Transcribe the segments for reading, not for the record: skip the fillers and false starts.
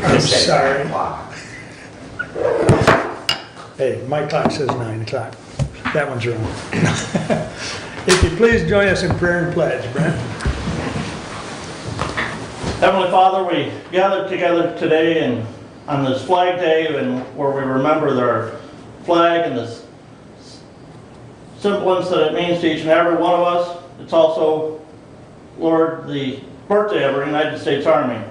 I'm sorry. Clock. Hey, my clock says 9 o'clock. That one's wrong. If you please join us in prayer and pledge, Brent. Heavenly Father, we gathered together today and on this Flag Day, and where we remember our flag and the semblance that it means to each and every one of us. It's also, Lord, the birthday of our United States Army.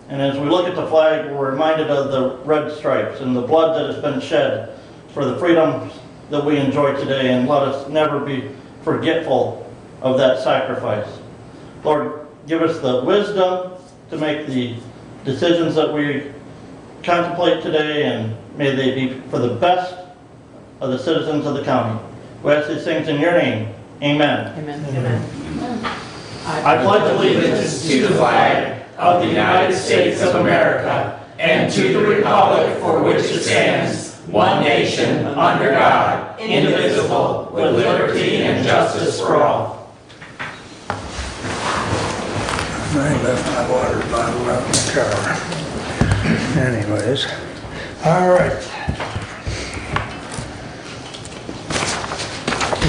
And as we look at the flag, we're reminded of the red stripes and the blood that has been shed for the freedoms that we enjoy today, and let us never be forgetful of that sacrifice. Lord, give us the wisdom to make the decisions that we contemplate today, and may they be for the best of the citizens of the county. We ask these things in your name. Amen. Amen. Amen. I pledge allegiance to the flag of the United States of America and to the republic for which it stands, one nation, under God, indivisible, with liberty and justice for all. I left my water bottle out in the car. Anyways, all right.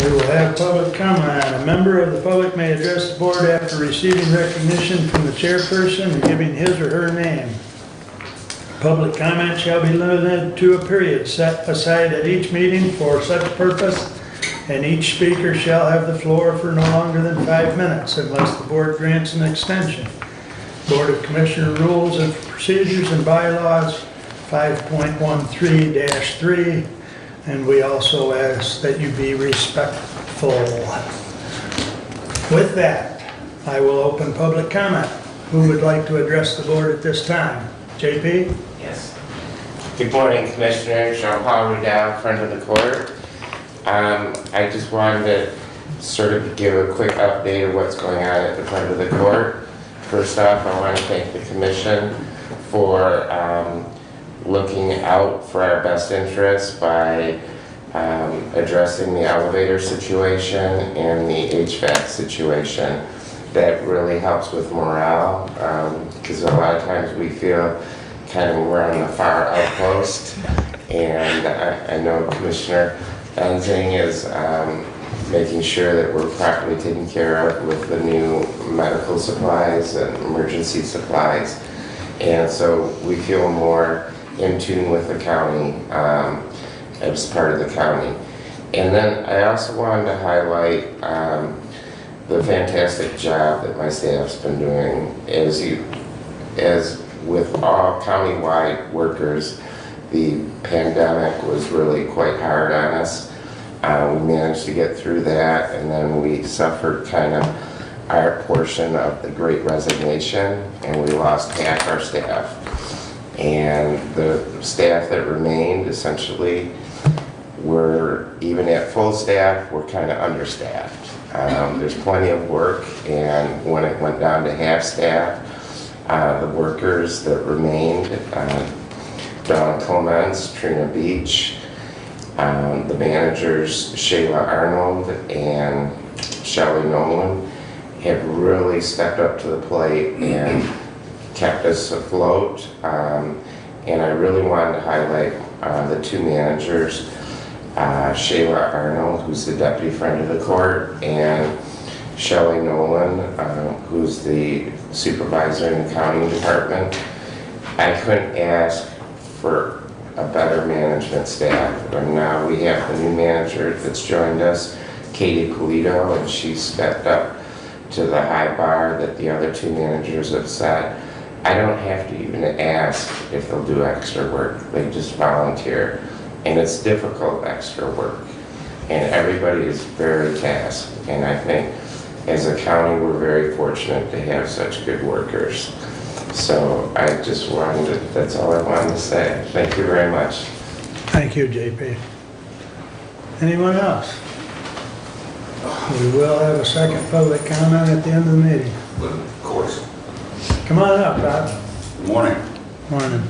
We will have public comment. A member of the public may address the board after receiving recognition from the chairperson and giving his or her name. Public comment shall be limited to a period set aside at each meeting for such purpose, and each speaker shall have the floor for no longer than 5 minutes unless the board grants an extension. Board of Commissioner Rules and Procedures and Bylaws 5.13-3, and we also ask that you be respectful. With that, I will open public comment. Who would like to address the board at this time? JP? Yes. Good morning, Commissioner. Jean-Paul Rudel, friend of the court. I just wanted to sort of give a quick update of what's going on at the front of the court. First off, I want to thank the commission for looking out for our best interests by addressing the elevator situation and the HVAC situation. That really helps with morale, because a lot of times we feel kind of we're on the far outpost, and I know Commissioner Enzing is making sure that we're properly taken care of with the new medical supplies and emergency supplies, and so we feel more in tune with the county as part of the county. And then I also wanted to highlight the fantastic job that my staff's been doing. As with all countywide workers, the pandemic was really quite hard on us. We managed to get through that, and then we suffered kind of our portion of the Great Resignation, and we lost half our staff. And the staff that remained, essentially, were, even at full staff, we're kind of understaffed. There's plenty of work, and when it went down to half staff, the workers that remained, Donna Clements, Trina Beach, the managers, Shayla Arnold and Shelley Nolan, have really stepped up to the plate and kept us afloat. And I really wanted to highlight the two managers, Shayla Arnold, who's the deputy friend of the court, and Shelley Nolan, who's the supervisor in the accounting department. I couldn't ask for a better management staff. And now we have the new manager that's joined us, Katie Polito, and she stepped up to the high bar that the other two managers have set. I don't have to even ask if they'll do extra work. They just volunteer. And it's difficult extra work. And everybody is very tasked. And I think as a county, we're very fortunate to have such good workers. So I just wanted to, that's all I wanted to say. Thank you very much. Thank you, JP. Anyone else? We will have a second public comment at the end of the meeting. Of course. Come on up, Bob. Good morning. Morning.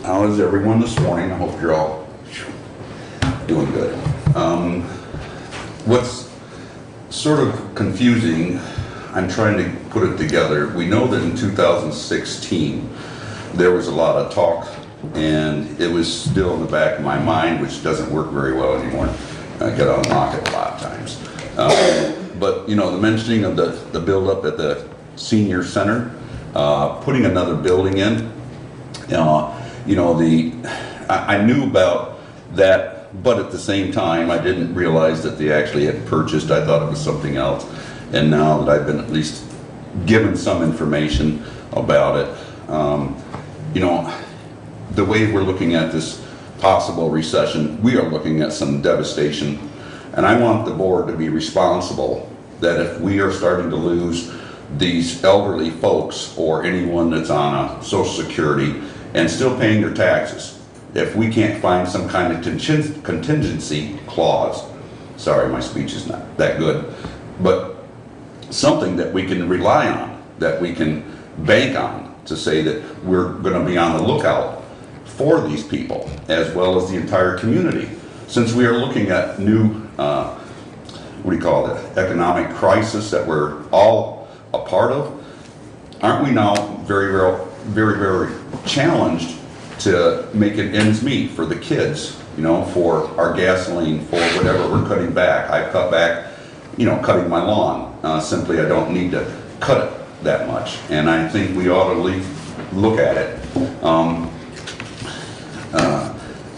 How is everyone this morning? I hope you're all doing good. What's sort of confusing, I'm trying to put it together. We know that in 2016, there was a lot of talk, and it was still in the back of my mind, which doesn't work very well anymore. I gotta unlock it a lot of times. But, you know, the mentioning of the build-up at the senior center, putting another building in, you know, I knew about that, but at the same time, I didn't realize that they actually had purchased. I thought it was something else. And now that I've been at least given some information about it, you know, the way we're looking at this possible recession, we are looking at some devastation. And I want the board to be responsible that if we are starting to lose these elderly folks or anyone that's on a Social Security and still paying their taxes, if we can't find some kind of contingency clause, sorry, my speech is not that good, but something that we can rely on, that we can bank on to say that we're going to be on the lookout for these people as well as the entire community. Since we are looking at new, what do you call it, economic crisis that we're all a part of, aren't we now very challenged to make it ends meet for the kids, you know, for our gasoline, for whatever we're cutting back. I've cut back, you know, cutting my lawn. Simply, I don't need to cut it that much. And I think we ought to look at it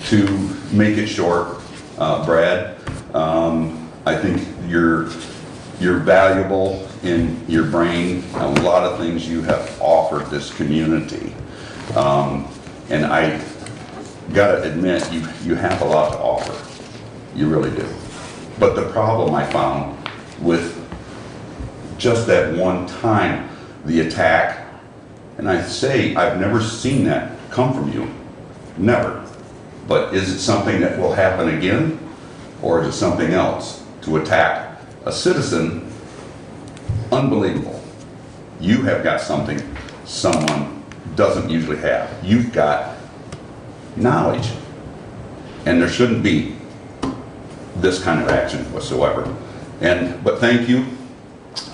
to make it short. Brad, I think you're valuable in your brain. A lot of things you have offered this community. And I gotta admit, you have a lot to offer. You really do. But the problem I found with just that one time, the attack, and I say I've never seen that come from you. Never. But is it something that will happen again? Or is it something else? To attack a citizen, unbelievable. You have got something someone doesn't usually have. You've got knowledge, and there shouldn't be this kind of action whatsoever. But thank you.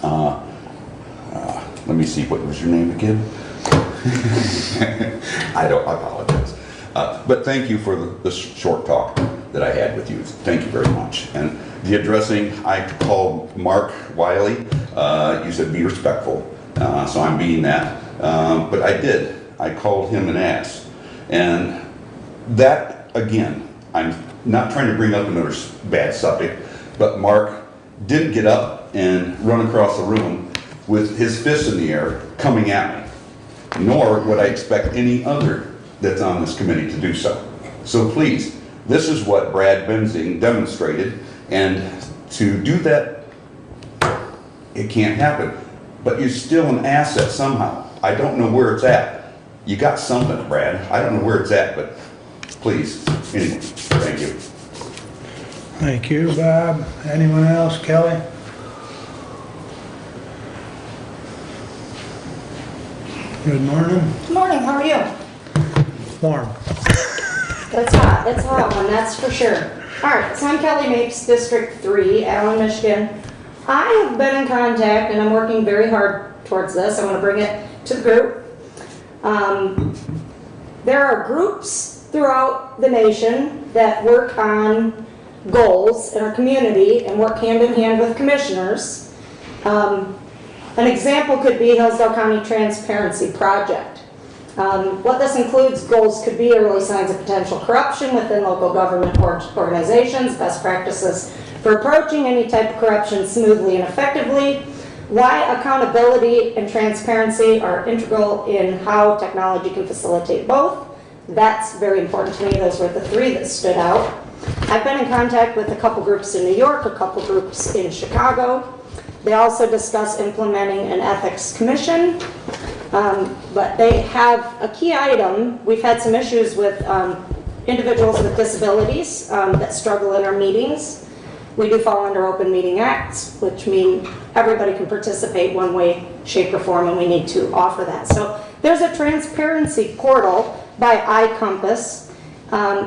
Let me see, what was your name again? I apologize. But thank you for the short talk that I had with you. Thank you very much. And the addressing, I called Mark Wiley. You said be respectful, so I'm being that. But I did. I called him and asked. And that, again, I'm not trying to bring up another bad subject, but Mark didn't get up and run across the room with his fist in the air coming at me. Nor would I expect any other that's on this committee to do so. So please, this is what Brad Benzing demonstrated, and to do that, it can't happen. But you're still an asset somehow. I don't know where it's at. You got something, Brad. I don't know where it's at, but please, anyway, thank you. Thank you, Bob. Anyone else? Kelly? Good morning. Good morning, how are you? Warm. It's hot, it's a hot one, that's for sure. All right, so I'm Kelly Mapes, District 3, Allen, Michigan. I have been in contact, and I'm working very hard towards this. I want to bring it to the group. There are groups throughout the nation that work on goals in our community and work hand in hand with commissioners. An example could be Hillsdale County Transparency Project. What this includes, goals could be early signs of potential corruption within local government organizations, best practices for approaching any type of corruption smoothly and effectively, why accountability and transparency are integral in how technology can facilitate both. That's very important to me. Those were the three that stood out. I've been in contact with a couple groups in New York, a couple groups in Chicago. They also discuss implementing an ethics commission, but they have a key item. We've had some issues with individuals with disabilities that struggle in our meetings. We do fall under Open Meeting Acts, which mean everybody can participate one way, shape, or form, and we need to offer that. So there's a transparency portal by iCompass.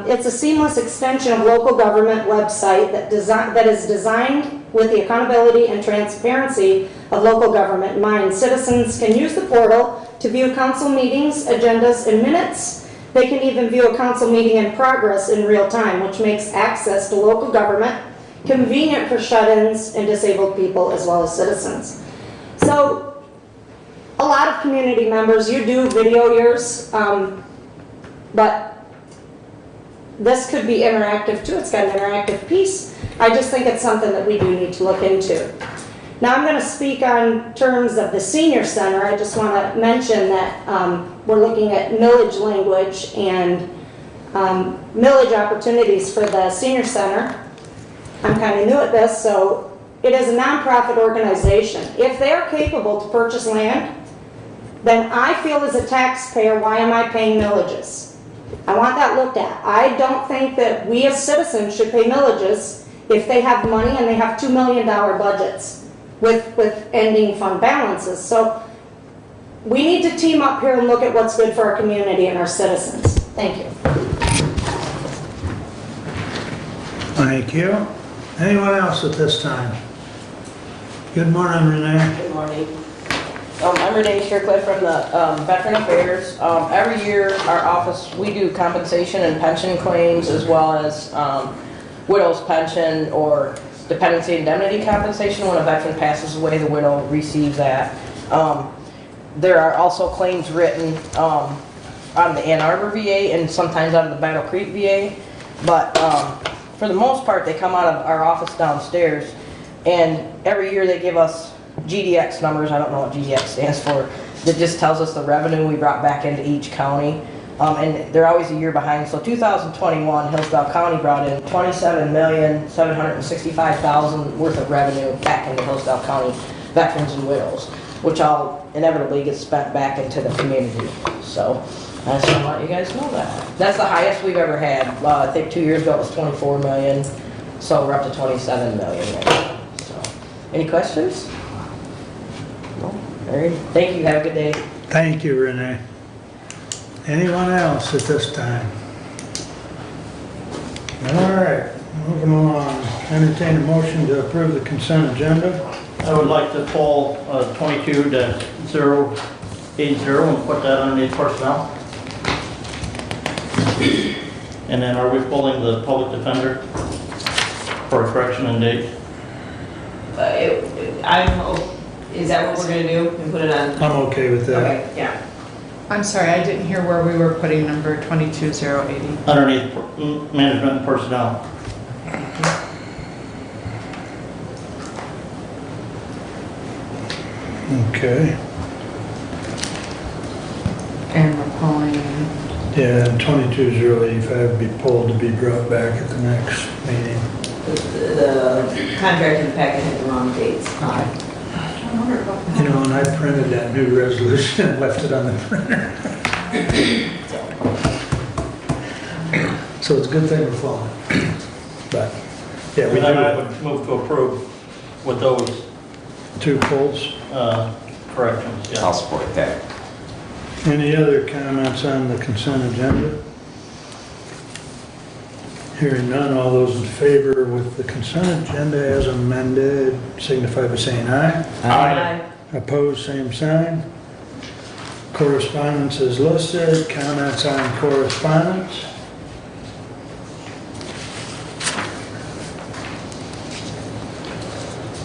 It's a seamless extension of local government website that is designed with the accountability and transparency of local government in mind. Citizens can use the portal to view council meetings, agendas, and minutes. They can even view a council meeting in progress in real time, which makes access to local government convenient for shut-ins and disabled people as well as citizens. So, a lot of community members, you do video yours, but this could be interactive too. It's got an interactive piece. I just think it's something that we do need to look into. Now I'm going to speak on terms of the senior center. I just want to mention that we're looking at millage language and millage opportunities for the senior center. I'm kind of new at this, so it is a nonprofit organization. If they're capable to purchase land, then I feel as a taxpayer, why am I paying millages? I want that looked at. I don't think that we as citizens should pay millages if they have money and they have $2 million budgets with ending fund balances. So we need to team up here and look at what's good for our community and our citizens. Thank you. Thank you. Anyone else at this time? Good morning, Renee. Good morning. I'm Renee Shercliffe from the Veteran Affairs. Every year, our office, we do compensation and pension claims as well as widow's pension or dependency indemnity compensation. When a veteran passes away, the widow receives that. There are also claims written on the Ann Arbor VA and sometimes out of the Battle Creek VA. But for the most part, they come out of our office downstairs. And every year they give us GDX numbers. I don't know what GDX stands for. That just tells us the revenue we brought back into each county. And they're always a year behind. So 2021, Hillsdale County brought in $27,765,000 worth of revenue back into Hillsdale County veterans and widows, which all inevitably gets spent back into the community. So I just want to let you guys know that. That's the highest we've ever had. I think 2 years ago it was 24 million. So we're up to 27 million right now. So, any questions? No? All right. Thank you. Have a good day. Thank you, Renee. Anyone else at this time? All right, moving along. Entertain a motion to approve the consent agenda. I would like to pull 22-080 and put that underneath personnel. And then are we pulling the public defender for a correction and date? Is that what we're gonna do and put it on? I'm okay with that. Okay, yeah. I'm sorry, I didn't hear where we were putting number 22080. Underneath management and personnel. Okay. And we're pulling, Yeah, 22085 be pulled to be brought back at the next meeting. The contract in the packet had the wrong dates. You know, and I printed that new resolution and left it on the printer. So it's a good thing we're following. But, yeah, we And then I do would move to approve with those 2 pulls. corrections, yeah. I'll support that. Any other comments on the consent agenda? Hearing none, all those in favor with the consent agenda as amended signify by saying aye. Aye. Opposed, same sign. Correspondence is listed. Comments on correspondence?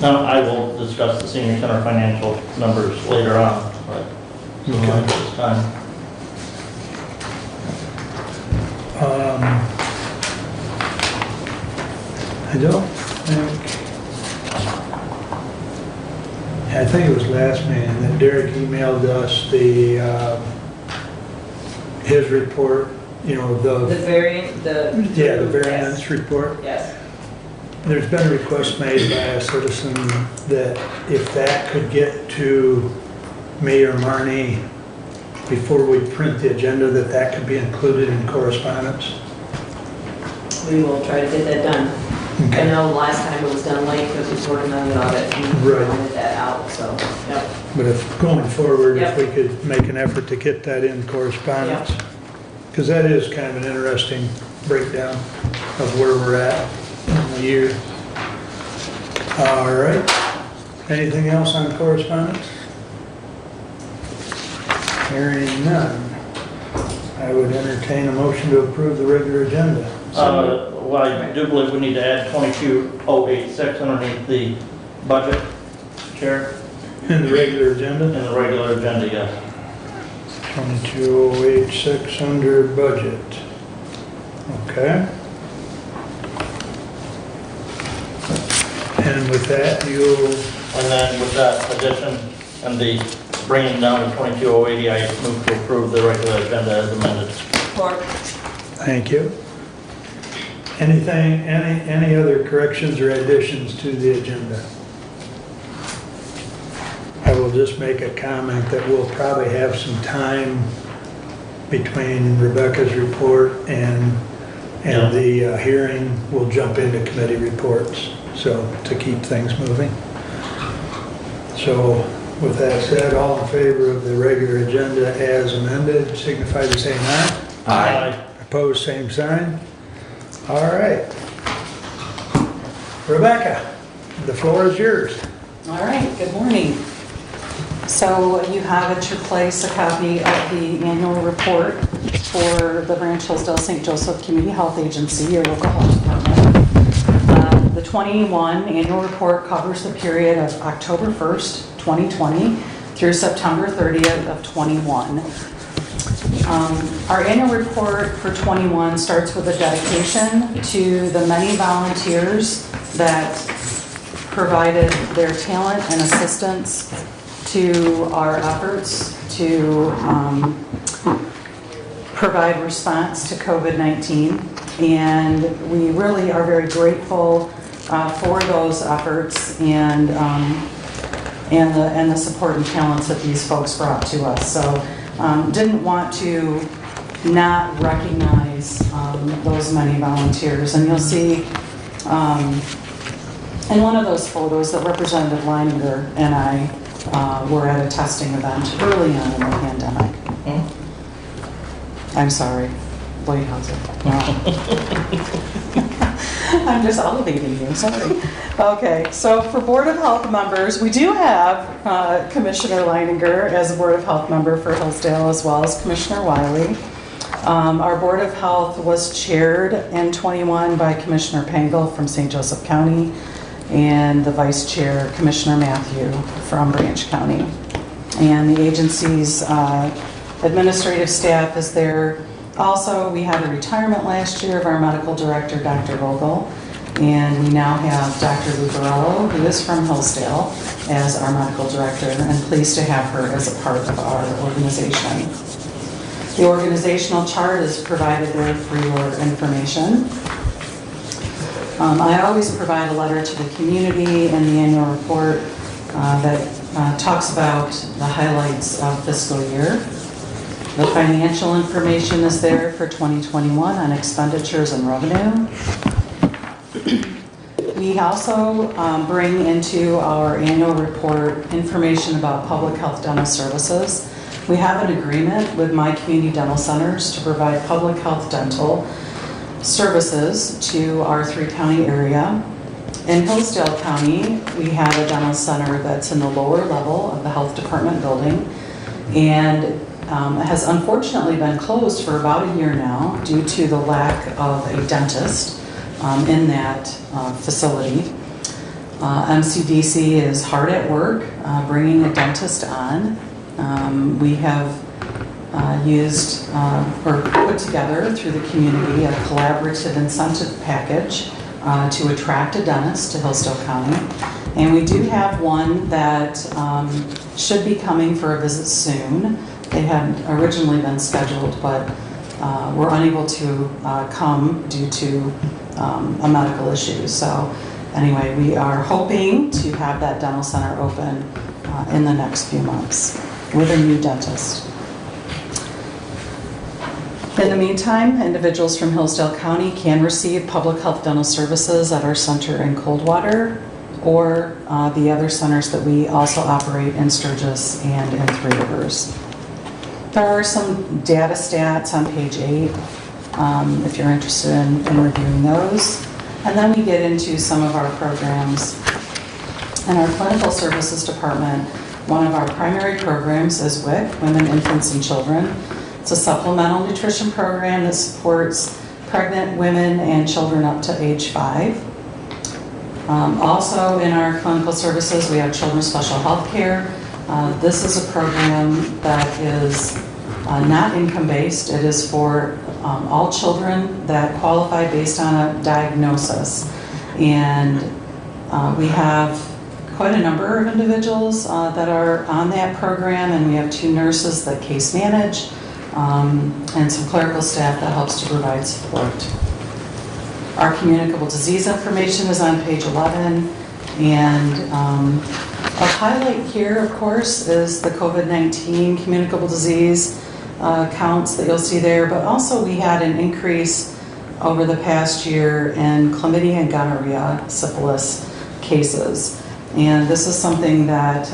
Now, I will discuss the senior center financial numbers later on, but Okay. at this time. I don't think it was last meeting that Derek emailed us his report, you know, The variant, the. yeah, the variance report. Yes. There's been a request made by a citizen that if that could get to me or Marnie before we print the agenda, that could be included in correspondence. We will try to get that done. I Okay. know last time it was done late because we was working on the audit and Right. wanted that out, so, yep. But if going forward, if Yep. we could make an effort to get that in correspondence, because that is kind of an interesting breakdown of where we're at in the year. All right. Anything else on correspondence? Hearing none. I would entertain a motion to approve the regular agenda. Well, I do believe we need to add 22086 underneath the budget, Chair, In the regular agenda, in the regular agenda, yes. 22086 under budget. Okay. And with that, you'll, And then with that addition and the bringing down to 22080, I move to approve the regular agenda as amended. thank you. Anything, any other corrections or additions to the agenda? I will just make a comment that we'll probably have some time between Rebecca's report and the hearing. We'll jump into committee reports, so to keep things moving. So with that said, all in favor of the regular agenda as amended, signify by saying aye. Aye. Opposed, same sign. All right. Rebecca, the floor is yours. All right, good morning. So you have at your place a copy of the annual report for the Branch Hillsdale St. Joseph Community Health Agency, your local health department. The 21 annual report covers the period of October 1st, 2020 through September 30th of 21. Our annual report for 21 starts with a dedication to the many volunteers that provided their talent and assistance to our efforts to provide response to COVID-19. And we really are very grateful for those efforts and the support and talents that these folks brought to us. So didn't want to not recognize those many volunteers. And you'll see in one of those photos that Representative Leininger and I were at a testing event early on in the pandemic. I'm sorry, Lloyd Hauser. I'm just elevating you, sorry. Okay, so for Board of Health members, we do have Commissioner Leininger as a Board of Health member for Hillsdale, as well as Commissioner Wiley. Our Board of Health was chaired in 21 by Commissioner Pangle from St. Joseph County, and the Vice Chair, Commissioner Matthew from Branch County. And the agency's administrative staff is there. Also, we had a retirement last year of our medical director, Dr. Vogel, and we now have Dr. Lucarello, who is from Hillsdale, as our medical director, and pleased to have her as a part of our organization. The organizational chart is provided there for your information. I always provide a letter to the community in the annual report that talks about the highlights of fiscal year. The financial information is there for 2021 on expenditures and revenue. We also bring into our annual report information about public health dental services. We have an agreement with My Community Dental Centers to provide public health dental services to our 3-county area. In Hillsdale County, we have a dental center that's in the lower level of the health department building, and has unfortunately been closed for about a year now due to the lack of a dentist in that facility. MCDC is hard at work bringing a dentist on. We have used or put together through the community a collaborative incentive package to attract a dentist to Hillsdale County. And we do have one that should be coming for a visit soon. They had originally been scheduled, but were unable to come due to a medical issue. So anyway, we are hoping to have that dental center open in the next few months with a new dentist. In the meantime, individuals from Hillsdale County can receive public health dental services at our center in Coldwater or the other centers that we also operate in Sturgis and in Three Rivers. There are some data stats on page 8 if you're interested in reviewing those. And then we get into some of our programs In our clinical services department, one of our primary programs is WIC, Women, Infants, and Children. It's a supplemental nutrition program that supports pregnant women and children up to age 5. Also in our clinical services, we have Children's Special Health Care. This is a program that is not income-based. It is for all children that qualify based on a diagnosis. And we have quite a number of individuals that are on that program, and we have 2 nurses that case manage, and some clerical staff that helps to provide support. Our communicable disease information is on page 11, and a highlight here, of course, is the COVID-19 communicable disease counts that you'll see there, but also we had an increase over the past year in chlamydia and gonorrhea, syphilis cases. And this is something that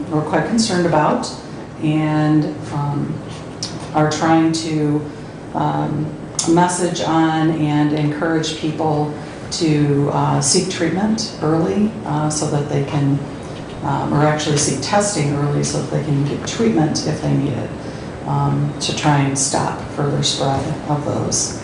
we're quite concerned about, and are trying to message on and encourage people to seek treatment early so that they can, or actually seek testing early so that they can get treatment if they need it, to try and stop further spread of those.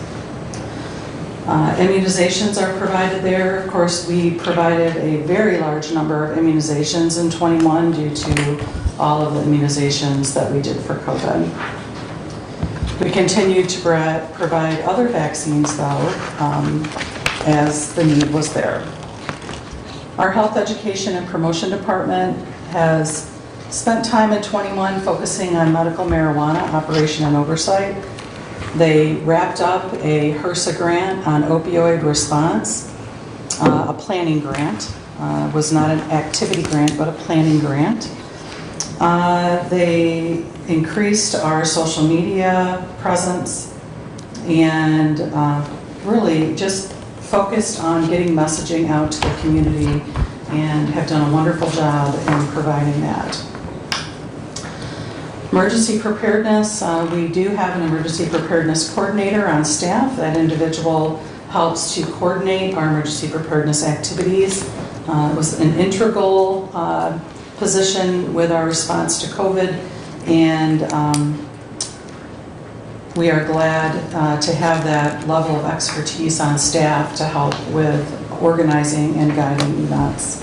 Immunizations are provided there. Of course, we provided a very large number of immunizations in 21 due to all of the immunizations that we did for COVID. We continue to provide other vaccines, though, as the need was there. Our Health Education and Promotion Department has spent time in 21 focusing on medical marijuana operation and oversight. They wrapped up a HRSA grant on opioid response, a planning grant. Was not an activity grant, but a planning grant. They increased our social media presence and really just focused on getting messaging out to the community and have done a wonderful job in providing that. Emergency preparedness, we do have an emergency preparedness coordinator on staff. That individual helps to coordinate our emergency preparedness activities. It was an integral position with our response to COVID, and we are glad to have that level of expertise on staff to help with organizing and guiding events.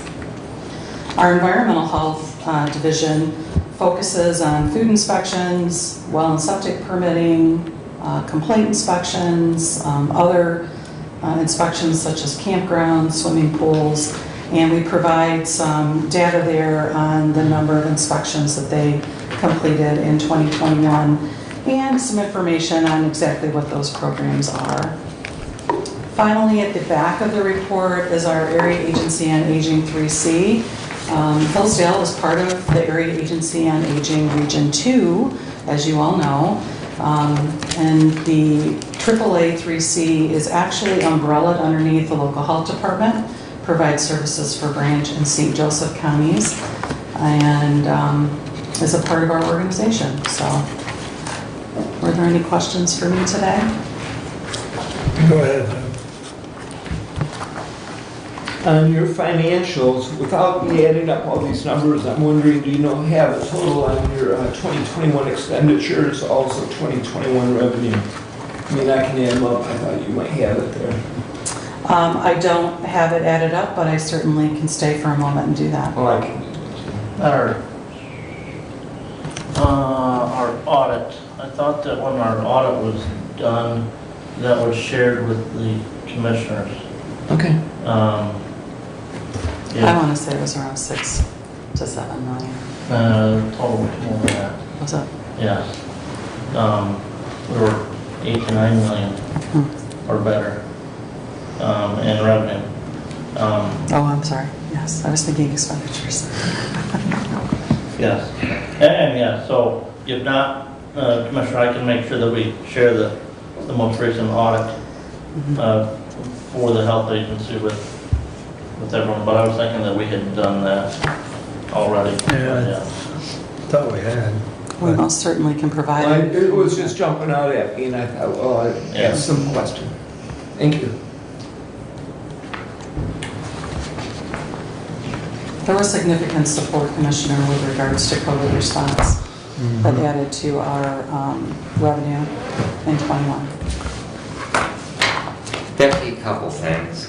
Our environmental health division focuses on food inspections, well and septic permitting, complaint inspections, other inspections such as campgrounds, swimming pools, and we provide some data there on the number of inspections that they completed in 2021 and some information on exactly what those programs are. Finally, at the back of the report is our Area Agency on Aging 3C. Hillsdale is part of the Area Agency on Aging Region 2, as you all know. And the AAA 3C is actually umbrellaed underneath the local health department, provides services for Branch and St. Joseph counties, and is a part of our organization. So, were there any questions for me today? Go ahead. On your financials, without me adding up all these numbers, I'm wondering, do you have a total on your 2021 expenditures, also 2021 revenue? I mean, I can add them up. I thought you might have it there. I don't have it added up, but I certainly can stay for a moment and do that. Well, I can. Our audit, I thought that when our audit was done, that was shared with the commissioners. Okay. I want to say it was around 6 to 7 million. Total more than that. Was it? Yeah. We were 8 to 9 million or better in revenue. Oh, I'm sorry. Yes, I was thinking expenditures. Yes. And yeah, so if not, Commissioner, I can make sure that we share the most recent audit for the health agency with everyone, but I was thinking that we had done that already. Yeah. Thought we had. We most certainly can provide it. It was just jumping out at me, and I thought, well, I'd ask some question. Thank you. There was significant support, Commissioner, with regards to COVID response that added to our revenue in '21. Definitely a couple things.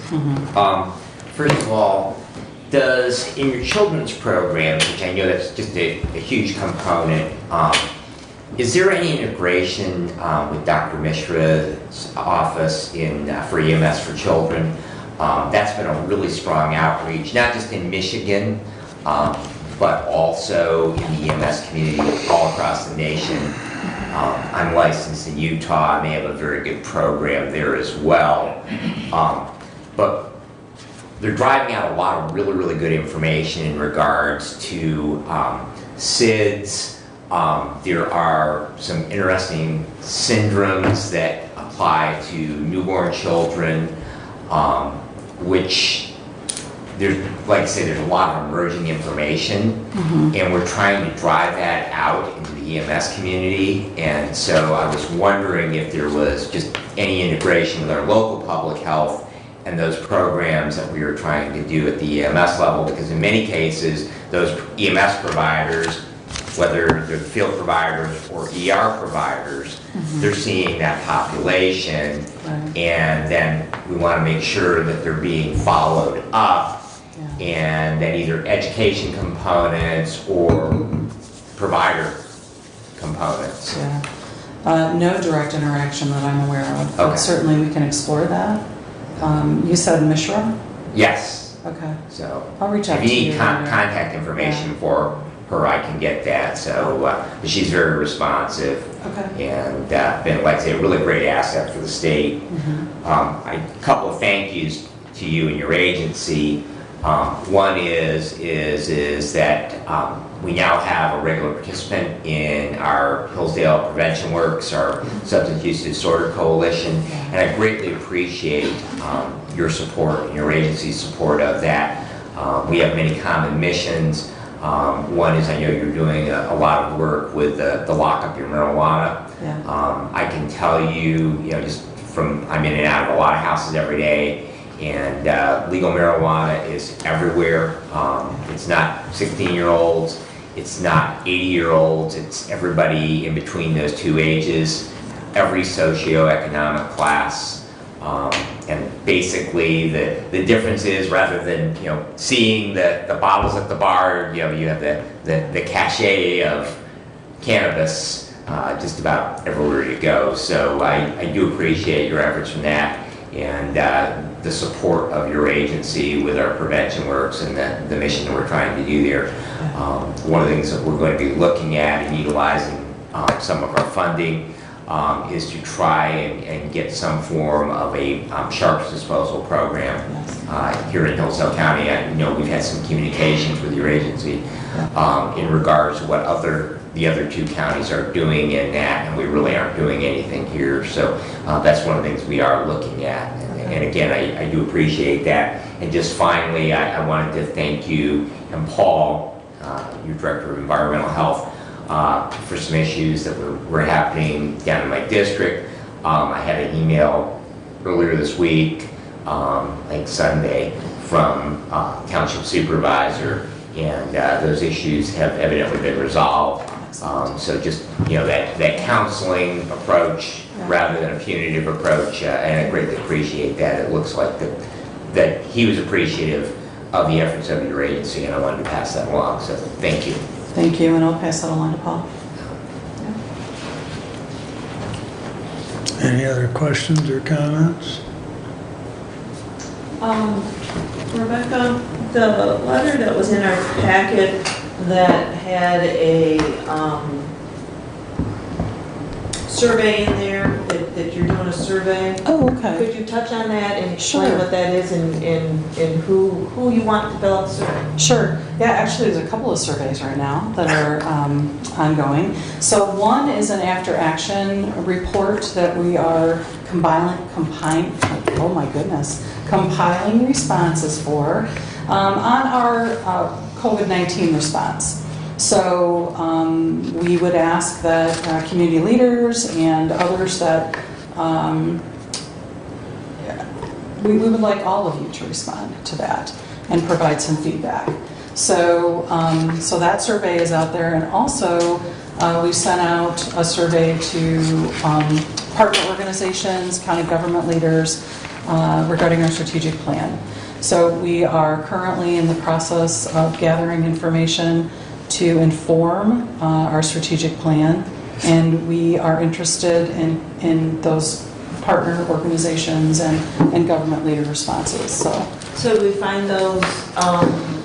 First of all, does, in your children's programs, which I know that's just a huge component, is there any integration with Dr. Mishra's office for EMS for children? That's been a really strong outreach, not just in Michigan, but also in the EMS community all across the nation. I'm licensed in Utah, and they have a very good program there as well. But they're driving out a lot of really, really good information in regards to SIDS. There are some interesting syndromes that apply to newborn children, which there's, like I say, there's a lot of emerging information, and we're trying to drive that out into the EMS community. And so I was wondering if there was just any integration with our local public health and those programs that we were trying to do at the EMS level, because in many cases, those EMS providers, whether they're field providers or ER providers, they're seeing that population, and then we want to make sure that they're being followed up, and that either education components or provider components. No direct interaction that I'm aware of, but Okay. certainly we can explore that. You said Mishra? Yes. Okay. So I'll reach out if to you you. need contact information for her, I can get that. So but she's very responsive, Okay. and been, like I say, a really great asset for the state. A couple of thank yous to you and your agency. One is that we now have a regular participant in our Hillsdale Prevention Works, our Substance Use Disorder Coalition, and I greatly appreciate your support and your agency's support of that. We have many common missions. One is, I know you're doing a lot of work with the Lock Up Your Marijuana. I can tell you, just from, I'm in and out of a lot of houses every day, and legal marijuana is everywhere. It's not 16-year-olds, it's not 80-year-olds, it's everybody in between those two ages, every socioeconomic class. And basically the difference is, rather than seeing the bottles at the bar, you have the cachet of cannabis just about everywhere you go. So I do appreciate your efforts from that, and the support of your agency with our prevention works and the mission that we're trying to do there. One of the things that we're going to be looking at and utilizing some of our funding is to try and get some form of a sharps disposal program here in Hillsdale County. I know we've had some communications with your agency in regards to what the other two counties are doing in that, and we really aren't doing anything here. So that's one of the things we are looking at. And again, I do appreciate that. And just finally, I wanted to thank you and Paul, your Director of Environmental Health, for some issues that were happening down in my district. I had an email earlier this week, like Sunday, from Township Supervisor, and those issues have evidently been resolved. So just, that counseling approach rather than a punitive approach, and I greatly appreciate that. It looks like that he was appreciative of the efforts of your agency, and I wanted to pass that along, so thank you. Thank you, and I'll pass that along to Paul. Any other questions or comments? Rebecca, the letter that was in our packet that had a survey in there, that you're doing a survey. Oh, okay. Could you touch on that and explain Sure. what that is and who you want to fill out the survey? Sure. Yeah, actually, there's a couple of surveys right now that are ongoing. So one is an after-action report that we are compiling responses for on our COVID-19 response. So we would ask that community leaders and others that we would like all of you to respond to that and provide some feedback. So, so that survey is out there, and also we sent out a survey to partner organizations, county government leaders regarding our strategic plan. So we are currently in the process of gathering information to inform our strategic plan, and we are interested in those partner organizations and government leader responses. So do we find those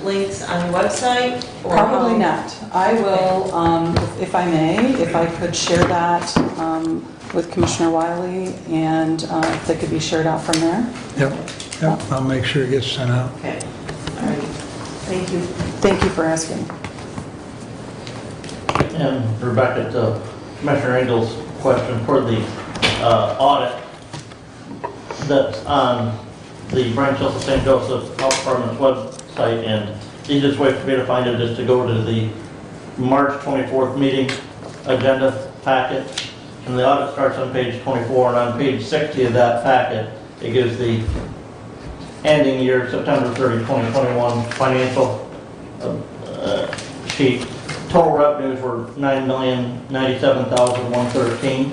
links on your website? Or Probably how? not. I will, if I may, if I could share that with Commissioner Wiley, and if they could be shared out from there. Yep, I'll make sure it gets sent out. Okay, all right, thank you. Thank you for asking. And Rebecca, to Commissioner Engel's question for the audit that's on the Branch Hills of St. Joseph Health Department's website, and the easiest way for me to find it is to go to the March 24th meeting agenda packet, and the audit starts on page 24, and on page 60 of that packet, it gives the ending year, September 30, 2021 financial sheet. Total revenues were $9,097,113,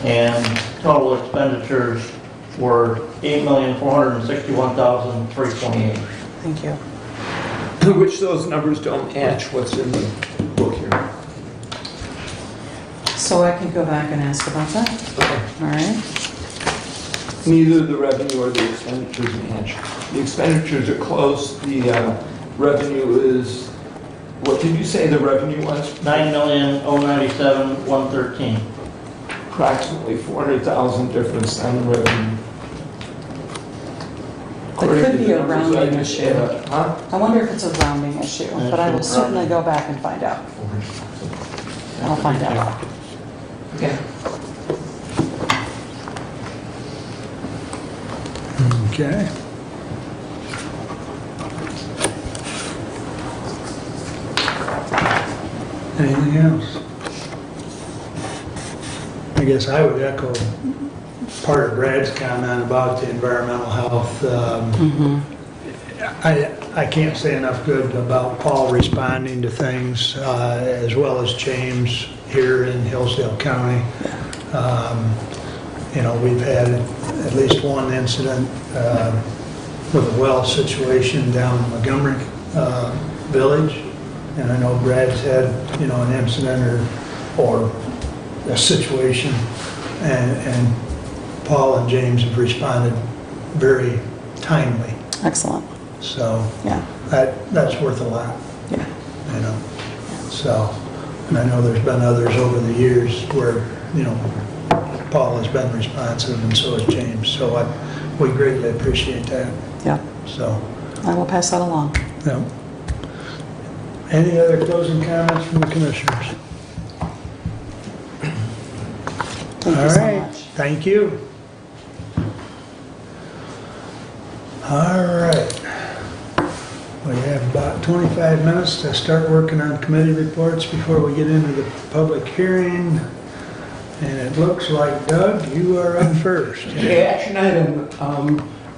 and total expenditures were $8,461,328. Thank you. Which those numbers don't match what's in the book here. So I can go back and ask about that. Okay. All right. Neither the revenue or the expenditures match. The expenditures are close, the revenue is, what did you say the revenue was? $9,097,113. Approximately 400,000 difference on the revenue. It could be a rounding issue. Huh? I wonder if it's a rounding issue, but I will certainly go back and find out. I'll find out. Okay. Okay. Anything else? I guess I would echo part of Brad's comment about the environmental health. I can't say enough good about Paul responding to things, as well as James here in Hillsdale County. You know, we've had at least one incident with a well situation down in Montgomery Village, and I know Brad's had, you know, an incident or a situation, and Paul and James have responded very timely. Excellent. So Yeah. that's worth a lot, Yeah. you know. So, and I know there's been others over the years where, you know, Paul has been responsive and so has James. So we greatly appreciate that. Yeah. So, I will pass that along. yeah. Any other closing comments from the commissioners? Thank All you so right. much. Thank you. All right. We have about 25 minutes to start working on committee reports before we get into the public hearing. And it looks like, Doug, you are up first. Okay, action item,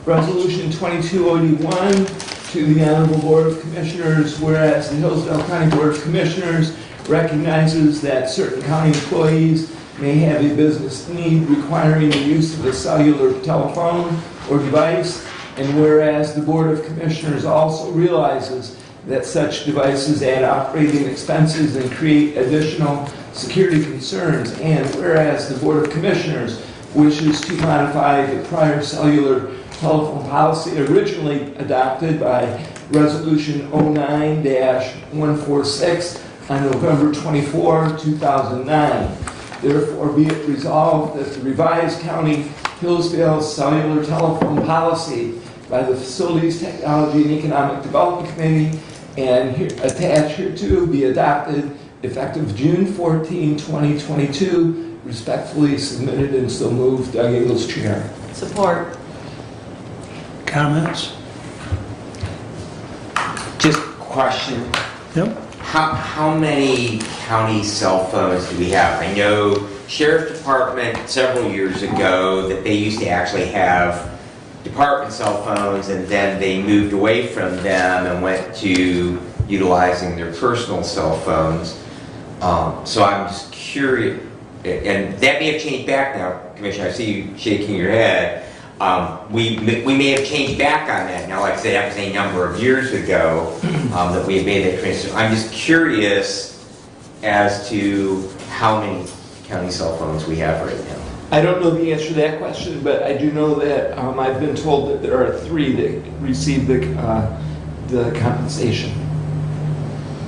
resolution 2281 to the Honorable Board of Commissioners, whereas the Hillsdale County Board of Commissioners recognizes that certain county employees may have a business need requiring the use of a cellular telephone or device, and whereas the Board of Commissioners also realizes that such devices add operating expenses and create additional security concerns, and whereas the Board of Commissioners wishes to modify the prior cellular telephone policy originally adopted by Resolution 09-146 on November 24, 2009. Therefore, be it resolved that the revised County Hillsdale cellular telephone policy by the Facilities, Technology, and Economic Development Committee and attached hereto be adopted effective June 14, 2022. Respectfully submitted and so moved. Doug Ingles, Chair. Support. Comments? Just question, Yep. how many county cell phones do we have? I know Sheriff Department several years ago that they used to actually have department cell phones, and then they moved away from them and went to utilizing their personal cell phones. So I'm just curious, and that may have changed back now, Commissioner, I see you shaking your head. We may have changed back on that now. Like I said, that was a number of years ago that we had made that transition. I'm just curious as to how many county cell phones we have right now. I don't know the answer to that question, but I do know that I've been told that there are 3 that receive the compensation.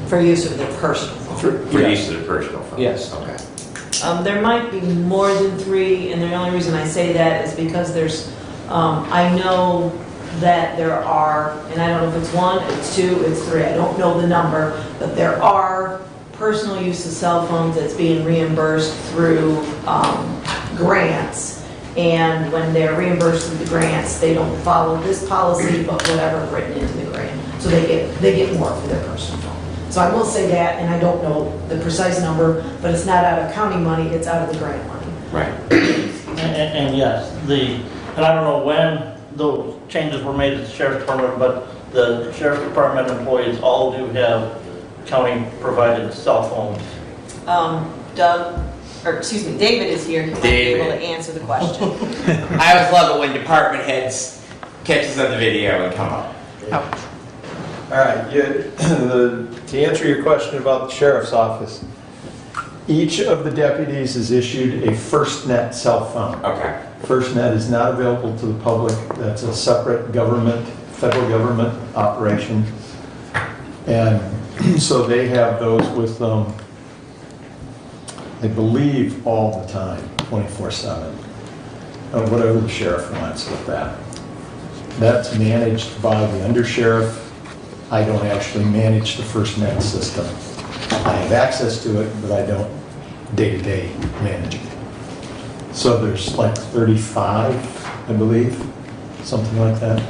For use of their personal phone. For Yes. use of their personal phones? Yes. Okay. There might be more than 3, and the only reason I say that is because there's, I know that there are, and I don't know if it's 1, it's 2, it's 3, I don't know the number, but there are personal use of cell phones that's being reimbursed through grants. And when they're reimbursed through the grants, they don't follow this policy, but whatever written into the grant. So they get more for their personal phone. So I will say that, and I don't know the precise number, but it's not out of county money, it's out of the grant money. Right. And yes, and I don't know when those changes were made at the sheriff's department, but the sheriff's department employees all do have county-provided cell phones. David is here, he might be able to answer the question. I always love it when department heads catch us on the video and come up. All right, to answer your question about the sheriff's office, each of the deputies is issued a FirstNet cell phone. Okay. FirstNet is not available to the public. That's a separate government, federal government operation. And so they have those with them, I believe, all the time, 24/7, whatever the sheriff wants with that. That's managed by the undersheriff. I don't actually manage the FirstNet system. I have access to it, but I don't day-to-day manage it. So there's like 35, I believe, something like that.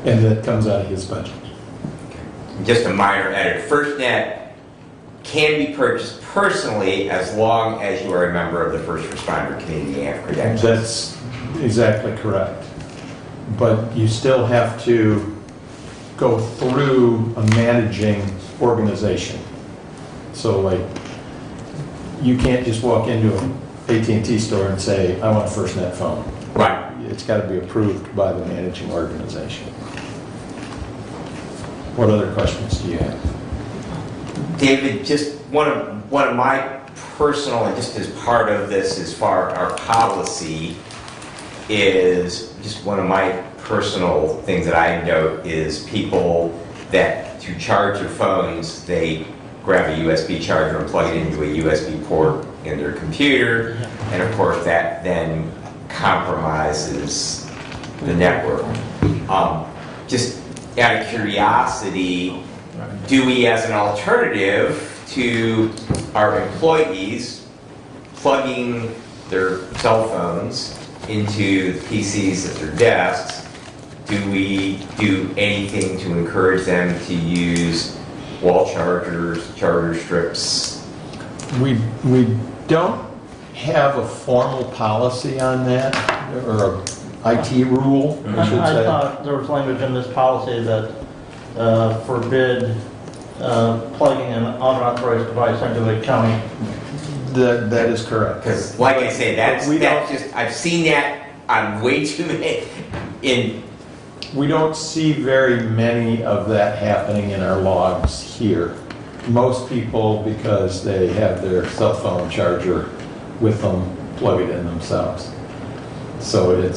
And that comes out of his budget. Just a minor edit. FirstNet can be purchased personally as long as you are a member of the first responder community and have credentials. That's exactly correct. But you still have to go through a managing organization. So like, you can't just walk into an AT&T store and say, I want a FirstNet phone. Right. It's got to be approved by the managing organization. What other questions do you have? David, just one of my personal, and just as part of this, as far our policy is just one of my personal things that I note is people that to charge their phones, they grab a USB charger and plug it into a USB port in their computer, and of course that then compromises the network. Just out of curiosity, do we, as an alternative to our employees plugging their cell phones into the PCs at their desks, do we do anything to encourage them to use wall chargers, charger strips? We don't have a formal policy on that, or a IT rule, I should I say. thought there was language in this policy that forbid plugging an unauthorized device into a county. That is correct. Because, like I say, that's We don't- just, I've seen that on way too many, We don't see very many of that happening in our logs here. Most people, because they have their cell phone charger with them, plug it in themselves. So it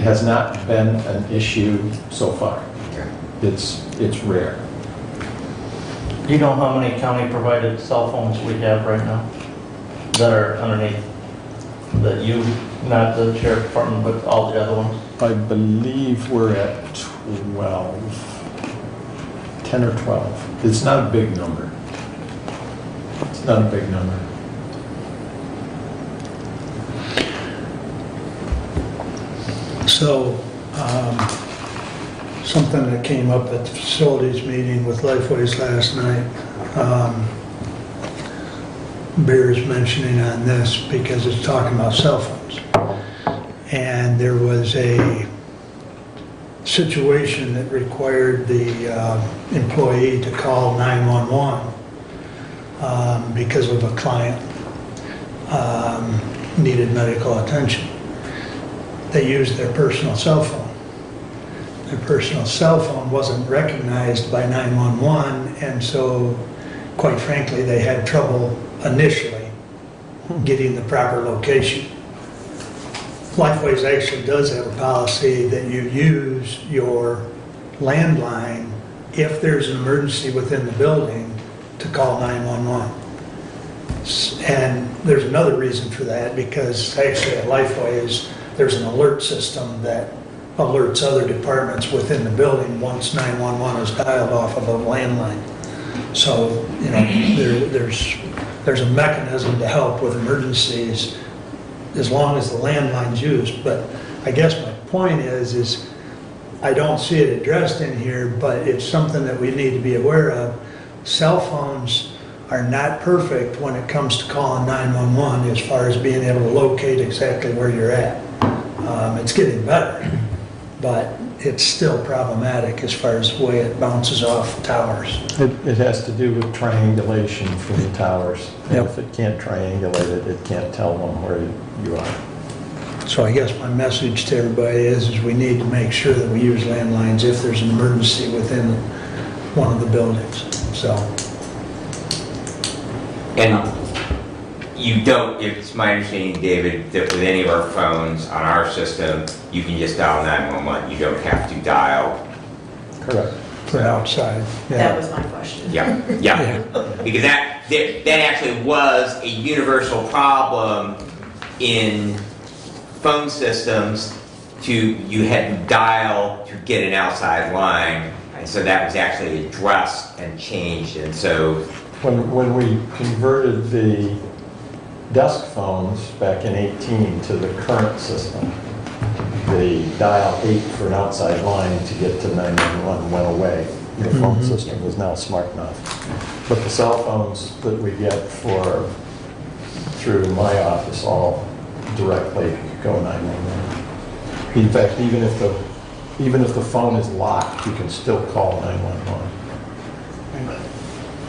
has not been an issue so far. It's rare. Do you know how many county-provided cell phones we have right now that are underneath, that you, not the sheriff department, but all the other ones? I believe we're at 12, 10 or 12. It's not a big number. It's not a big number. So, something that came up at the facilities meeting with Lifeways last night, bears mentioning on this because it's talking about cell phones. and there was a situation that required the employee to call 911 because of a client needed medical attention. They used their personal cell phone. Their personal cell phone wasn't recognized by 911, and so, quite frankly, they had trouble initially getting the proper location. Lifeways actually does have a policy that you use your landline if there's an emergency within the building to call 911. And there's another reason for that, because actually at Lifeways, there's an alert system that alerts other departments within the building once 911 is dialed off of a landline. So, you know, there's a mechanism to help with emergencies as long as the landline's used. But I guess my point is I don't see it addressed in here, but it's something that we need to be aware of. Cell phones are not perfect when it comes to calling 911 as far as being able to locate exactly where you're at. It's getting better, but it's still problematic as far as the way it bounces off towers. It has to do with triangulation for the towers. And Yep. if it can't triangulate it, it can't tell them where you are. So I guess my message to everybody is we need to make sure that we use landlines if there's an emergency within one of the buildings, so. And you don't, it's my understanding, David, that with any of our phones on our system, you can just dial 911. You don't have to dial. Correct. For outside, That yeah. was my question. Yeah, yeah. Because that actually was a universal problem in phone systems. You had to dial to get an outside line. And so that was actually addressed and changed. And so When we converted the desk phones back in 18 to the current system, the dial 8 for an outside line to get to 911 went away. The phone system is now smart enough. But the cell phones that we get through my office all directly go 911. In fact, even if the phone is locked, you can still call 911.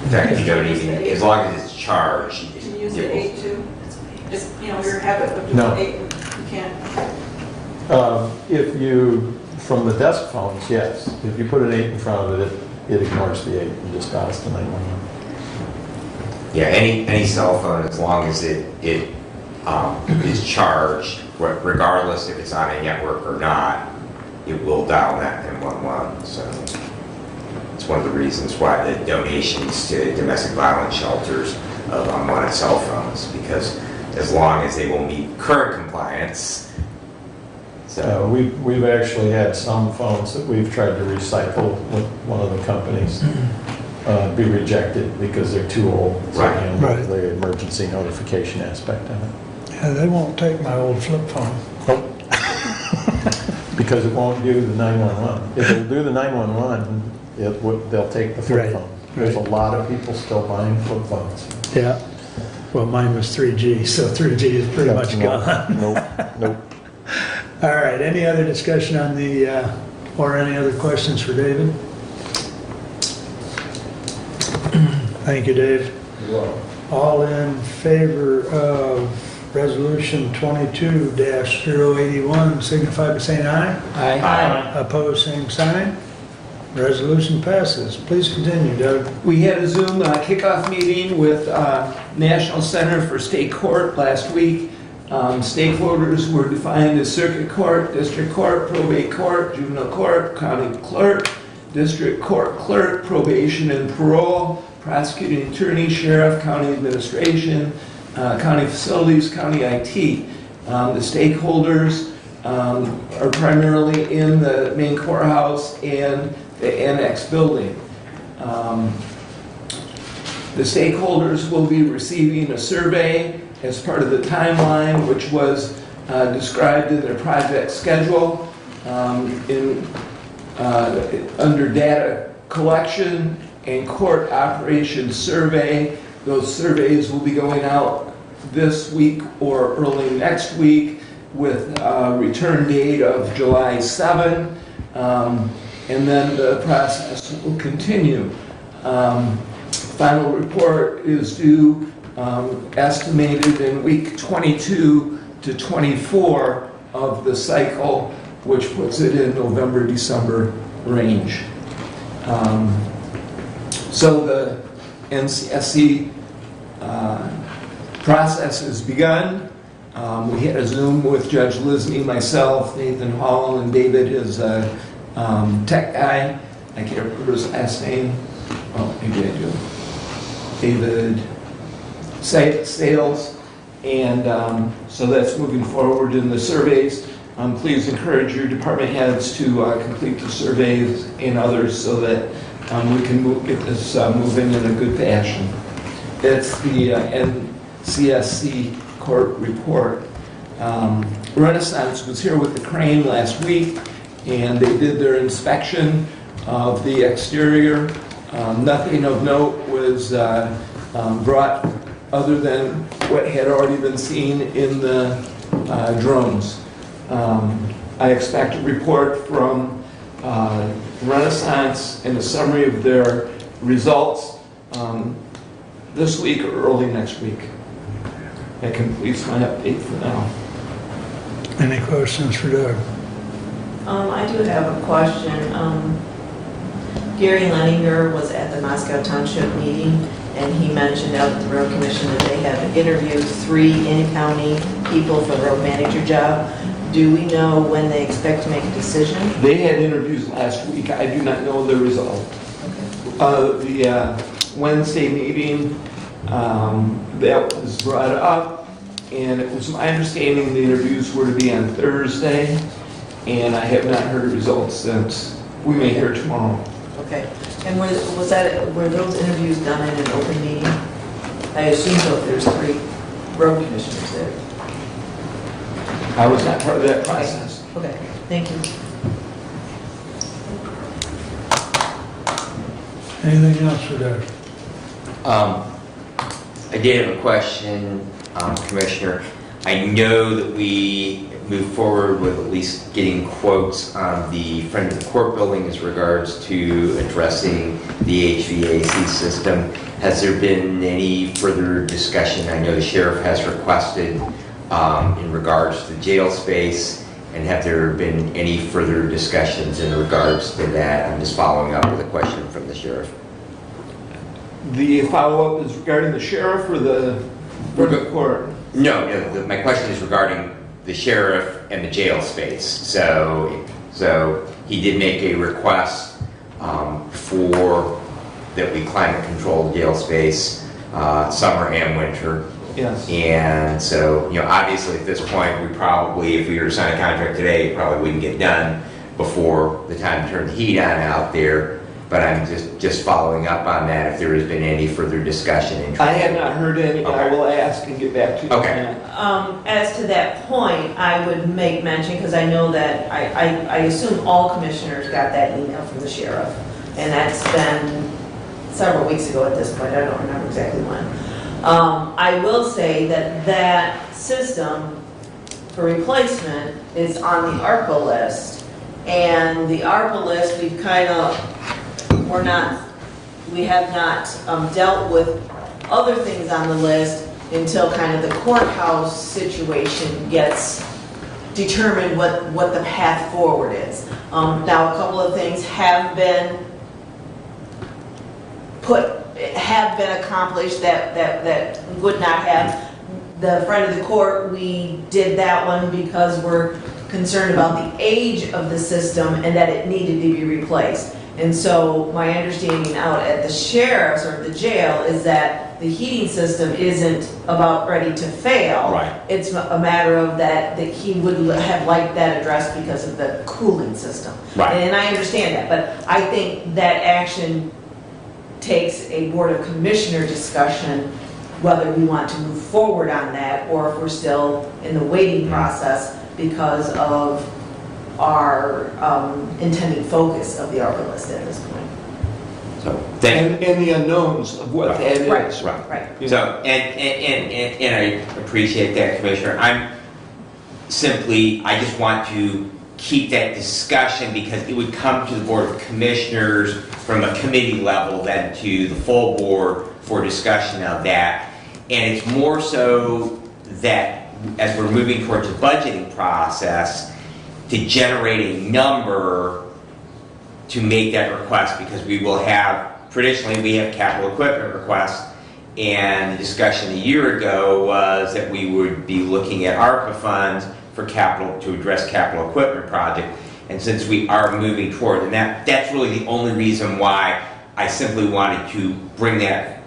in fact, you don't even, as long as it's charged. Can you use the 8 too? Just, you know, your habit of doing No. 8, you can't. If you, from the desk phones, yes. If you put an 8 in front of it, it ignores the 8 and just dials to 911. Yeah, any cell phone, as long as it is charged, regardless if it's on a network or not, it will dial 911. So it's one of the reasons why the donations to domestic violence shelters of unwanted cell phones, because as long as they will meet current compliance. So We've actually had some phones that we've tried to recycle with one of the companies be rejected because they're too old to Right. handle Right. the emergency notification aspect of it. Yeah, they won't take my old flip phone. Because it won't do the 911. If it'll do the 911, they'll take the flip Right, phone. There's a right. lot of people still buying flip phones. Yeah. Well, mine was 3G, so 3G is pretty much Nope, gone. Nope. All right, any other discussion on the, or any other questions for David? Thank you, Dave. All in favor of Resolution 22-081, signify by saying aye. Aye. Opposed, same sign. Resolution passes. Please continue, Doug. We had a Zoom kickoff meeting with National Center for State Court last week. Stakeholders were defined as circuit court, district court, probate court, juvenile court, county clerk, district court clerk, probation and parole, prosecuting attorney, sheriff, county administration, county facilities, county IT. The stakeholders are primarily in the main courthouse and the annex building. The stakeholders will be receiving a survey as part of the timeline, which was described in their project schedule. Under data collection and court operations survey, those surveys will be going out this week or early next week. with a return date of July 7, and then the process will continue. Final report is due estimated in week 22 to 24 of the cycle, which puts it in November, December range. So the NCSC process has begun. We had a Zoom with Judge Lisney, myself, Nathan Hall, and David is a tech guy. I can't remember his last name. Oh, maybe I do. David Sales. And so that's moving forward in the surveys. Please encourage your department heads to complete the surveys and others so that we can get this moving in a good fashion. That's the NCSC court report. Renaissance was here with the crane last week, and they did their inspection of the exterior. Nothing of note was brought other than what had already been seen in the drones. I expect a report from Renaissance and a summary of their results this week or early next week. That completes my update for now. Any questions for Doug? I do have a question. Gary Leninger was at the Moscow Township meeting, and he mentioned out at the road commission that they have interviewed 3 in-county people for the road manager job. Do we know when they expect to make a decision? They had interviews last week. I do not know the result. The Wednesday meeting, that was brought up, and it was my understanding the interviews were to be on Thursday, and I have not heard the results since. We may hear tomorrow. Okay. And were those interviews done in an open meeting? I assume so if there's 3 road commissioners there. I was not part of that process. Okay, thank you. Anything else for Doug? I did have a question, Commissioner. I know that we moved forward with at least getting quotes on the front of the court building as regards to addressing the HVAC system. Has there been any further discussion? I know the sheriff has requested in regards to the jail space, and have there been any further discussions in regards to that? I'm just following up with a question from the sheriff. The follow-up is regarding the sheriff or the court? No, my question is regarding the sheriff and the jail space. So he did make a request for that we climate control the jail space, summer and winter. Yes. And so, obviously at this point, we probably, if we were to sign a contract today, it probably wouldn't get done before the time to turn the heat on out there. But I'm just following up on that, if there has been any further discussion. I have not heard any. Okay. I will ask and get back to you. Okay. As to that point, I would make mention, because I know that, I assume all commissioners got that email from the sheriff, and that's been several weeks ago at this point, I don't remember exactly when. I will say that system for replacement is on the ARPA list, and the ARPA list, we have not dealt with other things on the list until kind of the courthouse situation gets determined what the path forward is. Now, a couple of things have been accomplished that would not have. The friend of the court, we did that one because we're concerned about the age of the system and that it needed to be replaced. And so my understanding out at the sheriff's or the jail is that the heating system isn't about ready to fail. Right. It's a matter of that he would have liked that addressed because of the cooling system. Right. And I understand that, but I think that action takes a Board of Commissioner discussion whether we want to move forward on that or if we're still in the waiting process because of our intended focus of the ARPA list at this point. So, thank you. And the unknowns of what that is. Right. So, and I appreciate that, Commissioner. simply, I just want to keep that discussion because it would come to the Board of Commissioners from a committee level then to the full board for discussion of that. And it's more so that as we're moving towards the budgeting process, to generate a number to make that request, because we will have, traditionally we have capital equipment requests, and the discussion a year ago was that we would be looking at ARPA funds for capital, to address capital equipment project. And since we are moving toward, and that's really the only reason why I simply wanted to bring that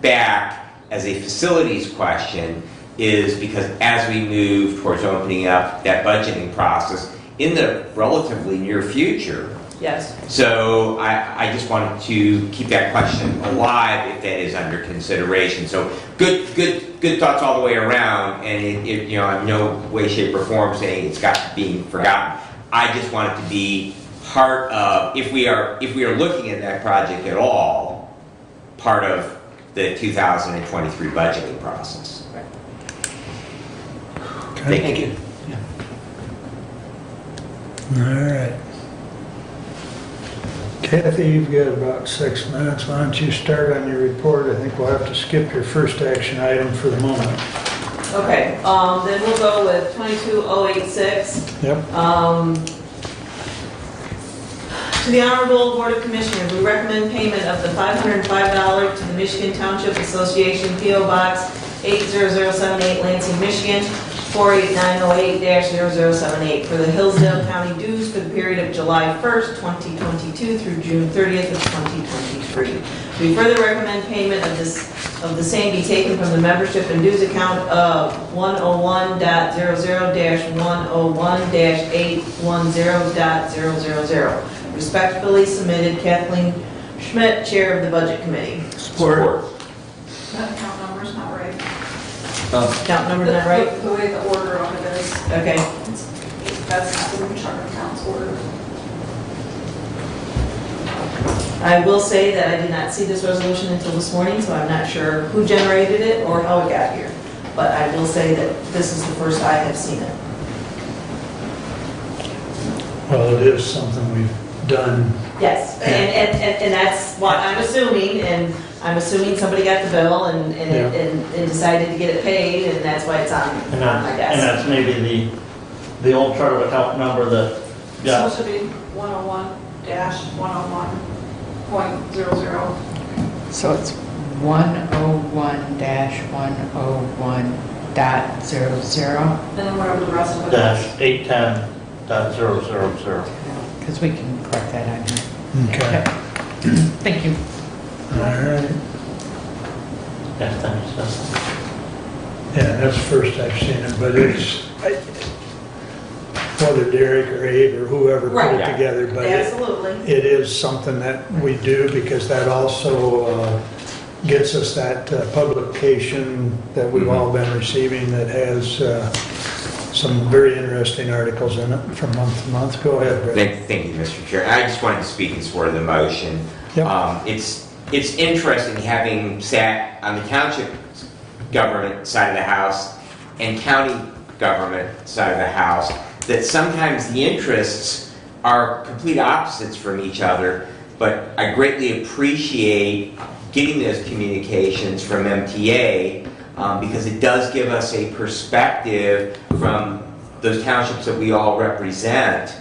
back as a facilities question, is because as we move towards opening up that budgeting process in the relatively near future. Yes. So I just wanted to keep that question alive if that is under consideration. So good thoughts all the way around, and it you know, in no way, shape, or form saying it's got to be forgotten. I just want it to be part of, if we are looking at that project at all, part of the 2023 budgeting process. Okay. Thank you. All right. Kathy, you've got about 6 minutes. Why don't you start on your report? I think we'll have to skip your first action item for the moment. Okay, then we'll go with 22086. Yep. To the Honorable Board of Commissioners, we recommend payment of the $505 to the Michigan Township Association P.O. Box 80078, Lansing, Michigan, 48908-0078 for the Hillsdale County dues for the period of July 1st, 2022 through June 30th of 2023. We further recommend payment of the same be taken from the membership and dues account of 101.00-101-810.000. Respectfully submitted, Kathleen Schmidt, Chair of the Budget Committee. Support. That account number's not right. Count number's not right? The way the order on it is, Okay. that's not the chart accounts order. I will say that I did not see this resolution until this morning, so I'm not sure who generated it or how it got here. But I will say that this is the first I have seen it. Well, it is something we've done. Yes, and that's what I'm assuming, and I'm assuming somebody got the bill and decided to get it paid, and that's why it's on my And desk. that's maybe the old chart of account number that got. It's supposed to be 101-101.00. So it's 101-101.00, And then whatever the rest of it Dash is. 810.000. because we can correct that on here. Okay. Thank you. All right. Yes, thanks. Yeah, that's the first I've seen it, but whether Derek or Abe or whoever put Right. it together, but Absolutely. it is something that we do because that also gets us that publication that we've all been receiving that has some very interesting articles in it from month to month. Go ahead, Brett. Thank you, Mr. Chair. I just wanted to speak in support of the motion. Yep. It's interesting having sat on the township government side of the house and county government side of the house, that sometimes the interests are complete opposites from each other, but I greatly appreciate getting those communications from MTA because it does give us a perspective from those townships that we all represent.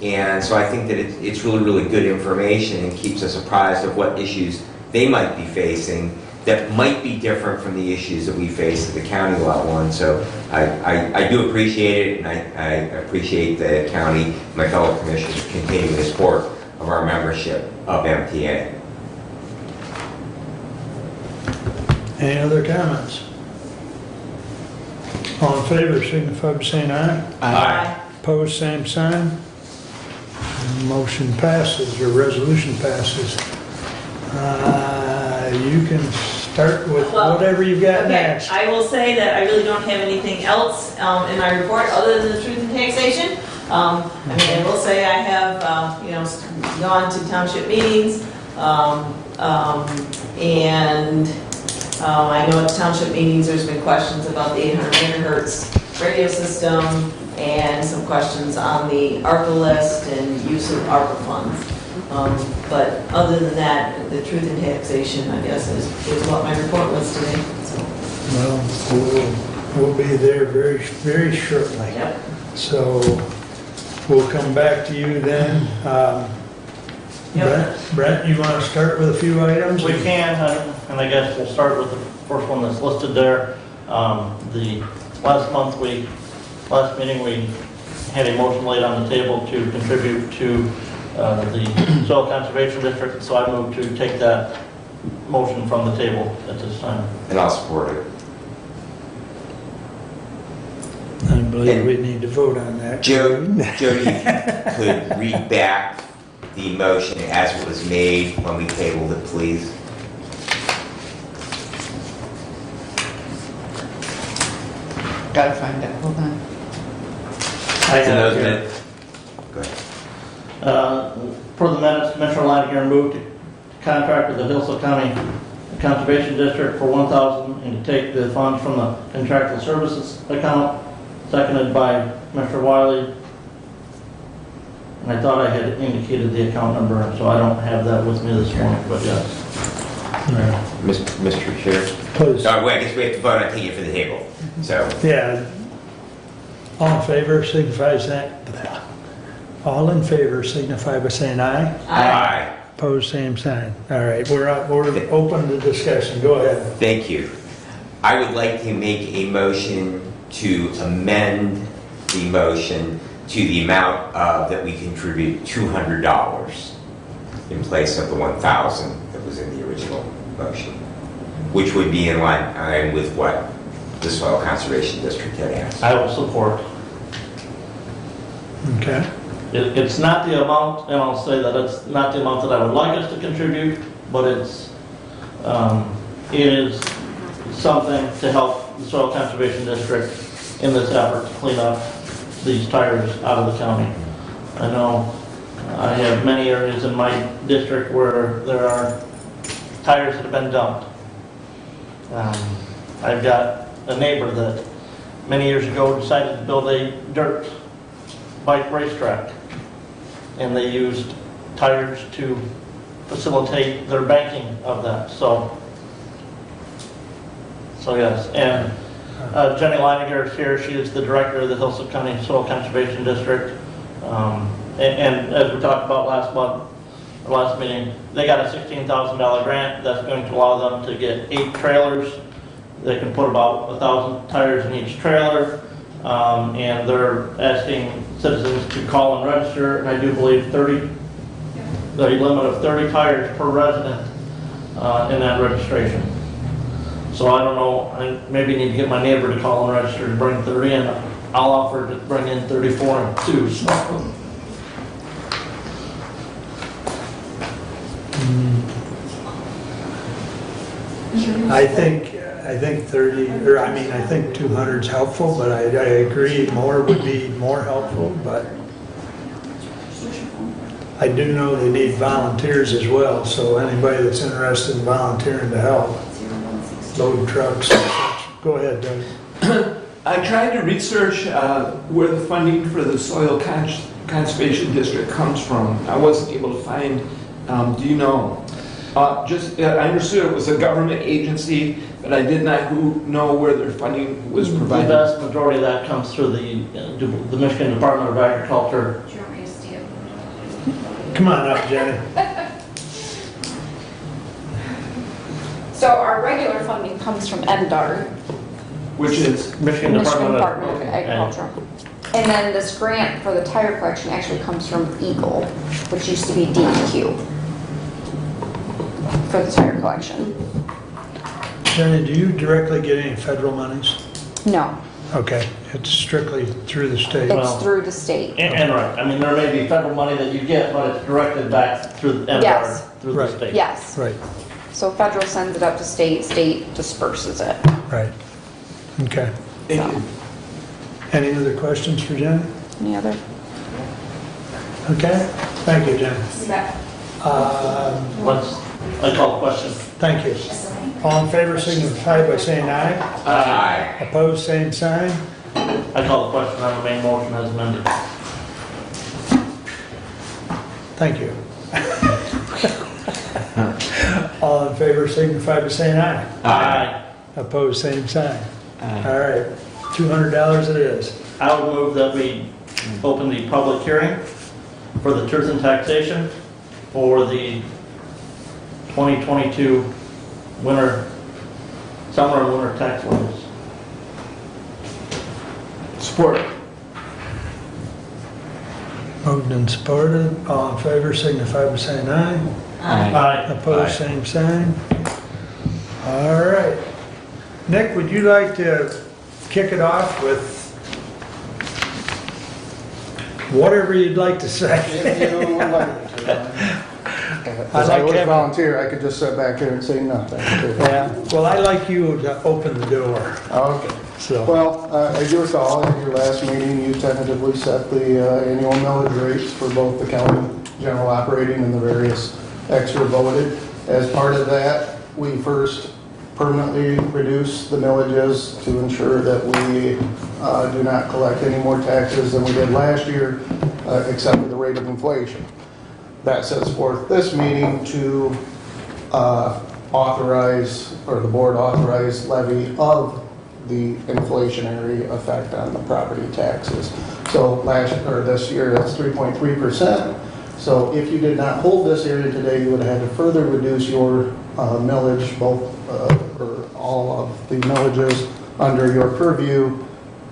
And so I think that it's really, really good information and keeps us apprised of what issues they might be facing that might be different from the issues that we face at the county level. And so I do appreciate it, and I appreciate the county, my fellow commissioners, continuing the support of our membership of MTA. Any other comments? All in favor, signify by saying aye. Aye. Opposed, same sign. Motion passes, or resolution passes. You can start with Well, whatever you've got Okay, next. I will say that I really don't have anything else in my report other than the truth and taxation. I will say I have, gone to township meetings, and I know at township meetings, there's been questions about the 800 megahertz radio system, and some questions on the ARPA list and use of ARPA funds. But other than that, the truth in taxation, I guess, is what my report was today. So, Well, we'll be there very, very shortly. yep. So we'll come back to you then. Brent, you want to start with a few items? We can, and I guess we'll start with the first one that's listed there. The last meeting, we had a motion laid on the table to contribute to the Soil Conservation District, so I move to take that motion from the table at this time. And I'll support it. I believe we need to vote on that. Jody could read back the motion as it was made when we tabled it, please. Gotta find it, hold on. I In those have it. minutes. Go ahead. For the minutes, Commissioner Leininger moved to contract with the Hillsdale County Conservation District for $1,000 and to take the funds from the contractual services account, seconded by Mr. Wiley. And I thought I had indicated the account number, so I don't have that with me this morning, but yes. Mr. Chair? Please. Well, I guess we have to vote on taking it for the table. So, Yeah. All in favor, signify by saying, all in favor, signify by saying aye. aye. Opposed, same sign. All right, we're open to discussion. Go ahead. Thank you. I would like to make a motion to amend the motion to the amount that we contribute $200 in place of the $1,000 that was in the original motion, which would be in line with what the Soil Conservation District had asked. I will support. Okay. It's not the amount, and I'll say that it's not the amount that I would like us to contribute, but it is something to help the Soil Conservation District in this effort to clean up these tires out of the county. I know I have many areas in my district where there are tires that have been dumped. I've got a neighbor that many years ago decided to build a dirt bike racetrack, and they used tires to facilitate their banking of that. So yes, and Jenny Leininger is here. She is the director of the Hillsdale County Soil Conservation District. And as we talked about last meeting, they got a $16,000 grant that's going to allow them to get 8 trailers. They can put about 1,000 tires in each trailer. And they're asking citizens to call and register, and I do believe the limit of 30 tires per resident in that registration. So I don't know, I maybe need to get my neighbor to call and register to bring 30 in. I'll offer to bring in 34 and 2. So. I think 30, or I think 200 is helpful, but I agree more would be more helpful, but I do know they need volunteers as well, so anybody that's interested in volunteering to help load trucks and such. Go ahead, Doug. I tried to research where the funding for the Soil Conservation District comes from. I wasn't able to find, do you know? I understood it was a government agency, but I did not know where their funding was provided. The vast majority of that comes through the Michigan Department of Agriculture. Do you want me to stand? Come on up, Jenny. So our regular funding comes from NDAR, Which is? Michigan Department of of Agriculture. And then this grant for the tire collection actually comes from Eagle, which used to be DEQ for the tire collection. Jenny, do you directly get any federal monies? No, Okay, it's strictly through the state. it's through the state. And right, I mean, there may be federal money that you get, but it's directed back through the Yes. through the Right. state. Yes. Right, So federal sends it up to state, state disperses it. right. Okay. Thank you. Any other questions for Jenny? Any other? Okay, thank you, Jenny. You bet. I call the question. Thank you. All in favor signify by saying aye. Aye. Opposed, same sign. I call the question on the main motion as amended. Thank you. All in favor signify by saying aye. Aye. Opposed, same sign. All right, $200 it is. I would move that we open the public hearing for the truth and taxation for the 2022 summer and winter tax levies. Support. Moved and supported. All in favor signify by saying aye. Aye. Opposed, same sign. All right. Nick, would you like to kick it off with whatever you'd like to say? As I would volunteer, I could just sit back here and say nothing. Yeah, well, I like you to open the door. Okay. So, Well, as you recall, at your last meeting, you tentatively set the annual millage rates for both the county general operating and the various extra voted. As part of that, we first permanently reduced the millages to ensure that we do not collect any more taxes than we did last year, except for the rate of inflation. That sets forth this meeting to authorize, or the board authorize levy of the inflationary effect on the property taxes. So this year, that's 3.3%. So if you did not hold this hearing today, you would have had to further reduce your millage, both, or all of the millages under your purview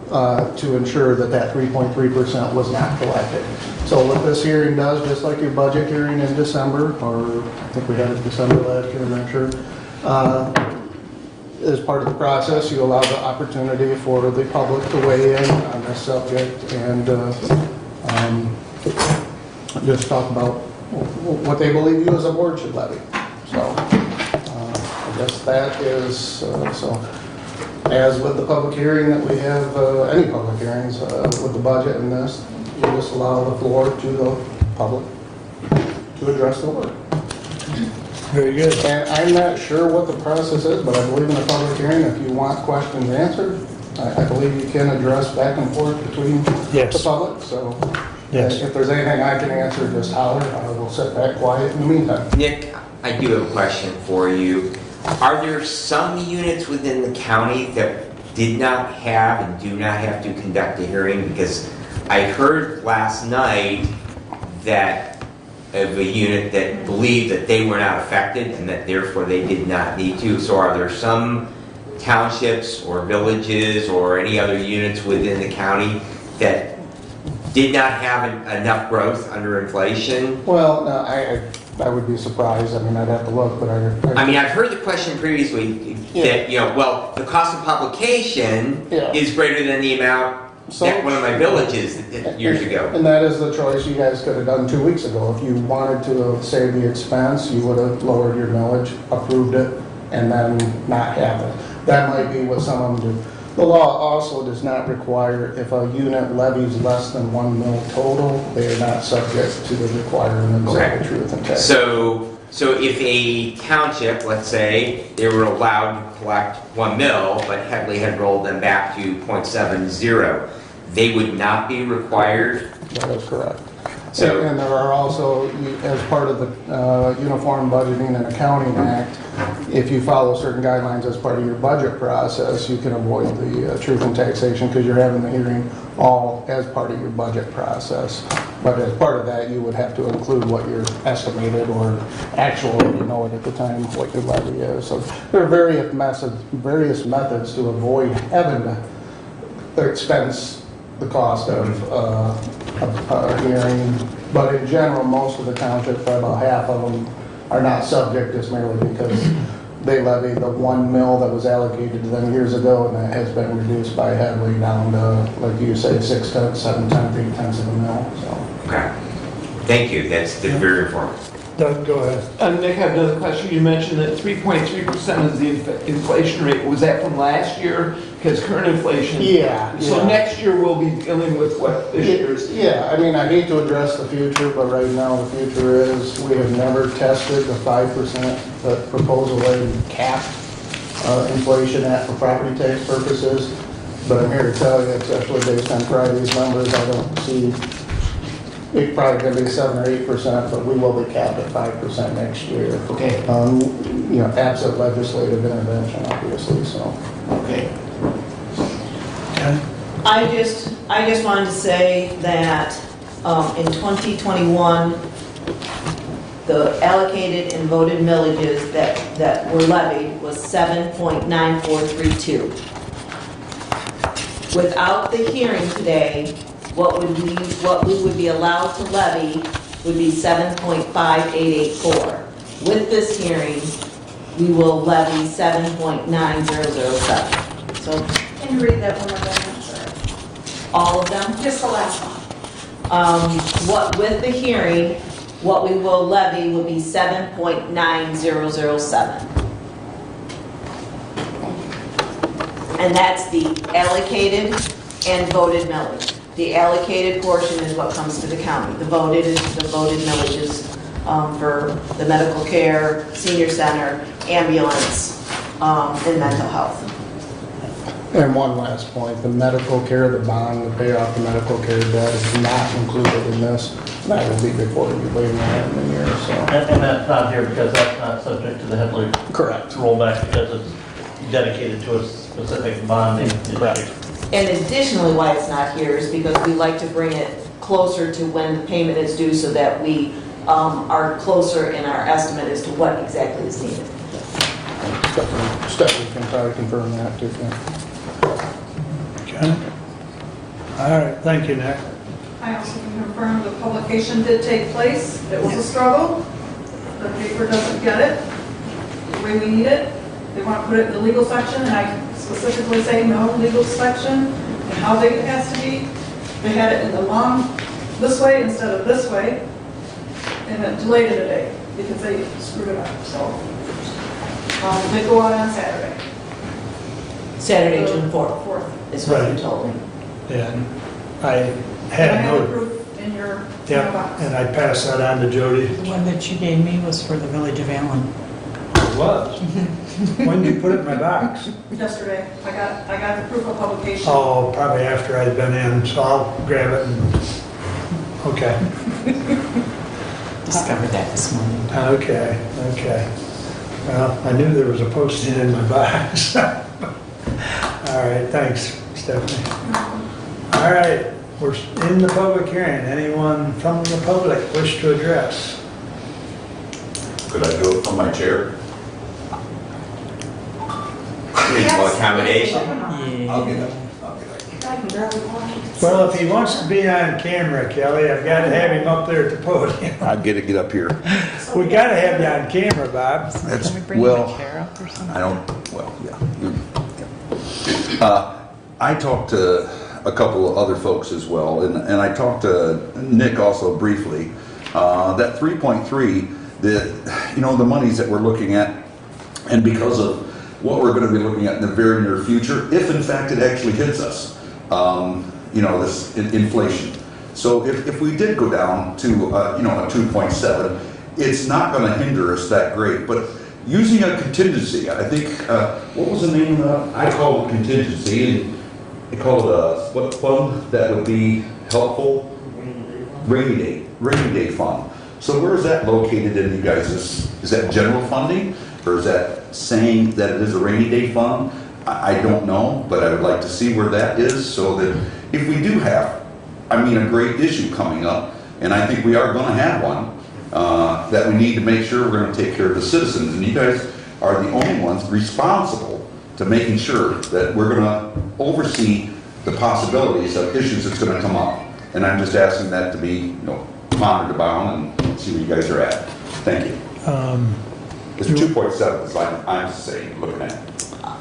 to ensure that that 3.3% was not collected. So what this hearing does, just like your budget hearing in December, or I think we had it December last year, I'm not sure, as part of the process, you allow the opportunity for the public to weigh in on this subject and just talk about what they believe you as a board should levy. So I guess that is, so as with the public hearing that we have, any public hearings with the budget and this, you just allow the floor to the public to address the board. very good. And I'm not sure what the process is, but I believe in the public hearing, if you want questions answered, I believe you can address back and forth between Yes. the public. So Yes. if there's anything I can answer, just holler. I will sit back quiet in the meantime. Nick, I do have a question for you. Are there some units within the county that did not have and do not have to conduct a hearing? Because I heard last night that of a unit that believed that they were not affected and that therefore they did not need to. So are there some townships or villages or any other units within the county that did not have enough growth under inflation? Well, no, I would be surprised. I mean, I'd have to look, but I mean, I've heard the question previously that, well, the cost of publication is greater than the amount that one of my villages years ago. And that is the choice you guys could have done 2 weeks ago. If you wanted to save the expense, you would have lowered your millage, approved it, and then not have it. That might be what some of them do. The law also does not require, if a unit levies less than 1 mil total, they are not subject to the requirements of the truth and tax. So if a township, let's say, they were allowed to collect 1 mil, but Headley had rolled them back to 0.70, they would not be required? That is correct. So, and there are also, as part of the Uniform Budgeting and Accounting Act, if you follow certain guidelines as part of your budget process, you can avoid the truth and taxation because you're having the hearing all as part of your budget process. But as part of that, you would have to include what your estimated or actual, you know it at the time, what your levy is. So there are various methods to avoid having to expense the cost of a hearing. But in general, most of the townships, probably about half of them, are not subject just merely because they levy the 1 mil that was allocated to them years ago, and that has been reduced by Headley down to, like you say, 6 tenths, 7 tenths, 8 tenths of a mil. So. okay. Thank you. That's very informative. Doug, go ahead. Nick, I have another question. You mentioned that 3.3% is the inflation rate. Was that from last year? Because current inflation. Yeah. So next year we'll be dealing with what this year's. Yeah, I mean, I hate to address the future, but right now the future is we have never tested the 5% proposal rate cap inflation at for property tax purposes. But I'm here to tell you, especially based on Friday's numbers, I don't see, it's probably gonna be 7 or 8%, but we will be capped at 5% next year. Okay. You know, absent legislative intervention, obviously, so. Okay. Okay. I just wanted to say that in 2021, the allocated and voted millages that were levied was 7.9432. Without the hearing today, what we would be allowed to levy would be 7.5884. With this hearing, we will levy 7.9007. So Can you read that one more time? I'm sorry. all of them. Just the last one. With the hearing, what we will levy will be 7.9007. And that's the allocated and voted millage. The allocated portion is what comes to the county. The voted millages for the medical care, senior center, ambulance, and mental health. And one last point, the medical care, the bond to pay off the medical care debt is not included in this. That will be before you later in the year, so. And that's not here because that's not subject to the Headley Correct. rollback because it's dedicated to a specific bonding issue. And additionally, why it's not here is because we like to bring it closer to when the payment is due so that we are closer in our estimate as to what exactly is needed. Stephanie can probably confirm that too. Yeah. Okay. All right, thank you, Nick. I also can confirm the publication did take place. It was a struggle. The paper doesn't get it the way we need it. They want to put it in the legal section, and I specifically say no legal section, and how big it has to be. They had it in the long this way instead of this way, and it delayed it a day because they screwed it up. So it did go out on Saturday. Saturday, June 4th Fourth. is what you Right. told me. And I And I had have the no, proof in your yep, mailbox. and I passed that on to Jody. The one that you gave me was for the Village of Allen. It was. When did you put it in my box? Yesterday, I got the proof of publication. Oh, probably after I'd been in, so I'll grab it and, okay. Discovered that this morning. Okay. Well, I knew there was a Post-it in my box. All right, thanks, Stephanie. All right, we're in the public hearing. Anyone from the public wish to address? Could I do it from my chair? Reasonable accommodation. I'll get it. I can barely walk. Well, if he wants to be on camera, Kelly, I've got to have him up there at the podium. I'll get up here. We got to have you on camera, Bob. That's, Can we bring well, my chair up or something? I don't, well, yeah. I talked to a couple of other folks as well, and I talked to Nick also briefly. That 3.3, the monies that we're looking at, and because of what we're going to be looking at in the very near future, if in fact it actually hits us, this inflation. So if we did go down to, a 2.7, it's not going to hinder us that great. But using a contingency, I think, what was the name of that? I call it contingency, and they call it what fund that would be helpful? Rainy day fund. So where is that located in you guys? Is that general funding? Or is that saying that it is a rainy day fund? I don't know, but I would like to see where that is so that if we do have, a great issue coming up, and I think we are going to have one, that we need to make sure we're going to take care of the citizens. And you guys are the only ones responsible to making sure that we're going to oversee the possibilities of issues that's going to come up. And I'm just asking that to be, monitored about and see where you guys are at. Thank you. It's 2.7 is I'm saying, looking at.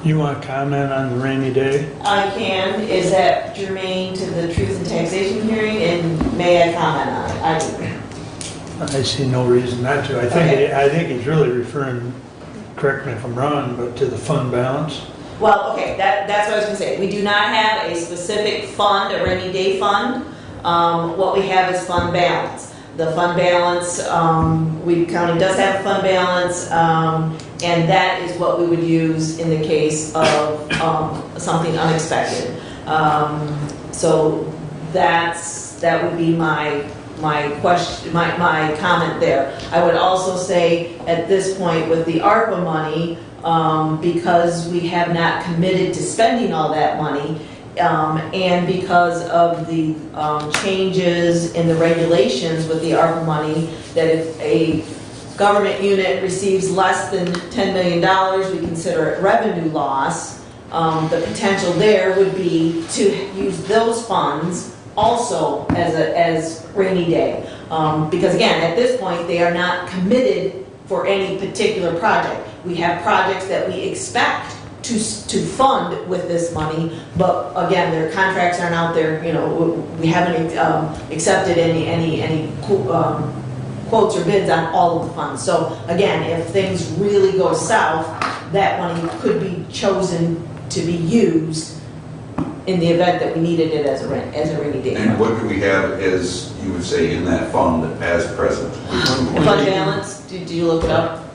You want to comment on the rainy day? I can. Is that germane to the truth and taxation hearing, and may I comment on it? I do. I see no reason not to. I think he's really referring, correct me if I'm wrong, but to the fund balance. Well, okay, that's what I was gonna say. We do not have a specific fund, a rainy day fund. What we have is fund balance. The fund balance, county does have a fund balance, and that is what we would use in the case of something unexpected. So that would be my question, my comment there. I would also say at this point with the ARPA money, because we have not committed to spending all that money, and because of the changes in the regulations with the ARPA money, that if a government unit receives less than $10 million, we consider it revenue loss. The potential there would be to use those funds also as rainy day. Because again, at this point, they are not committed for any particular project. We have projects that we expect to fund with this money, but again, their contracts aren't out there, we haven't accepted any quotes or bids on all of the funds. So again, if things really go south, that money could be chosen to be used in the event that we needed it as a rainy day. And what do we have as, you would say, in that fund as present? Fund balance, did you look it up?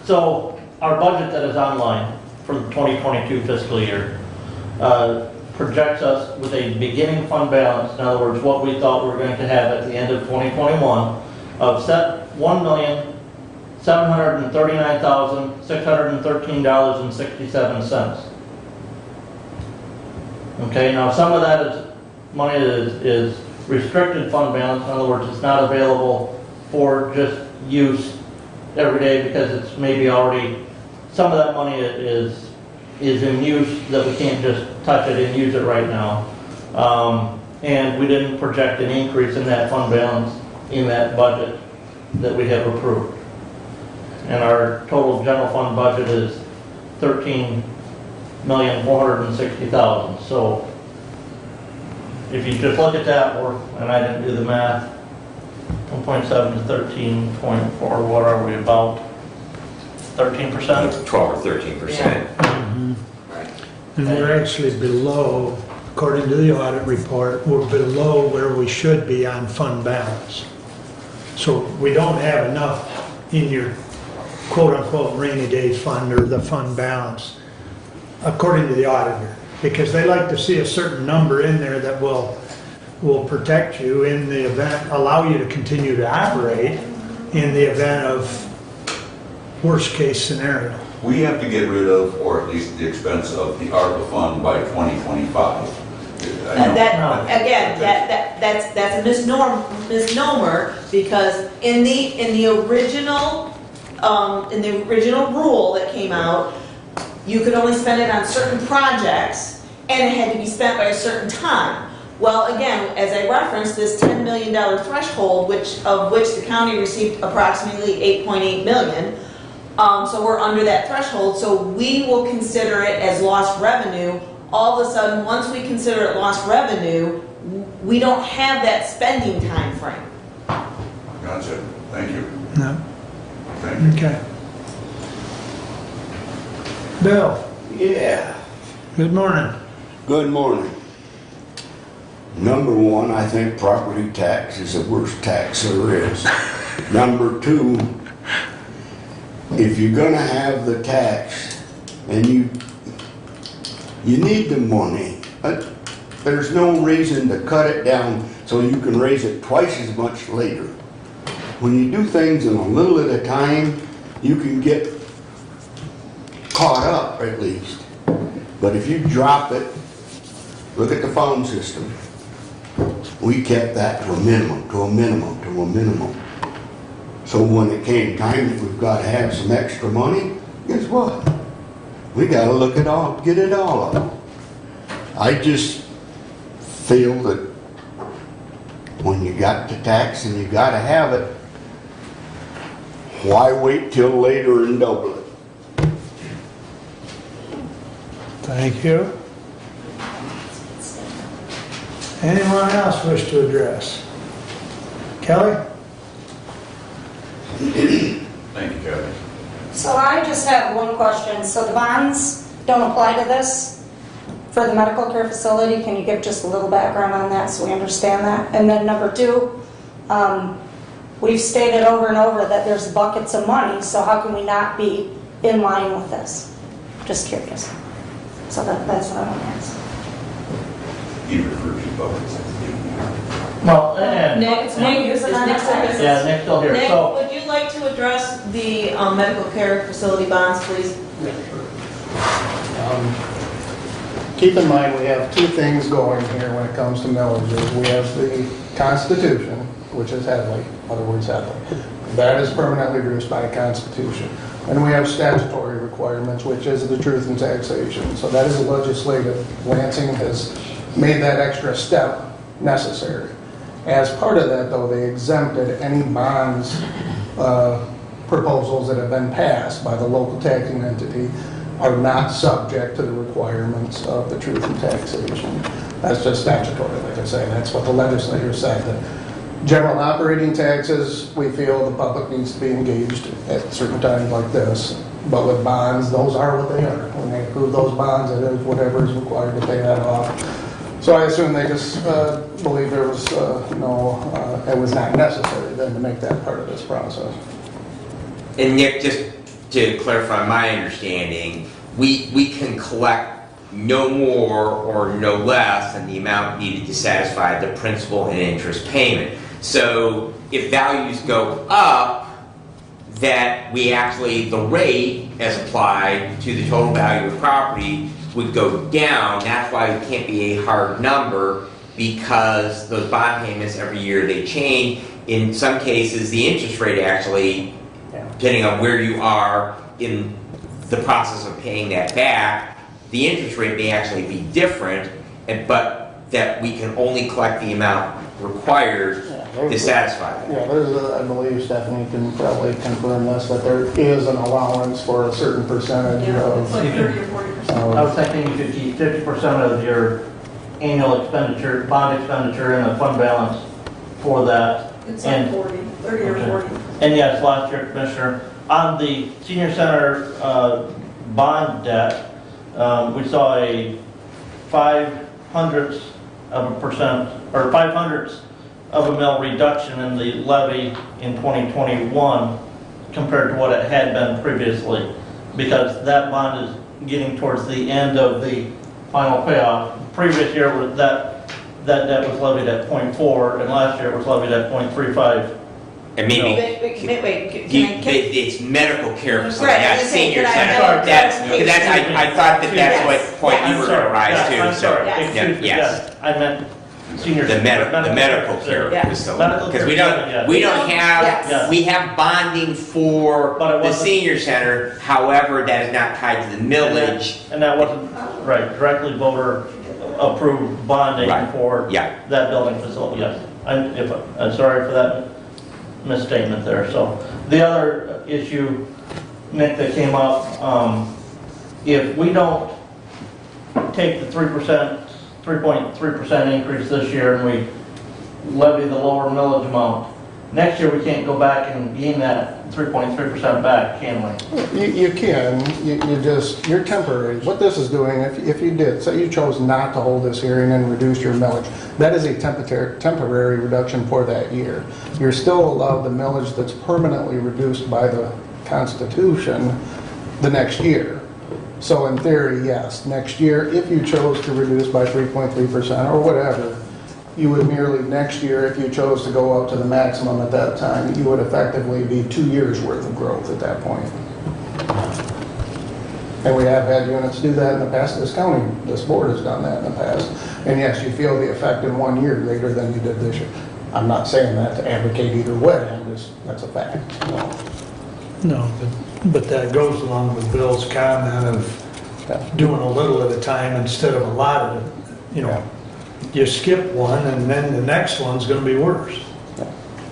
So our budget that is online for the 2022 fiscal year projects us with a beginning fund balance, in other words, what we thought we were going to have at the end of 2021, of $1,739,613.67. Okay, now some of that is money that is restricted fund balance. In other words, it's not available for just use every day because it's maybe already, some of that money is in use that we can't just touch it and use it right now. And we didn't project an increase in that fund balance in that budget that we have approved. And our total general fund budget is $13,460,000. So if you just look at that, and I didn't do the math, 1.7 to 13.4, what are we, about 13%? 12 or 13%. And we're actually below, according to the audit report, we're below where we should be on fund balance. So we don't have enough in your quote-unquote rainy day fund or the fund balance, according to the auditor, because they like to see a certain number in there that will protect you in the event, allow you to continue to operate in the event of worst case scenario. We have to get rid of, or at least the expense of, the ARPA fund by 2025. That's a misnomer because in the original rule that came out, you could only spend it on certain projects and it had to be spent by a certain time. Well, again, as I referenced, this $10 million threshold, of which the county received approximately $8.8 million, so we're under that threshold, so we will consider it as lost revenue. All of a sudden, once we consider it lost revenue, we don't have that spending time frame. Gotcha. Thank you. No. Thank you. Okay. Bill, Yeah, good morning. good morning. Number one, I think property tax is the worst tax there is. Number two, if you're gonna have the tax and you need the money, there's no reason to cut it down so you can raise it twice as much later. When you do things in a little at a time, you can get caught up at least. But if you drop it, look at the phone system. We kept that to a minimum, to a minimum, to a minimum. So when it came time that we've got to have some extra money, guess what? We got to look it all, get it all up. I just feel that when you got the tax and you got to have it, why wait till later and double it? Thank you. Anyone else wish to address? Kelly? Thank you, Kevin. So I just have one question. So the bonds don't apply to this for the medical care facility? Can you give just a little background on that so we understand that? And then number two, we've stated over and over that there's buckets of money, so how can we not be in line with this? Just curious. So that's what I want to ask. He referred to both. Well, and, Nick, It's money, Nick, is isn't it? Nick still here? yeah, Nick's still here, Nick, so, would you like to address the medical care facility bonds, please? Keep in mind, we have two things going here when it comes to millages. We have the Constitution, which is Headley, in other words, Headley. That is permanently reduced by Constitution. And we have statutory requirements, which is the truth in taxation. So that is legislative. Lansing has made that extra step necessary. As part of that, though, they exempted any bonds proposals that have been passed by the local taxing entity are not subject to the requirements of the truth in taxation. That's just statutory, like I say. That's what the legislature said. That general operating taxes, we feel the public needs to be engaged at certain times like this. But with bonds, those are what they are. When they approve those bonds, it is whatever is required to pay that off. So I assume they just believe there was it was not necessary then to make that part of this process. And Nick, just to clarify my understanding, we can collect no more or no less than the amount needed to satisfy the principal and interest payment. So if values go up, that we actually, the rate as applied to the total value of property would go down. That's why it can't be a hard number, because those bond payments every year they change. In some cases, the interest rate actually, depending on where you are in the process of paying that back, the interest rate may actually be different, but that we can only collect the amount required to satisfy that. Yeah, there's I believe Stephanie can probably confirm this, that there is an allowance for a certain percentage of. It's like 30 or 40%. I was thinking you could keep 50% of your annual expenditure, bond expenditure in a fund balance for that. It's like 40, 30 or 40. And yes, last year, Commissioner, on the senior center bond debt, we saw a 0.05% or 0.05 of a mil reduction in the levy in 2021 compared to what it had been previously, because that bond is getting towards the end of the final payoff. Previous year, that debt was levied at 0.4, and last year it was levied at 0.35. And maybe it's medical care facility, not senior center. That's I thought that's what point you were going to rise to. I'm sorry. Yes. Yes. I meant senior. The medical care facility, because we don't have we have bonding for the senior center. However, that is not tied to the millage. And that wasn't right. Directly voter approved bonding for that building facility. Yes. I'm sorry for that misstatement there. So the other issue, Nick, that came up, if we don't take the 3.3% increase this year and we levy the lower millage amount, next year we can't go back and gain that 3.3% back, can we? You can, you're temporary. What this is doing, if you did, say you chose not to hold this hearing and reduce your millage, that is a temporary reduction for that year. You're still allowed the millage that's permanently reduced by the Constitution the next year. So in theory, yes, next year, if you chose to reduce by 3.3% or whatever, you would merely next year, if you chose to go up to the maximum at that time, you would effectively be 2 years worth of growth at that point. And we have had units do that in the past. This board has done that in the past. And yes, you feel the effect in 1 year later than you did this year. I'm not saying that to advocate either way, that's a fact. No, but that goes along with Bill's comment of doing a little at a time instead of a lot of it. You skip one and then the next one's going to be worse.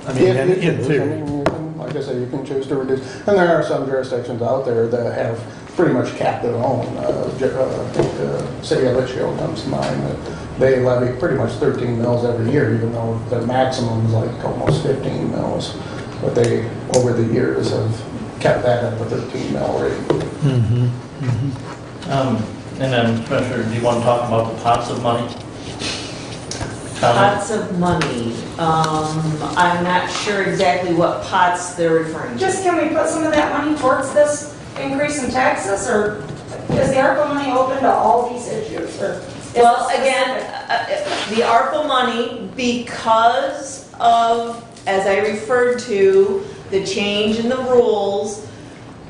I mean, in theory. Like I said, you can choose to reduce. And there are some jurisdictions out there that have pretty much capped their own. I think the city of Litchfield comes to mind. That they levy pretty much 13 mills every year, even though their maximum is like almost 15 mills. But they, over the years, have kept that at the 13 mil rate. And then, Commissioner, do you want to talk about the pots of money? Pots of money. I'm not sure exactly what pots they're referring to. Just can we put some of that money towards this increase in taxes, or Is the ARPA money open to all these issues, or? is Well, it again, specific? the ARPA money, because of, as I referred to, the change in the rules,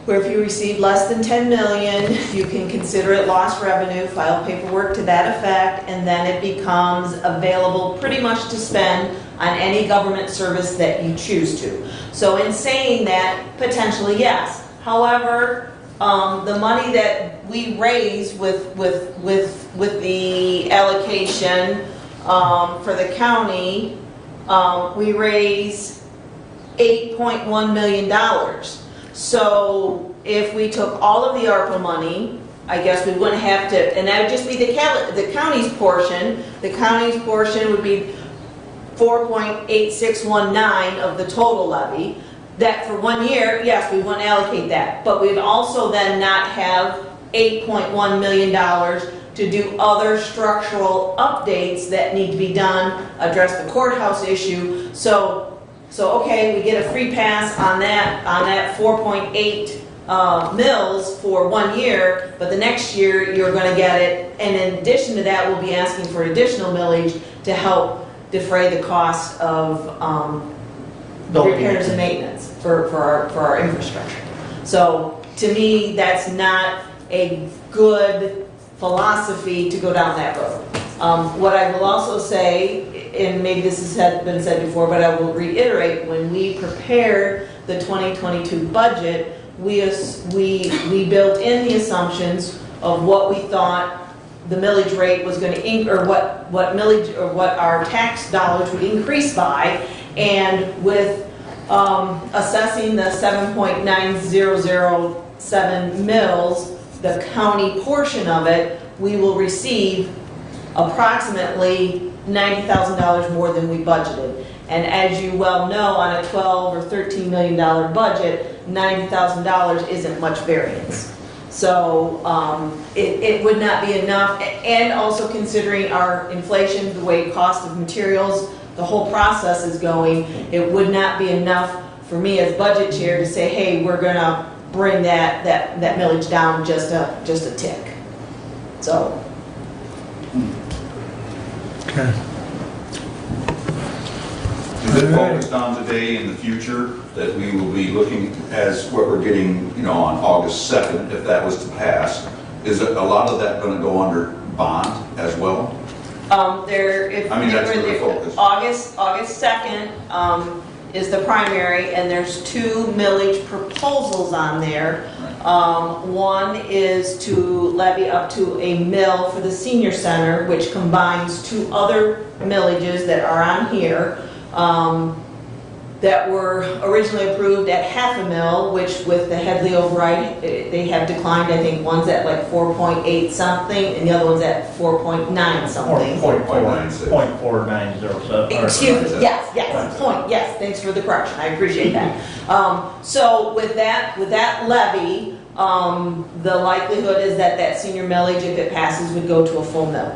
where if you receive less than 10 million, you can consider it lost revenue, file paperwork to that effect, and then it becomes available pretty much to spend on any government service that you choose to. So in saying that, potentially yes. However, the money that we raise with the allocation for the county, we raise $8.1 million. So if we took all of the ARPA money, I guess we wouldn't have to, and that would just be the county's portion. The county's portion would be 4.8619 of the total levy. That for 1 year, yes, we wouldn't allocate that. But we'd also then not have $8.1 million to do other structural updates that need to be done, address the courthouse issue. So okay, we get a free pass on that 4.8 mils for 1 year, but the next year you're going to get it. And in addition to that, we'll be asking for additional millage to help defray the cost of repairs and maintenance for our infrastructure. So to me, that's not a good philosophy to go down that road. What I will also say, and maybe this has been said before, but I will reiterate, when we prepared the 2022 budget, we built in the assumptions of what we thought the millage rate was going to, or what millage, or what our tax dollars would increase by, and with assessing the 7.9007 mils, the county portion of it, we will receive approximately $90,000 more than we budgeted. And as you well know, on a $12 or $13 million budget, $90,000 isn't much variance. So it would not be enough, and also considering our inflation, the way cost of materials, the whole process is going, it would not be enough for me as budget chair to say, hey, we're gonna bring that millage down just a tick. So. Okay. Is it focused on today and the future that we will be looking as what we're getting, on August 2nd, if that was to pass? Is it a lot of that going to go under bond as well? That's where the focus. August 2nd is the primary, and there's 2 millage proposals on there. One is to levy up to a mill for the senior center, which combines 2 other millages that are on here, that were originally approved at half a mil, which with the Headley override, they have declined. I think one's at like 4.8 something, and the other one's at 4.9 something. 0.4907. Excuse me, yes, thanks for the correction, I appreciate that. So with that levy, the likelihood is that senior millage, if it passes, would go to a full mill.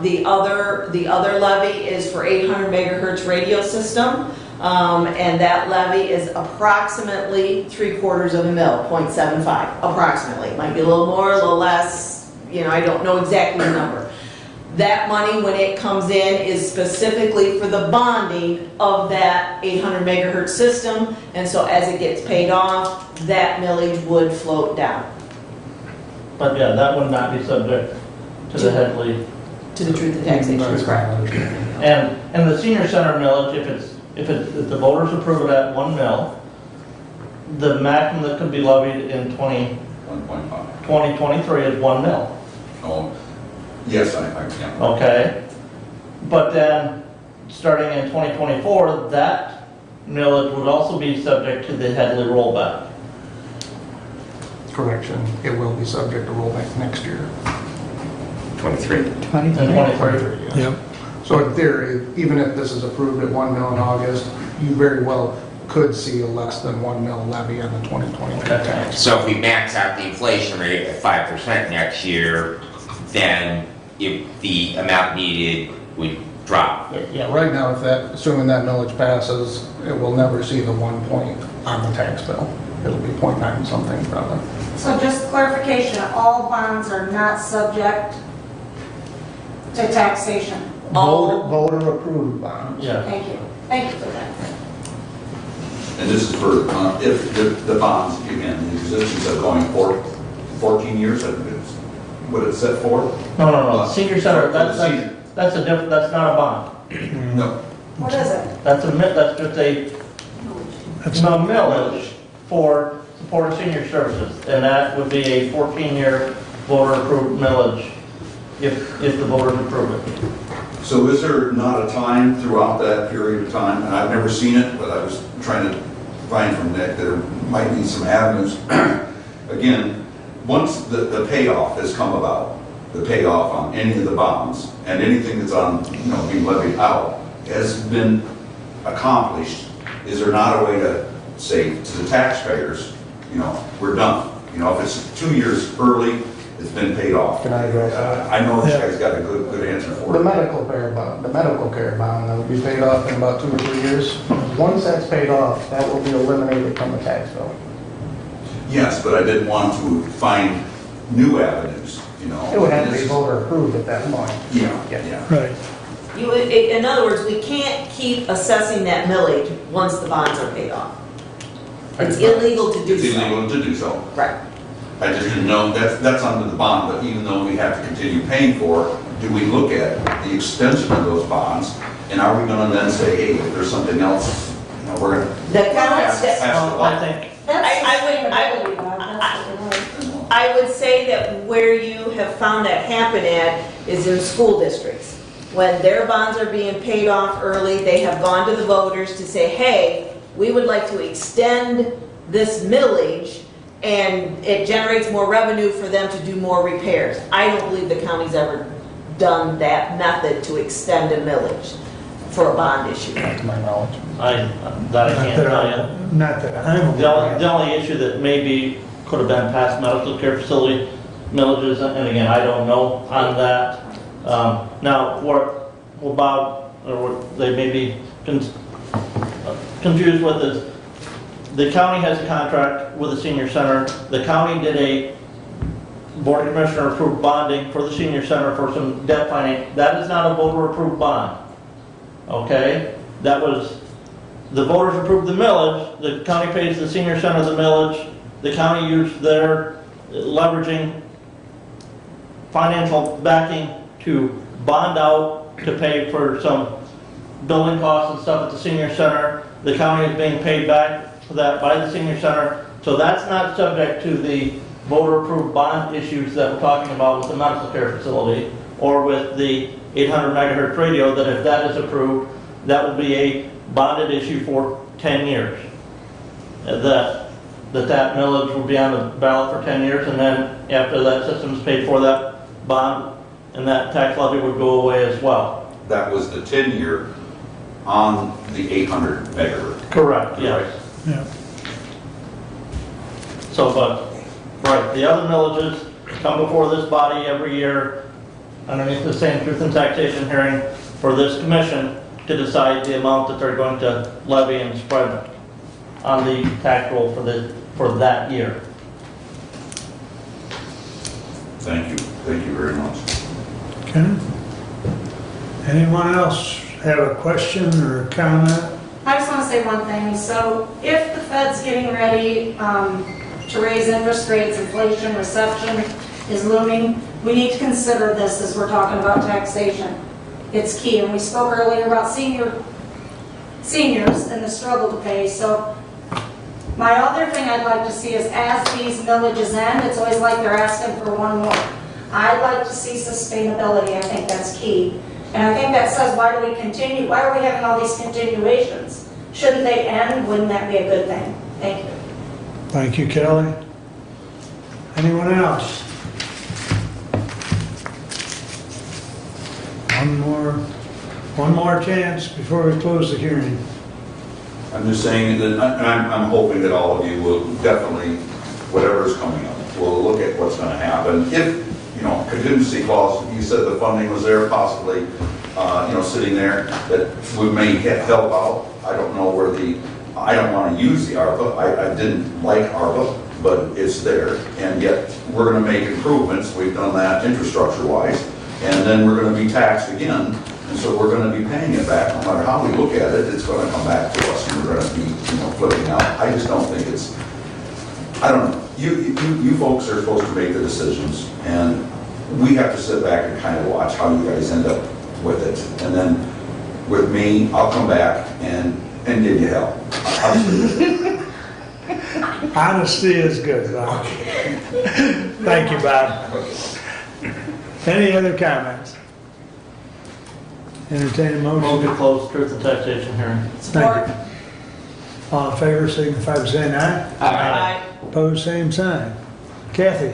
The other levy is for 800 megahertz radio system, and that levy is approximately 3/4 of a mil, 0.75, approximately. It might be a little more, a little less, I don't know exactly the number. That money, when it comes in, is specifically for the bonding of that 800 megahertz system, and so as it gets paid off, that millage would float down. But yeah, that would not be subject to the Headley. To the truth in taxation, is correct. And the senior center millage, if the voters approve it at 1 mil, the maximum that could be levied in 2023 is 1 mil. Oh, yes, I can. Okay, but then, starting in 2024, that millage would also be subject to the Headley rollback. Correction, it will be subject to rollback next year. 23. 23. Yes. Yep. So in theory, even if this is approved at 1 mil in August, you very well could see a less than 1 mil levy on the 2023 tax. So if we max out the inflation rate at 5% next year, then the amount needed would drop. Yeah, right now, assuming that millage passes, it will never see the 1 point on the tax bill. it'll be 0.9 something probably. So just clarification, all bonds are not subject to taxation? Voter approved bonds. Yeah. Thank you. Thank you for that. And this is for, if the bonds, again, the existence of going for 14 years, I think it's what it's set for? No, senior center, For the senior. that's a different, that's not a bond. No, What is it? That's just a millage for support of senior services. And that would be a 14-year voter-approved millage if the voters approve it. so is there not a time throughout that period of time, and I've never seen it, but I was trying to find from Nick, there might be some avenues. Again, once the payoff has come about, the payoff on any of the bonds, and anything that's on, being levied out, has been accomplished, is there not a way to say to the taxpayers, we're done? If it's 2 years early, it's been paid off. Can I address that? I know this guy's got a good answer for The it. medical care bond, that would be paid off in about 2 or 3 years. Once that's paid off, that will be eliminated from the tax bill. Yes, but I didn't want to find new avenues, It would have to be voter approved at that point. Yeah. Right. In other words, we can't keep assessing that millage once the bonds are paid off. It's illegal to do It's so. illegal to do so. Right. I just didn't know, that's under the bond, but even though we have to continue paying for it, do we look at the extension of those bonds? And are we gonna then say, hey, if there's something else, we're gonna The pass comments, the law? I think, I would say that where you have found that happen at is in school districts. When their bonds are being paid off early, they have gone to the voters to say, hey, we would like to extend this millage, and it generates more revenue for them to do more repairs. I don't believe the county's ever done that method to extend a millage for a bond issue. To my knowledge. I can't tell you. Not that I'm The aware of. only issue that maybe could have been past medical care facility millages, and again, I don't know on that. Now, what Bob, or what they may be confused with is, the county has a contract with the senior center. The county did a board of commissioner approved bonding for the senior center for some debt financing. That is not a voter approved bond. Okay? That was, the voters approved the millage, the county pays the senior center the millage, the county used their leveraging financial backing to bond out to pay for some building costs and stuff at the senior center. The county is being paid back for that by the senior center. So that's not subject to the voter approved bond issues that we're talking about with the medical care facility or with the 800 megahertz radio, that if that is approved, that will be a bonded issue for 10 years. That millage will be on the ballot for 10 years, and then after that system is paid for, that bond and that tax levy would go away as well. That was the 10-year on the 800 megahertz. Correct, yes. Yeah. So, but, right, the other millages come before this body every year underneath the same truth and taxation hearing for this commission to decide the amount that they're going to levy and spread on the tax roll for that year. Thank you very much. Okay. Anyone else have a question or a comment? I just want to say one thing. So if the Fed's getting ready to raise interest rates, inflation, recession is looming, we need to consider this as we're talking about taxation. It's key. And we spoke earlier about seniors and the struggle to pay. So my other thing I'd like to see is as these millages end, it's always like they're asking for one more. I'd like to see sustainability. I think that's key. And I think that says, why do we continue? Why are we having all these continuations? Shouldn't they end? Wouldn't that be a good thing? Thank you. Thank you, Kelly. Anyone else? One more chance before we close the hearing. I'm just saying that, I'm hoping that all of you will definitely, whatever's coming up, will look at what's gonna happen. If, contingency clause, you said the funding was there possibly, sitting there, that we may help out. I don't know where the I don't want to use the ARPA. I didn't like ARPA, but it's there. And yet, we're going to make improvements. We've done that infrastructure-wise. And then we're going to be taxed again. And so we're going to be paying it back. No matter how we look at it, it's going to come back to us and we're going to be, flipping out. I just don't think it's, I don't know. You folks are supposed to make the decisions. And we have to sit back and kind of watch how you guys end up with it. And then with me, I'll come back and give you hell. Honesty is good, Bob. Thank you, Bob. Any other comments? Entertain a motion. Move to close truth and taxation hearing. Thank you. All in favor, signify by saying aye. Aye. Opposed, same sign. Kathy?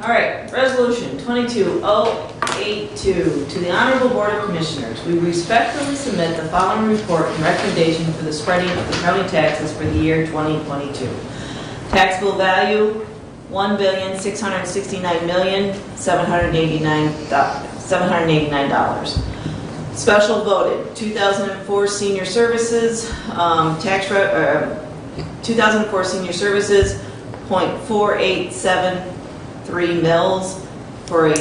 All right, resolution 22082, to the Honorable Board of Commissioners, we respectfully submit the following report and recommendation for the spreading of the county taxes for the year 2022. Taxable value, $1,669,789. Special voted, 2004 senior services, 2004 senior services, .4873 mils for a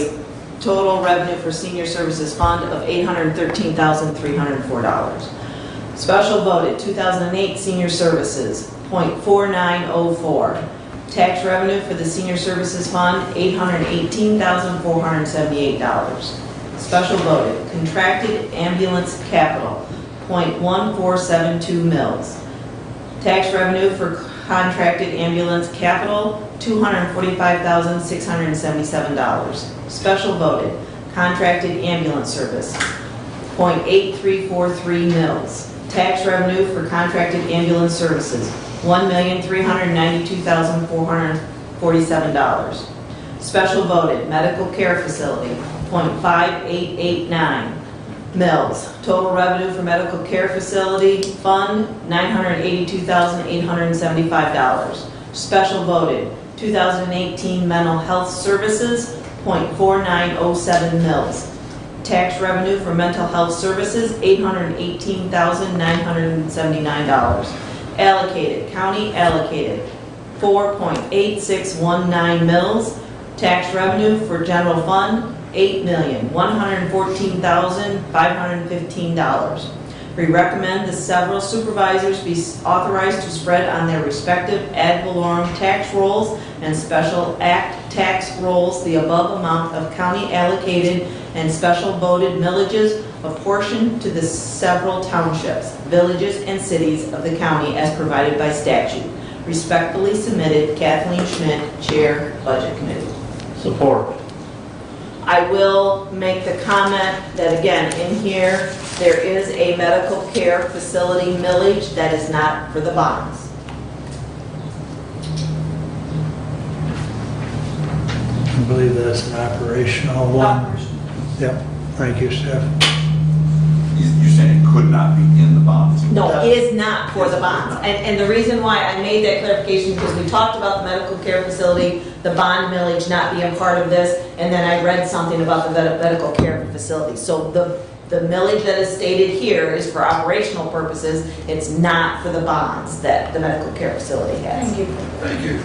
total revenue for senior services fund of $813,304. Special voted, 2008 senior services, .4904. Tax revenue for the senior services fund, $818,478. Special voted, contracted ambulance capital, .1472 mils. Tax revenue for contracted ambulance capital, $245,677. Special voted, contracted ambulance service, .8343 mils. Tax revenue for contracted ambulance services, $1,392,447. Special voted, medical care facility, .5889 mils. Total revenue for medical care facility fund, $982,875. Special voted, 2018 mental health services, .4907 mils. Tax revenue for mental health services, $818,979. Allocated, county allocated, 4.8619 mils. Tax revenue for general fund, $8,114,515. We recommend the several supervisors be authorized to spread on their respective ad valorem tax rolls and special act tax rolls the above amount of county allocated and special voted millages apportioned to the several townships, villages, and cities of the county as provided by statute. Respectfully submitted, Kathleen Schmidt, Chair, Budget Committee. Support. I will make the comment that, again, in here, there is a medical care facility millage that is not for the bonds. I believe that's an operational one. Yep, thank you, Steph. You're saying it could not be in the bonds? No, it is not for the bonds. And the reason why I made that clarification is because we talked about the medical care facility, the bond millage not being part of this, and then I read something about the medical care facility. So the millage that is stated here is for operational purposes. It's not for the bonds that the medical care facility has. Thank you. Thank you.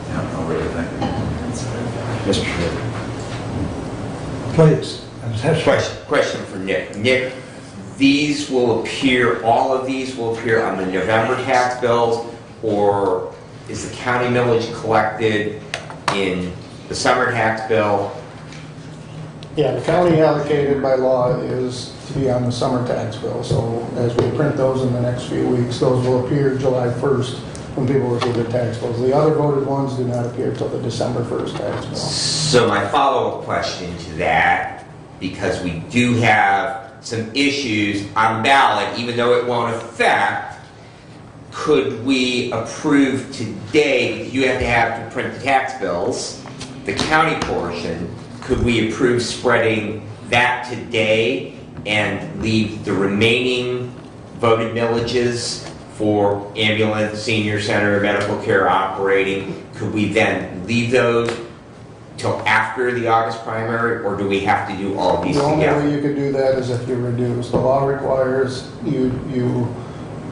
Yeah, no, really, thank you. Mr. Schmidt. Please. Question for Nick. Nick, these will appear, all of these will appear on the November tax bills, or is the county millage collected in the summer tax bill? Yeah, the county allocated by law is to be on the summer tax bill, so as we print those in the next few weeks, those will appear July 1st when people receive their tax bills. The other voted ones do not appear until the December 1st tax bill. So my follow-up question to that, because we do have some issues on ballot, even though it won't affect, could we approve today, because you have to print the tax bills, the county portion, could we approve spreading that today and leave the remaining voted millages for ambulance, senior center, medical care operating? Could we then leave those till after the August primary, or do we have to do all of these The only together? way you could do that is if you reduce. The law requires you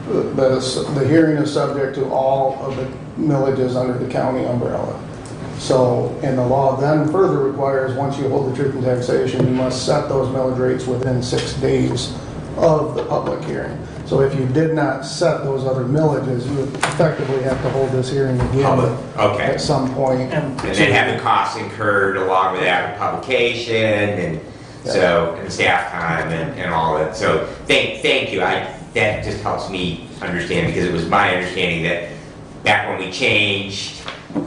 the hearing is subject to all of the millages under the county umbrella. So, and the law then further requires, once you hold the truth in taxation, you must set those millage rates within 6 days of the public hearing. So if you did not set those other millages, you would effectively have to hold this hearing again Okay. at some point. And then have the costs incurred along with that publication and so, and staff time and all that. So thank you. That just helps me understand, because it was my understanding that back when we changed,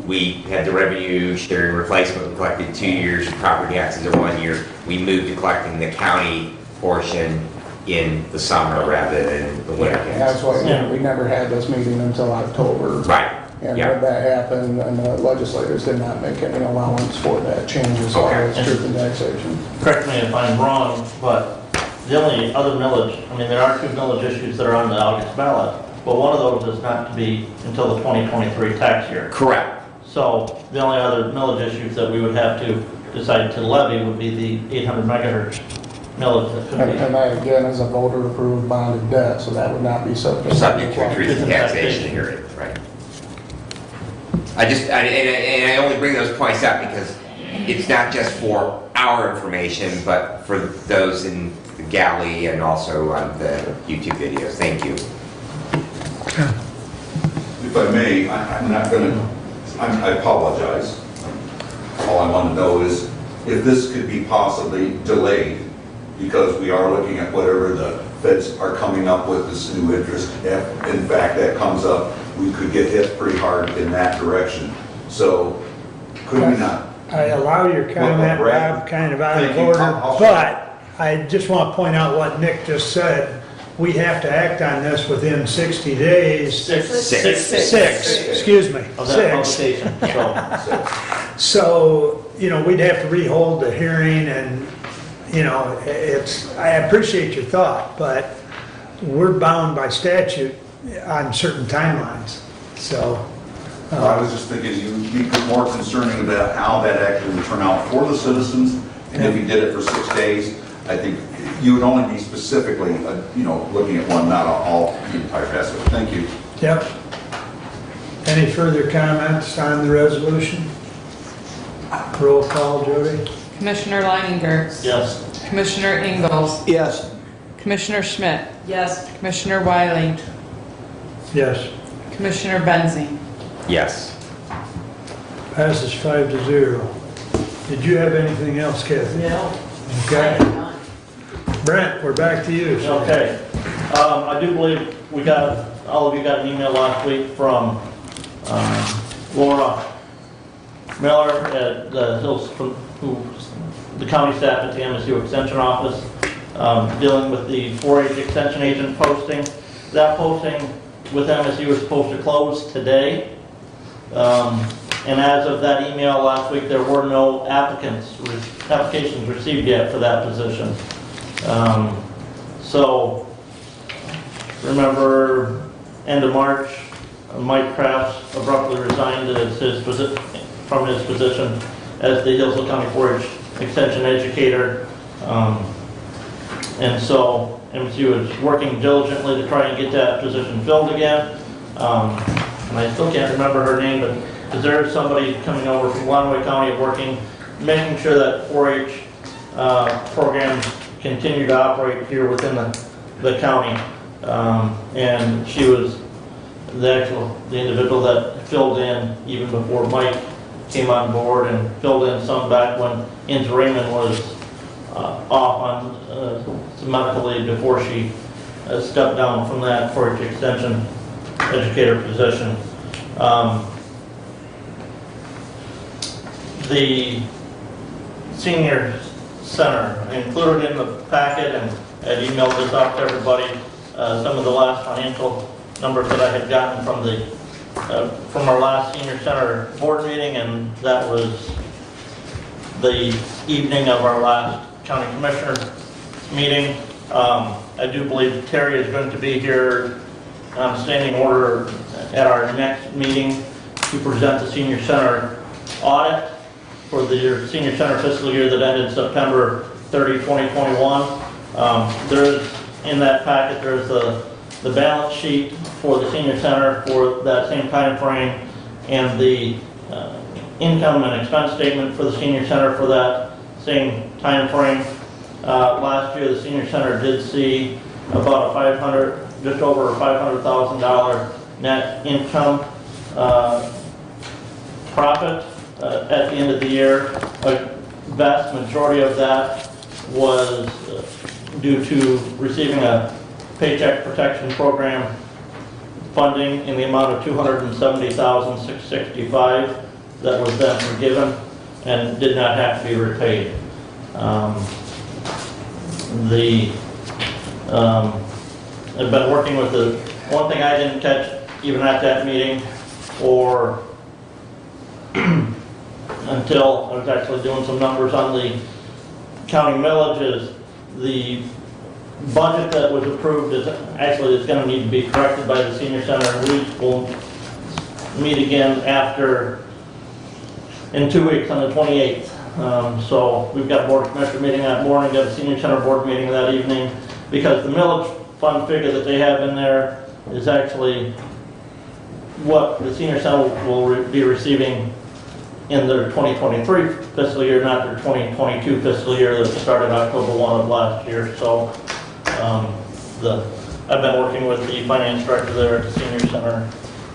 we had the revenue sharing replacement, we collected 2 years of property taxes in 1 year. We moved to collecting the county portion in the summer rather than the winter. That's why we never had this meeting until October. Right. And when that happened, and the legislators did not make any allowance for that change as far as truth in taxation. Correct me if I'm wrong, but the only other millage, I mean, there are 2 millage issues that are on the August ballot, but one of those is not to be until the 2023 tax year. Correct. So the only other millage issues that we would have to decide to levy would be the 800 megahertz millage that could be. And that again is a voter approved bonded debt, so that would not be subject to a truth in taxation hearing, right? And I only bring those points up because it's not just for our information, but for those in the galley and also on the YouTube videos. Thank you. If I may, I'm not gonna, I apologize. All I want to know is if this could be possibly delayed, because we are looking at whatever the feds are coming up with, this new interest. If in fact that comes up, we could get hit pretty hard in that direction. So could we not? I allow your comment, Rob, kind of out of order, but I just want to point out what Nick just said. We have to act on this within 60 days. Six, excuse me. Of that 6. publication. So, you know, we'd have to rehold the hearing and, you know, I appreciate your thought, but we're bound by statute on certain timelines, so. I was just thinking you'd be more concerning about how that actually would turn out for the citizens, and if you did it for 6 days, I think you would only be specifically, you know, looking at one, not all the entire basket. Thank you. Yep. Any further comments on the resolution? Roll call, Jody? Commissioner Leininger. Yes. Commissioner Ingalls. Yes. Commissioner Schmidt. Yes. Commissioner Wiley. Yes. Commissioner Benzing. Yes. Passes 5-0. Did you have anything else, Kathy? No. Okay. Brent, we're back to you. sir. Okay. I do believe all of you got an email last week from Laura Miller at the the county staff at the MSU Extension Office, dealing with the 4-H extension agent posting. That posting with MSU is supposed to close today. And as of that email last week, there were no applications received yet for that position. So, remember, end of March, Mike Crafts abruptly resigned from his position as the Hillsdale County 4-H Extension Educator. And so, MSU is working diligently to try and get that position filled again. And I still can't remember her name, but is there somebody coming over from Lenawee County making sure that 4-H programs continue to operate here within the county? And she was the individual that filled in even before Mike came on board, and filled in some back when Inz Raymond was off on some medical leave before she stepped down from that 4-H extension educator position. The senior center, I included in the packet, and I had emailed this out to everybody, some of the last financial numbers that I had gotten from our last senior center board meeting, and that was the evening of our last county commissioner meeting. I do believe Terry is going to be here on standing order at our next meeting to present the senior center audit for the senior center fiscal year that ended September 30, 2021. There is, in that packet, there's the the balance sheet for the senior center for that same time frame, and the income and expense statement for the senior center for that same time frame. Last year, the senior center did see about just over a $500,000 net income profit at the end of the year. A vast majority of that was due to receiving a Paycheck Protection Program funding in the amount of $270,665 that was then forgiven and did not have to be repaid. I've been working with the one thing I didn't catch even at that meeting, or until I was actually doing some numbers on the county millages, the budget that was approved is going to need to be corrected by the senior center, and we will meet again in 2 weeks on the 28th. So we've got a board of commissioner meeting that morning, got a senior center board meeting that evening, because the millage fund figure that they have in there is actually what the senior center will be receiving in their 2023 fiscal year, not their 2022 fiscal year that started October 1 of last year. So I've been working with the finance director there at the senior center.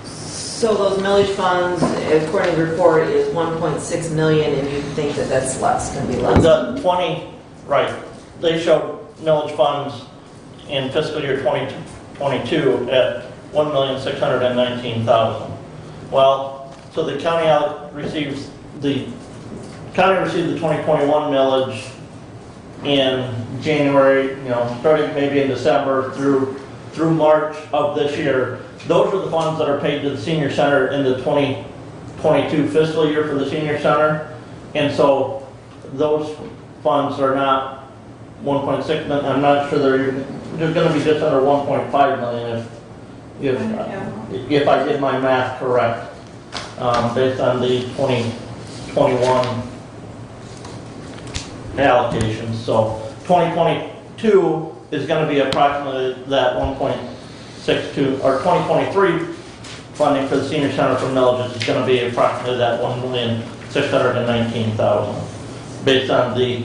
So those millage funds, according to the report, is 1.6 million, and you think that that's less, going to be less? Right. They showed millage funds in fiscal year 2022 at $1,619,000. Well, so the county received the 2021 millage in January, starting maybe in December through March of this year. Those are the funds that are paid to the senior center in the 2022 fiscal year for the senior center. And so those funds are not 1.6 million. I'm not sure they're going to be just under 1.5 million if I did my math correct, based on the 2021 allocations. So 2022 is going to be approximately that 1.62, or 2023 funding for the senior center from millages is going to be approximately that 1,619,000, based on the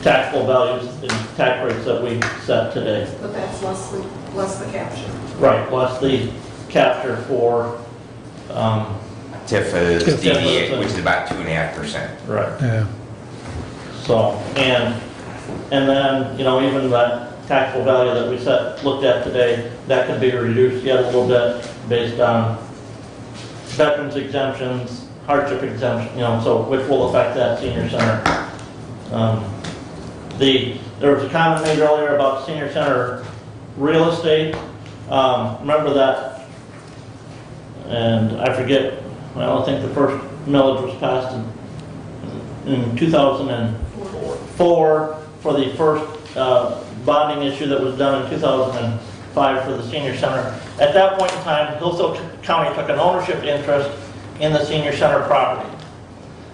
taxable values and tax rates that we set today. But that's less the capture. Right, less the capture for TIFA's DDA, which is about 2.5%. right. Yeah. So, and then, even that taxable value that we looked at today, that could be reduced yet a little bit based on veterans exemptions, hardship exemption, so which will affect that senior center. There was a comment made earlier about senior center real estate. Remember that, and I forget, I think the first millage was passed in 2004 for the first bonding issue that was done in 2005 for the senior center. At that point in time, Hillsdale County took an ownership interest in the senior center property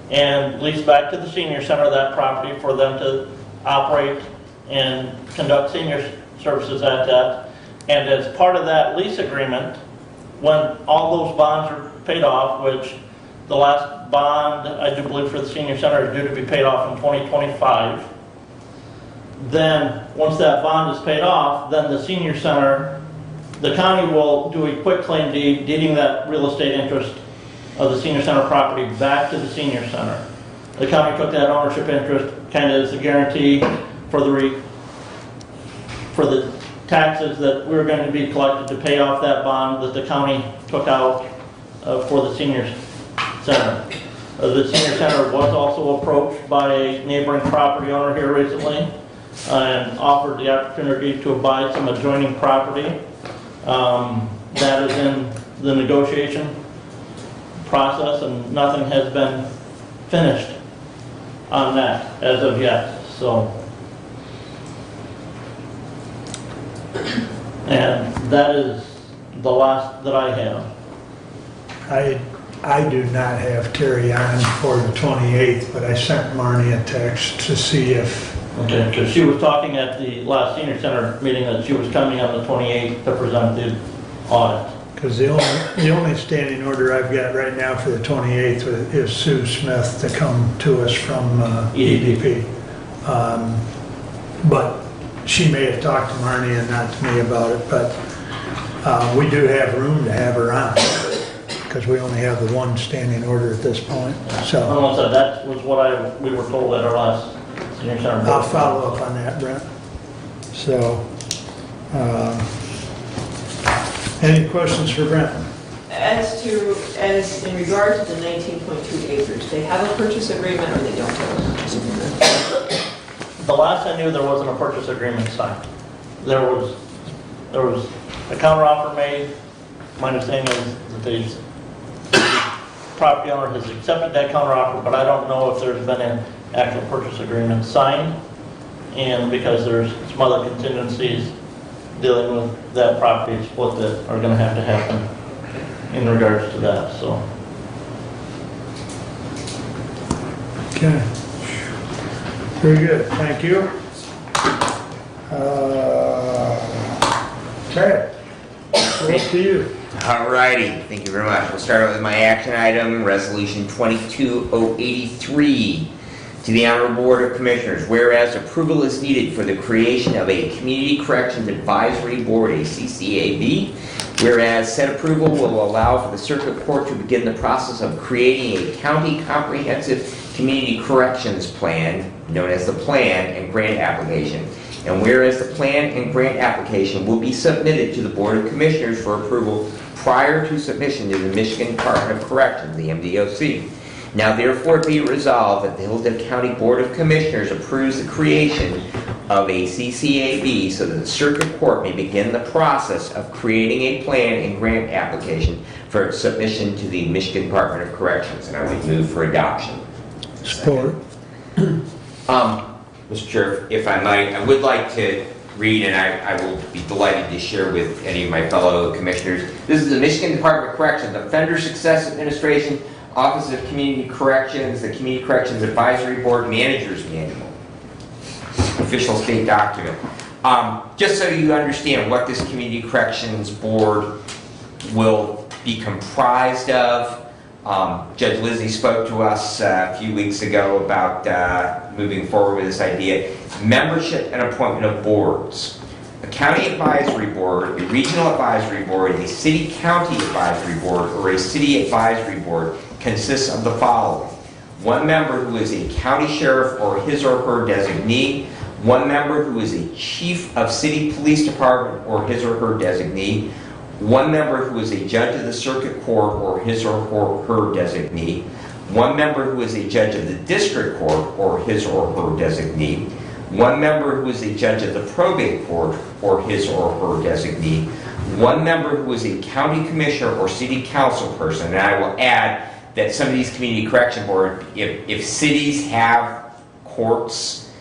and leased back to the senior center that property for them to operate and conduct senior services at that. And as part of that lease agreement, when all those bonds are paid off, which the last bond, I do believe, for the senior center is due to be paid off in 2025, then once that bond is paid off, then the senior center, the county will do a quick claim deed, deeding that real estate interest of the senior center property back to the senior center. The county took that ownership interest kind of as a guarantee for the taxes that we were going to be collected to pay off that bond that the county took out for the senior center. The senior center was also approached by a neighboring property owner here recently and offered the opportunity to buy some adjoining property. That is in the negotiation process, and nothing has been finished on that as of yet. So, and that is the last that I have. I do not have Terry on for the 28th, but I sent Marnie a text to see if Okay, because she was talking at the last senior center meeting that she was coming on the 28th to present the audit. Because the only standing order I've got right now for the 28th is Sue Smith to come to us from EDP. But she may have talked to Marnie and not to me about it, but we do have room to have her on, because we only have the one standing order at this point, so. Almost, that was what we were told at our last senior center. I'll follow up on that, Brent. So, any questions for Brent? As in regard to the 19.2 acres, they have a purchase agreement or they don't have a purchase agreement? The last I knew, there wasn't a purchase agreement signed. There was a counteroffer made. My understanding is that the property owner has accepted that counteroffer, but I don't know if there's been an actual purchase agreement signed. And because there's some other contingencies dealing with that property split that are going to happen in regards to that, so. Okay. Very good, thank you. Chad, up to you. All righty, thank you very much. We'll start out with my action item, Resolution 22083. To the Honorable Board of Commissioners, whereas approval is needed for the creation of a Community Corrections Advisory Board, a CCAB, whereas said approval will allow for the Circuit Court to begin the process of creating a County Comprehensive Community Corrections Plan, known as the Plan and Grant Application. And whereas the Plan and Grant Application will be submitted to the Board of Commissioners for approval prior to submission to the Michigan Department of Corrections, the MDOC. Now therefore be resolved that the Hillsdale County Board of Commissioners approves the creation of a CCAB so that the Circuit Court may begin the process of creating a plan and grant application for submission to the Michigan Department of Corrections. And I would move for adoption. Support. Mr. Chair, if I might, I would like to read, and I will be delighted to share with any of my fellow commissioners. This is the Michigan Department of Corrections, Offender Success Administration, Office of Community Corrections, the Community Corrections Advisory Board Manager's Manual. Official state document. Just so you understand what this Community Corrections Board will be comprised of, Judge Lizzie spoke to us a few weeks ago about moving forward with this idea. Membership and appointment of boards. A county advisory board, a regional advisory board, a city-county advisory board, or a city advisory board consists of the following. One member who is a county sheriff or his or her designee, one member who is a chief of city police department or his or her designee, one member who is a judge of the circuit court or his or her designee, one member who is a judge of the district court or his or her designee, one member who is a judge of the probate court or his or her designee, one member who is a county commissioner or city council person. And I will add that some of these community correction boards, if cities have courts,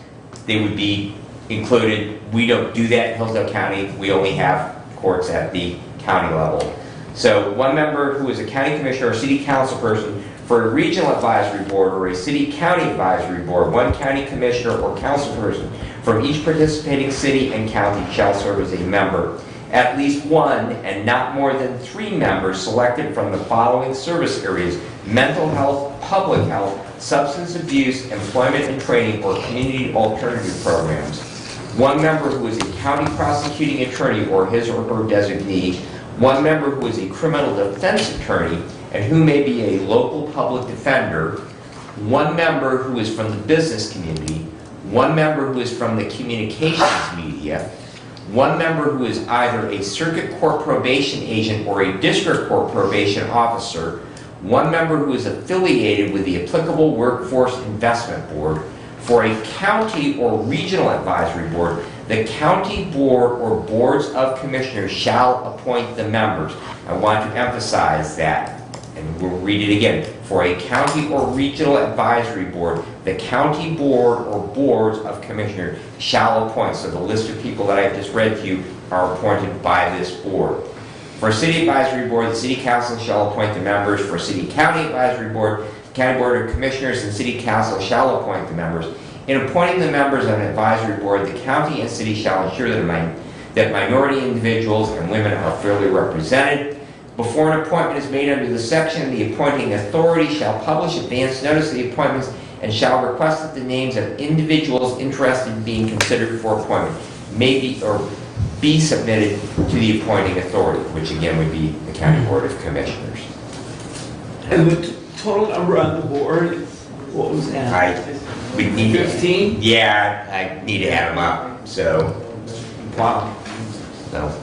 they would be included. We don't do that in Hillsdale County. We only have courts at the county level. So one member who is a county commissioner or city council person for a regional advisory board or a city-county advisory board, one county commissioner or council person from each participating city and county shall serve as a member. At least one and not more than 3 members selected from the following service areas: mental health, public health, substance abuse, employment and training, or community alternative programs. One member who is a county prosecuting attorney or his or her designee, one member who is a criminal defense attorney and who may be a local public defender, one member who is from the business community, one member who is from the communications media, one member who is either a circuit court probation agent or a district court probation officer, one member who is affiliated with the applicable workforce investment board. For a county or regional advisory board, the county board or boards of commissioners shall appoint the members. I want to emphasize that, and we'll read it again. For a county or regional advisory board, the county board or boards of commissioners shall appoint. So the list of people that I've just read to you are appointed by this board. For a city advisory board, the city council shall appoint the members. For a city-county advisory board, the county board of commissioners and city council shall appoint the members. In appointing the members of an advisory board, the county and city shall ensure that minority individuals and women are fairly represented. Before an appointment is made under the section, the appointing authority shall publish advance notice of the appointments and shall request that the names of individuals interested in being considered for appointment may be submitted to the appointing authority, which again would be the County Board of Commissioners. And the total number on the board, what was that? We need 15? Yeah, I need to add them up, so. Wow. So,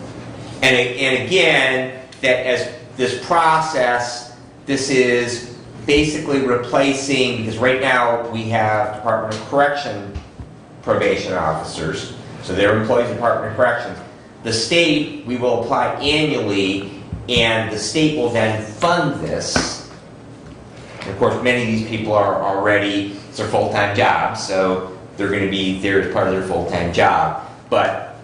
and again, that as this process, this is basically replacing, because right now we have Department of Correction probation officers, so they're employees of Department of Corrections. The state, we will apply annually, and the state will then fund this. And of course, many of these people are already, it's their full-time job, so they're going to be there as part of their full-time job. But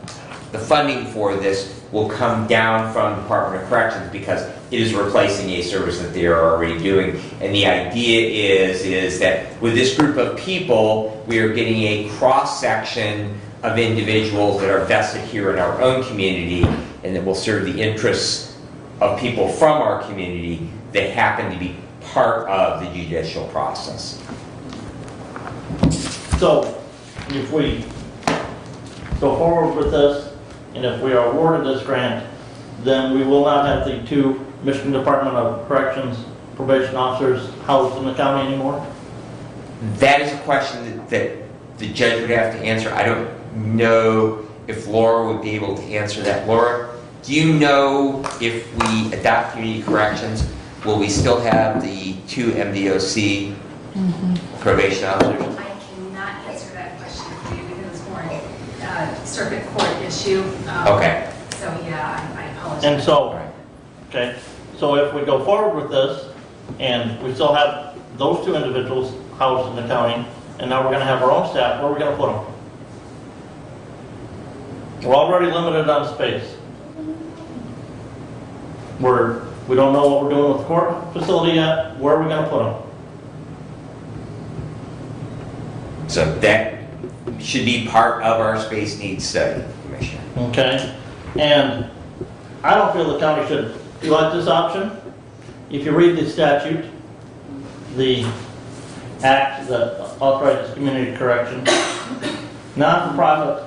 the funding for this will come down from the Department of Corrections because it is replacing a service that they are already doing. And the idea is that with this group of people, we are getting a cross-section of individuals that are vested here in our own community and that will serve the interests of people from our community that happen to be part of the judicial process. So, if we go forward with this, and if we are awarded this grant, then we will not have the two Michigan Department of Corrections probation officers housed in the county anymore? That is a question that the judge would have to answer. I don't know if Laura would be able to answer that. Laura, do you know if we adopt community corrections, will we still have the two MDOC probation officers? I cannot answer that question for you because it's more a circuit court issue. Okay. So yeah, I apologize. And so, okay, so if we go forward with this, and we still have those two individuals housed in the county, and now we're gonna have our own staff, where are we gonna put them? We're already limited on space. We don't know what we're doing with the court facility yet, where are we gonna put them? So that should be part of our space needs study, Commissioner. Okay, and I don't feel the county should elect this option. If you read the statute, the act that authorizes community correction, non-for-profit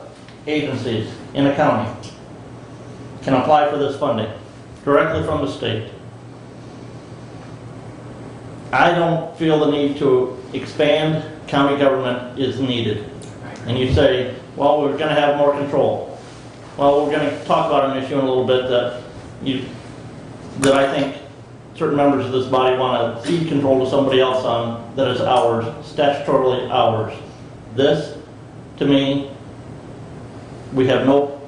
agencies in a county can apply for this funding directly from the state. I don't feel the need to expand county government is needed. And you say, well, we're going to have more control. Well, we're going to talk about an issue in a little bit that I think certain members of this body want to cede control to somebody else on that is ours, statutorily ours. This, to me, we have no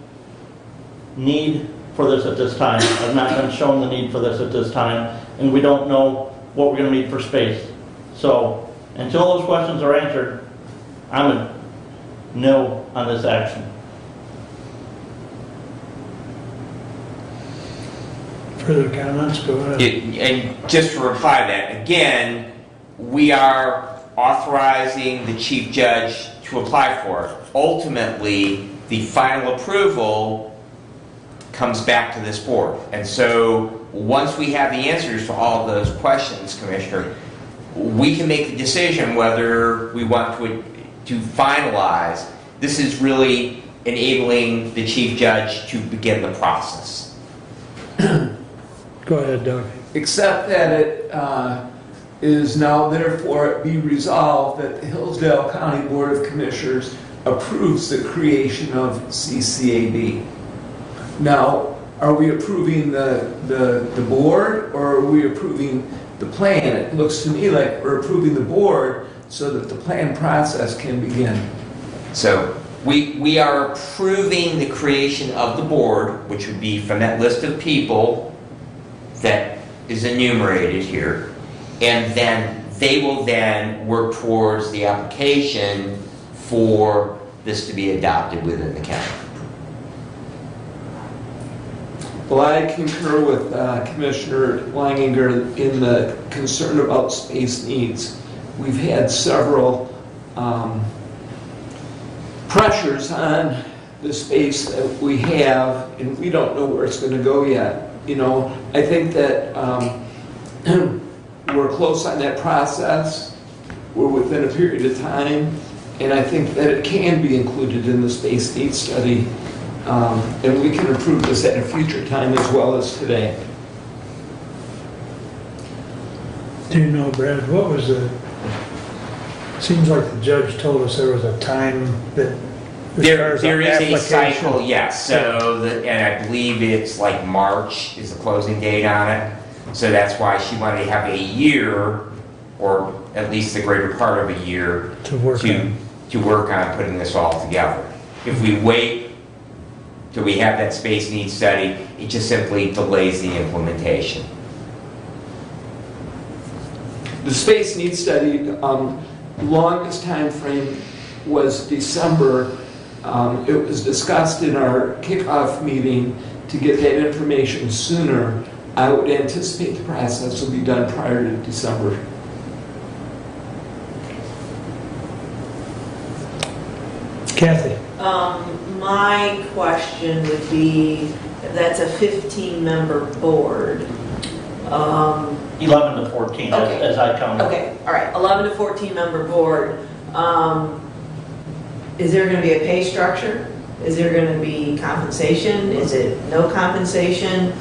need for this at this time. I've not been shown the need for this at this time, and we don't know what we're going to need for space. So until those questions are answered, I'm a no on this action. Further comments? Go ahead. And just to reply to that, again, we are authorizing the chief judge to apply for it. Ultimately, the final approval comes back to this board. And so once we have the answers to all of those questions, Commissioner, we can make the decision whether we want to finalize. This is really enabling the chief judge to begin the process. Go ahead, Doug. Except that it is now therefore be resolved that the Hillsdale County Board of Commissioners approves the creation of CCAB. Now, are we approving the board or are we approving the plan? It looks to me like we're approving the board so that the plan process can begin. So we are approving the creation of the board, which would be from that list of people that is enumerated here, and then they will then work towards the application for this to be adopted within the county. Well, I concur with Commissioner Leininger in the concern about space needs. We've had several pressures on the space that we have, and we don't know where it's going to go yet. You know, I think that we're close on that process. We're within a period of time, and I think that it can be included in the space needs study, and we can improve this at a future time as well as today. Do you know, Brad, what was seems like the judge told us there was a time that There as is far as a the cycle, yes, so, and I believe it's like March is the closing date on it. So that's why she wanted to have a year, or at least the greater part of a year, to work on putting this all together. If we wait till we have that space needs study, it just simply delays the implementation. The space needs study, longest time frame was December. It was discussed in our kickoff meeting to get that information sooner. I would anticipate the process will be done prior to December. Kathy? My question would be, if that's a 15-member board. 11 to 14, Okay. as I counted. Okay, all right, 11 to 14-member board. Is there going to be a pay structure? Is there going to be compensation? Is it no compensation?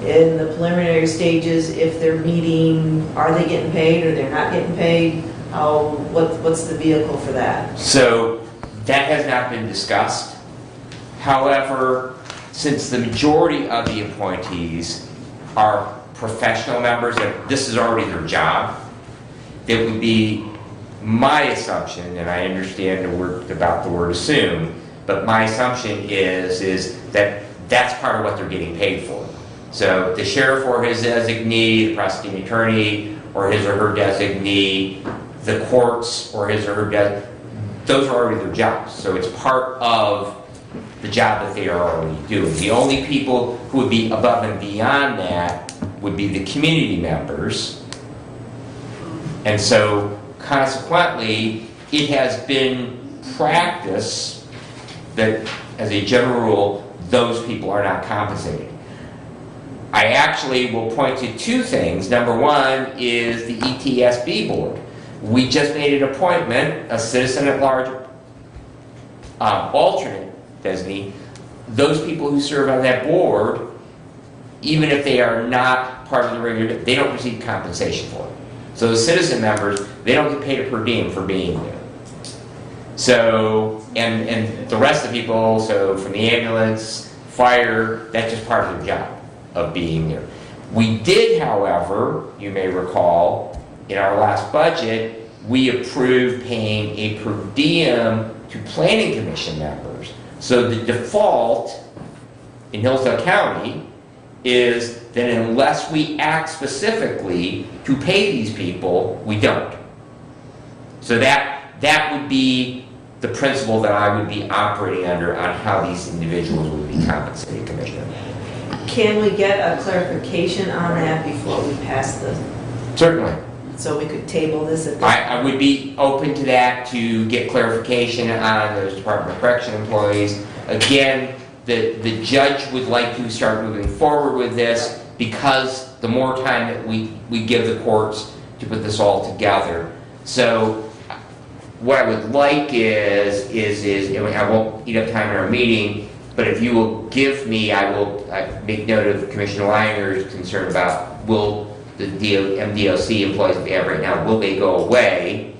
In the preliminary stages, if they're meeting, are they getting paid or they're not getting paid? What's the vehicle for that? So that has not been discussed. However, since the majority of the appointees are professional members, and this is already their job, it would be my assumption, and I understand the word about the word assume, but my assumption is that that's part of what they're getting paid for. So the sheriff or his designee, the prosecuting attorney or his or her designee, the courts or his or her designee, those are already their jobs. So it's part of the job that they are already doing. The only people who would be above and beyond that would be the community members. And so consequently, it has been practice that, as a general rule, those people are not compensated. I actually will point to two things. Number one is the ETSB board. We just made an appointment, a citizen at large alternate designee. Those people who serve on that board, even if they are not part of the regular, they don't receive compensation for it. So the citizen members, they don't get paid a per diem for being there. So, and the rest of the people, so from the ambulance, fire, that's just part of their job of being there. We did, however, you may recall, in our last budget, we approved paying a per diem to planning commission members. So the default in Hillsdale County is that unless we act specifically to pay these people, we don't. So that would be the principle that I would be operating under on how these individuals would be compensated, Commissioner. Can we get a clarification on that before we pass the, Certainly. so we could table this at this? I would be open to that to get clarification on those Department of Correction employees. Again, the judge would like to start moving forward with this because the more time that we give the courts to put this all together. So what I would like is I won't eat up time in our meeting, but if you will give me, I will make note of Commissioner Langer's concern about will the MDOC employees that we have right now, will they go away?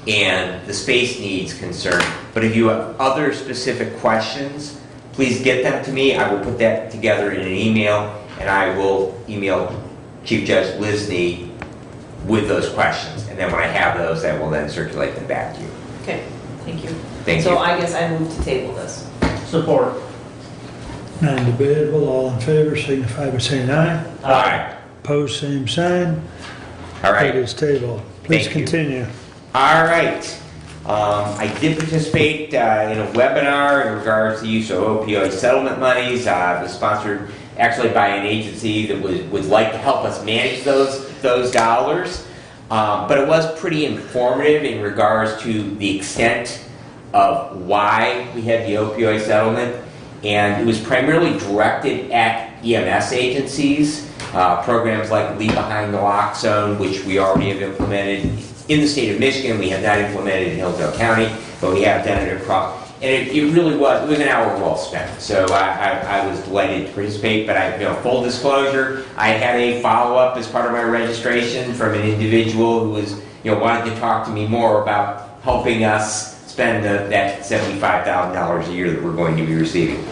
And the space needs concern. But if you have other specific questions, please get them to me. I will put that together in an email, and I will email Chief Judge Lisney with those questions. And then when I have those, I will then circulate them back to you. Okay, thank you. Thank So you. I guess I move to table this. Support. Non-debatable, all in favor signify by saying aye. Aye. Opposed, same sign. All right. It is tabled. Please Thank you. continue. All right. I did participate in a webinar in regards to the use of opioid settlement monies. It was sponsored actually by an agency that would like to help us manage those dollars. But it was pretty informative in regards to the extent of why we had the opioid settlement, and it was primarily directed at EMS agencies, programs like Leave Behind Naloxone, which we already have implemented in the state of Michigan. We have not implemented in Hillsdale County, but we have done it across. And it really was an hour well spent. So I was delighted to participate, but full disclosure, I had a follow-up as part of my registration from an individual who was, wanted to talk to me more about helping us spend that $75,000 a year that we're going to be receiving.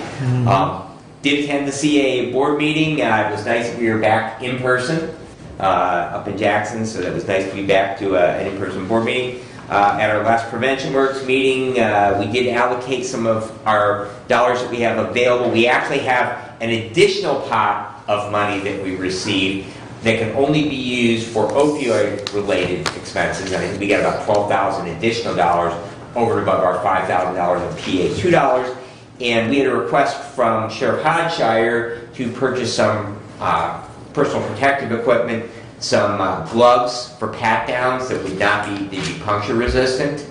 Did attend the CAA board meeting. It was nice that we were back in person up in Jackson, so that was nice to be back to an in-person board meeting. At our last Prevention Works meeting, we did allocate some of our dollars that we have available. We actually have an additional pot of money that we received that can only be used for opioid-related expenses. And I think we got about $12,000 additional dollars over and above our $5,000 of PA2 And we had a request from Sheriff Hodshire to purchase some personal protective equipment, some gloves for pat downs that would not be puncture resistant,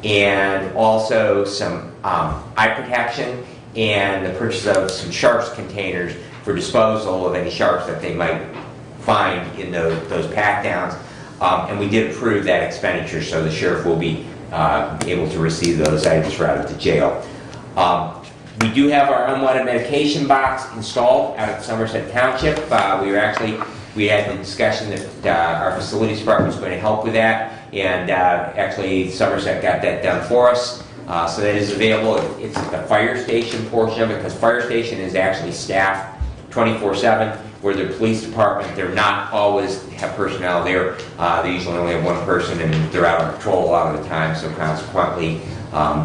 and also some eye protection, and the purchase of some sharps containers for disposal of any sharps that they might find in those pat downs. And we did approve that expenditure, so the sheriff will be able to receive those items routed to jail. We do have our unwanted medication box installed out at Somerset Township. We had the discussion that our facilities department was going to help with that, and actually Somerset got that done for us. So that is available. It's at the fire station portion of it, because fire station is actually staffed 24/7, where the police department, they're not always have personnel there. They usually only have one person, and they're out on patrol a lot of the time, so consequently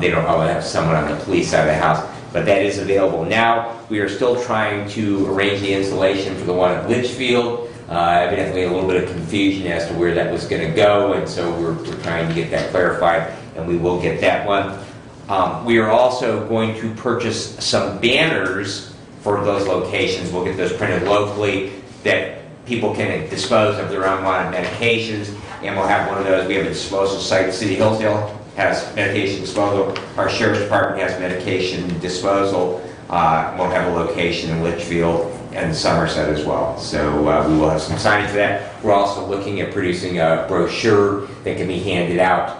they don't always have someone on the police side of the house. But that is available now. We are still trying to arrange the installation for the one at Litchfield. Evidently a little bit of confusion as to where that was going to go, and so we're trying to get that clarified, and we will get that one. We are also going to purchase some banners for those locations. We'll get those printed locally that people can dispose of their unwanted medications, and we'll have one of those. We have a disposal site. City of Hillsdale has medication disposal. Our sheriff's department has medication disposal. We'll have a location in Litchfield and Somerset as well. So we will have some signage for that. We're also looking at producing a brochure that can be handed out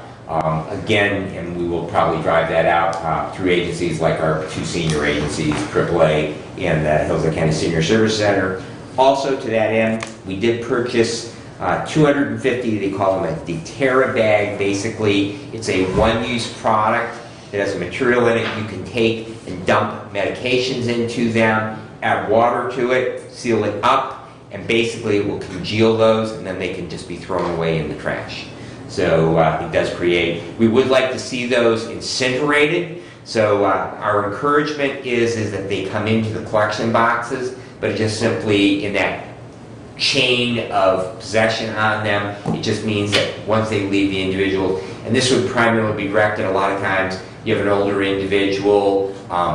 again, and we will probably drive that out through agencies like our two senior agencies, AAA and the Hillsdale County Senior Service Center. Also to that end, we did purchase 250, they call them a Deterra bag. Basically, it's a one-use product that has a material in it you can take and dump medications into them, add water to it, seal it up, and basically it will congeal those, and then they can just be thrown away in the trash. So it does create, we would like to see those incinerated. So our encouragement is that they come into the collection boxes, but just simply in that chain of possession on them, it just means that once they leave the individual, and this would primarily be directed a lot of times, you have an older individual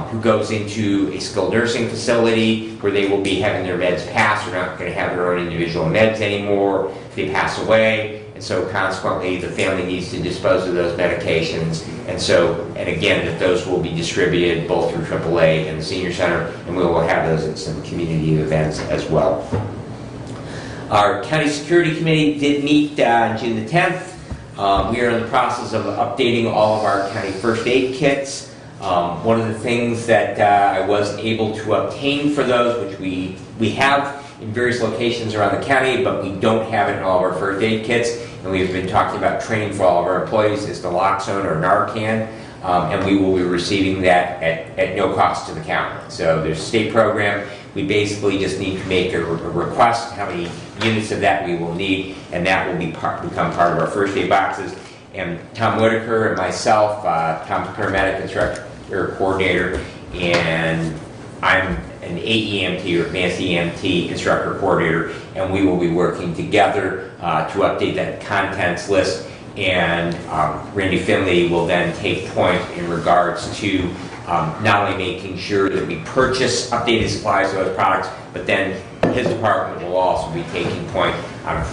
who goes into a skilled nursing facility where they will be having their meds passed. They're not going to have their own individual meds anymore. They pass away, and so consequently the family needs to dispose of those medications. And again, that those will be distributed both through AAA and the Senior Center, and we will have those at some community events as well. Our County Security Committee did meet on June the 10th. We are in the process of updating all of our county first aid kits. One of the things that I was able to obtain for those, which we have in various locations around the county, but we don't have it in all of our first aid kits, and we've been talking about training for all of our employees, is naloxone or Narcan, and we will be receiving that at no cost to the county. So there's a state program. We basically just need to make a request how many units of that we will need, and that will become part of our first aid boxes. And Tom Whitaker and myself, Tom's paramedic instructor coordinator, and I'm an AEMT or advanced EMT instructor coordinator, and we will be working together to update that contents list. And Randy Finley will then take point in regards to not only making sure that we purchase updated supplies of those products, but then his department will also be taking point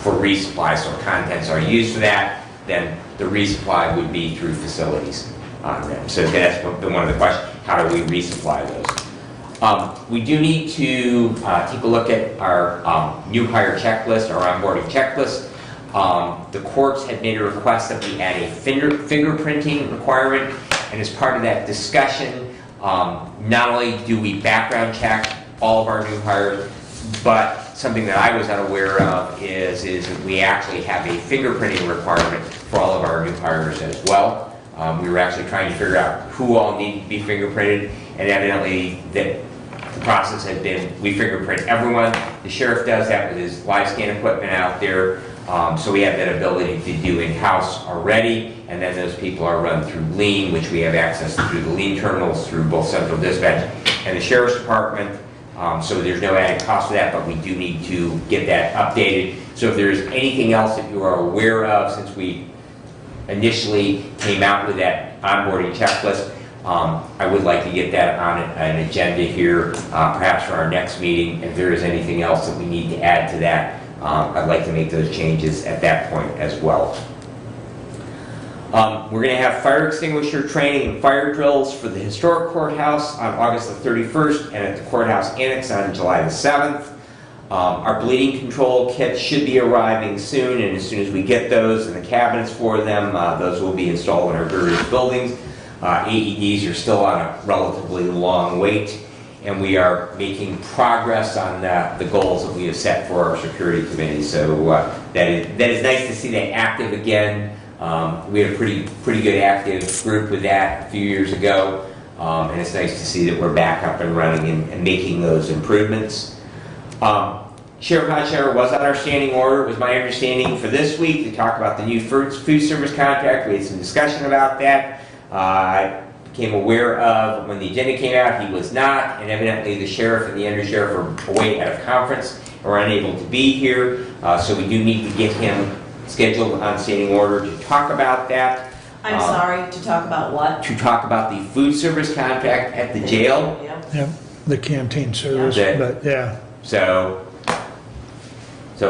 for resupply. So if contents are used for that, then the resupply would be through facilities. on them. So that's been one of the questions, how do we resupply those? We do need to take a look at our new hire checklist, our onboarding checklist. The courts had made a request that we add a fingerprinting requirement, and as part of that discussion, not only do we background check all of our new hires, but something that I was unaware of is that we actually have a fingerprinting requirement for all of our new hires as well. We were actually trying to figure out who all needed to be fingerprinted, and evidently that the process had been, we fingerprint everyone. The sheriff does that with his live scan equipment out there. So we have that ability to do in-house already, and then those people are run through Lean, which we have access to through the Lean terminals through both Central Dispatch and the Sheriff's Department. So there's no added cost for that, but we do need to get that updated. So if there's anything else that you are aware of since we initially came out with that onboarding checklist, I would like to get that on an agenda here, perhaps for our next meeting. If there is anything else that we need to add to that, I'd like to make those changes at that point as well. We're going to have fire extinguisher training and fire drills for the historic courthouse on August the 31st and at the courthouse annex on July the 7th. Our bleeding control kits should be arriving soon, and as soon as we get those and the cabinets for them, those will be installed in our various buildings. AEDs are still on a relatively long wait, and we are making progress on the goals that we have set for our security committee. So that is nice to see that active again. We had a pretty good active group with that a few years ago, and it's nice to see that we're back up and running and making those improvements. Sheriff Hotshire was on our standing order. It was my understanding for this week to talk about the new food service contract. We had some discussion about that. I became aware of when the agenda came out, he was not, and evidently the sheriff and the undersheriff are away at a conference or unable to be here. So we do need to get him scheduled on standing order to talk about that. I'm sorry, to talk about what? To talk about the food service contract at the jail. Yep, the canteen service, but yeah. So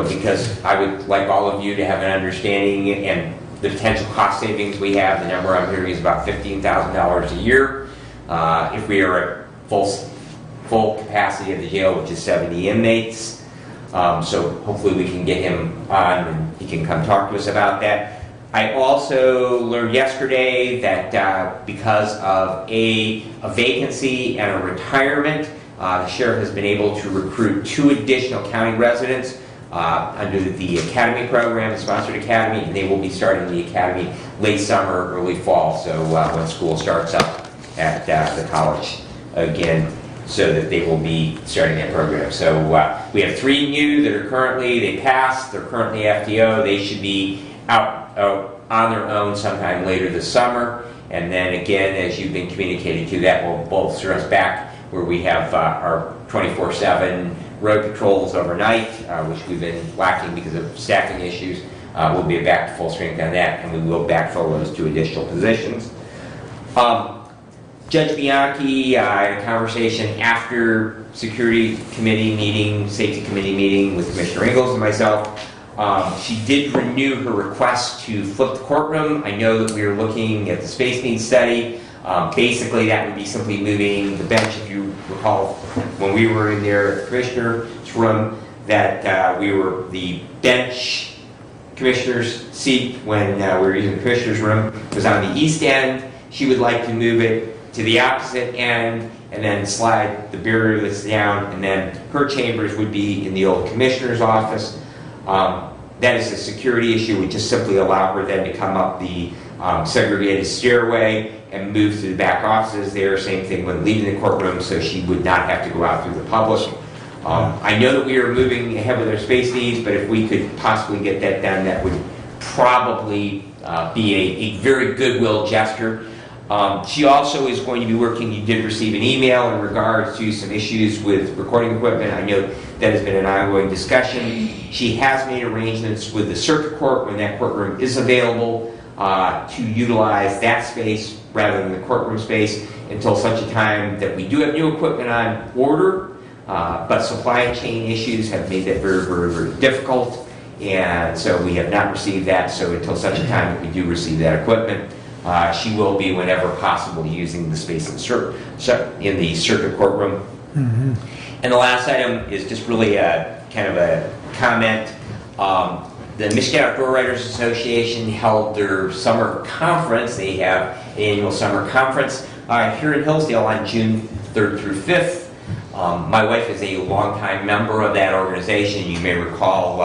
because I would like all of you to have an understanding and the potential cost savings we have, the number I'm hearing is about $15,000 a year. If we are at full capacity of the jail, which is 70 inmates. So hopefully we can get him on and he can come talk to us about that. I also learned yesterday that because of a vacancy and a retirement, the sheriff has been able to recruit 2 additional county residents under the academy program, the sponsored academy, and they will be starting the academy late summer, early fall, so when school starts up at the college again, so that they will be starting that program. So we have 3 new that are currently, they passed, they're currently FTO, they should be out on their own sometime later this summer, and then again, as you've been communicated to, that will bolster us back where we have our 24/7 road patrols overnight, which we've been lacking because of staffing issues. We'll be back to full strength on that, and we will backfill those 2 additional positions. Judge Bianchi, I had a conversation after security committee meeting, safety committee meeting with Commissioner Ingalls and myself. She did renew her request to flip the courtroom. I know that we are looking at the space needs study. Basically, that would be simply moving the bench. If you recall, when we were in their commissioner's room, that we were the bench commissioner's seat when we were using the commissioner's room was on the east end. She would like to move it to the opposite end and then slide the barrier that's down, and then her chambers would be in the old commissioner's office. That is a security issue. We just simply allow her then to come up the segregated stairway and move to the back offices there. Same thing when leaving the courtroom, so she would not have to go out through the public. I know that we are moving ahead with our space needs, but if we could possibly get that done, that would probably be a very goodwill gesture. She also is going to be working, you did receive an email in regards to some issues with recording equipment. I know that has been an ongoing discussion. She has made arrangements with the circuit court when that courtroom is available to utilize that space rather than the courtroom space until such a time that we do have new equipment on order, but supply chain issues have made that very, very, very difficult, and so we have not received that. So until such a time that we do receive that equipment, She will be, whenever possible, using the space in the circuit courtroom. And the last item is just really a kind of a comment. The Michigan Outdoor Writers Association held their summer conference. They have an annual summer conference here in Hillsdale on June 3rd through 5th. My wife is a longtime member of that organization. You may recall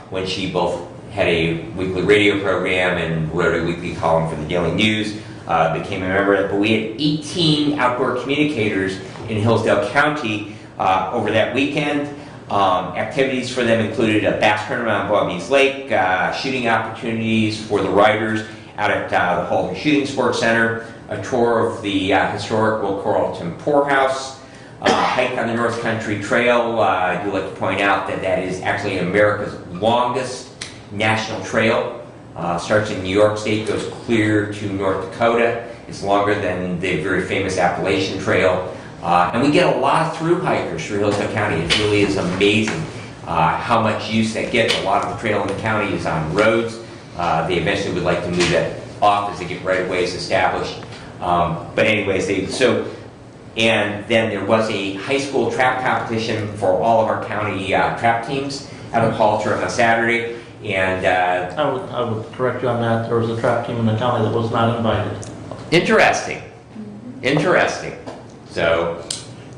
when she both had a weekly radio program and wrote a weekly column for the Daily News, became a member of it. But we had 18 outdoor communicators in Hillsdale County over that weekend. Activities for them included a bass tournament on Bobby's Lake, shooting opportunities for the riders out at the Halton Shooting Sports Center, a tour of the historic Will Carlton Poorhouse, hike on the North Country Trail. I do like to point out that that is actually America's longest national trail. Starts in New York State, goes clear to North Dakota. It's longer than the very famous Appalachian Trail. And we get a lot of through hikers through Hillsdale County. It really is amazing how much use that gets. A lot of the trail in the county is on roads. They eventually would like to move that off as they get right-of-ways established. But anyways, and then there was a high school trap competition for all of our county trap teams out of Halter on a Saturday. And I would correct you on that. There was a trap team in the county that was not invited. Interesting. So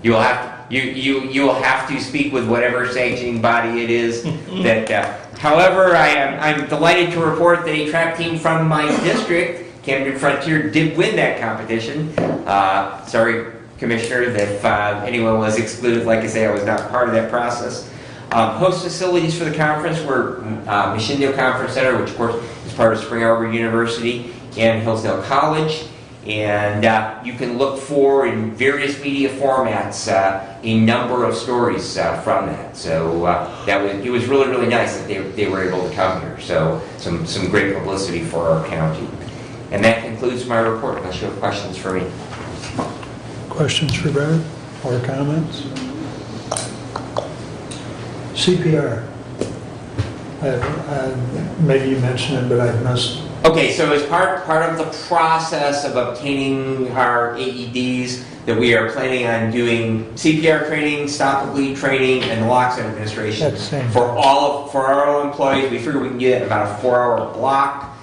you will have to speak with whatever sanctioning body it is that. However, I'm delighted to report that a trap team from my district, Camden Frontier, did win that competition. Sorry, Commissioner, that if anyone was excluded, like I say, I was not part of that process. Host facilities for the conference were Machindale Conference Center, which of course is part of Spring Arbor University, and Hillsdale College. And you can look for, in various media formats, a number of stories from that. So it was really, really nice that they were able to come here. So some great publicity for our county. And that concludes my report, unless you have questions for me. Questions for Brad or comments? CPR. Maybe you mentioned it, but I missed. Okay, so as part of the process of obtaining our AEDs, that we are planning on doing CPR training, stop and bleed training, and naloxone administration for our employees. We figure we can get about a 4-hour block.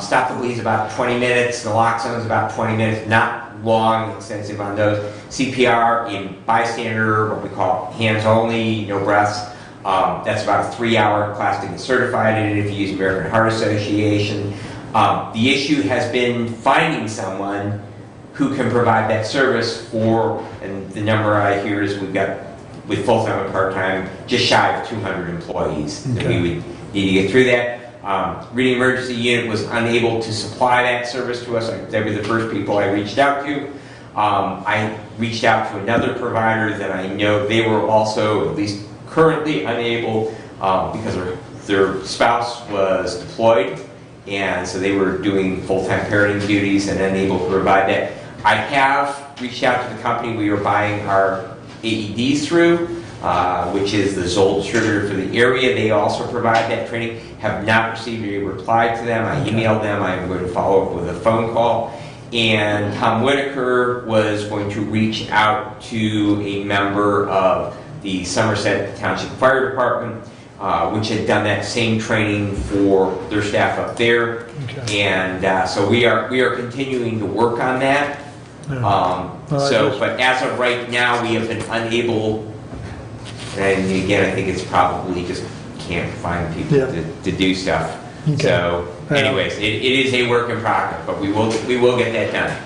Stop and bleed is about 20 minutes. Naloxone is about 20 minutes. Not long, extensive on those. CPR in bystander, what we call hands only, no breaths. That's about a 3-hour class to get certified in it if you use American Heart Association. The issue has been finding someone who can provide that service for, and the number I hear is we've got, with full-time and part-time, just shy of 200 employees that we would need to get through that. Reading Emergency Unit was unable to supply that service to us. They were the first people I reached out to. I reached out to another provider that I know they were also, at least currently, unable because their spouse was deployed, and so they were doing full-time parenting duties and unable to provide that. I have reached out to the company we are buying our AEDs through, which is the Zoll distributor for the area. They also provide that training. Have not received a reply to them. I emailed them. I'm going to follow up with a phone call. And Tom Whitaker was going to reach out to a member of the Somerset Township Fire Department, which had done that same training for their staff up there. And so we are continuing to work on that. But as of right now, we have been unable, and again, I think it's probably just can't find people to do stuff. So anyways, it is a work in progress, but we will get that done.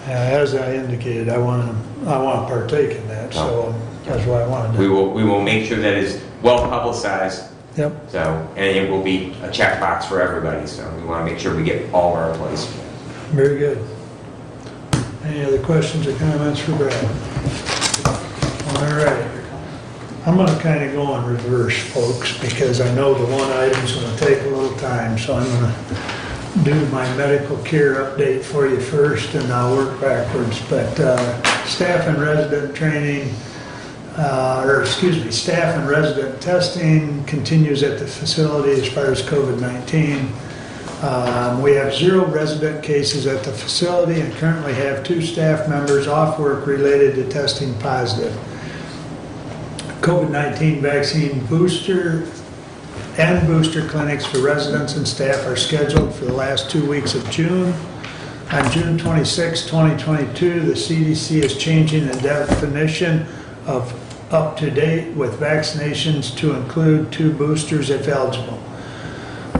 As I indicated, I want to partake in that, so that's why I wanted to. We will make sure that is well publicized. Yep. So, and it will be a checkbox for everybody. So we want to make sure we get all our employees. Very good. Any other questions or comments for Brad? All right. I'm going to kind of go in reverse, folks, because I know the one item's going to take a little time, so I'm going to do my medical care update for you first, and I'll work backwards. But staff and resident training, staff and resident testing continues at the facility as far as COVID-19. We have 0 resident cases at the facility and currently have 2 staff members off work related to testing positive. COVID-19 vaccine booster and booster clinics for residents and staff are scheduled for the last 2 weeks of June. On June 26, 2022, the CDC is changing the definition of up to date with vaccinations to include 2 boosters if eligible.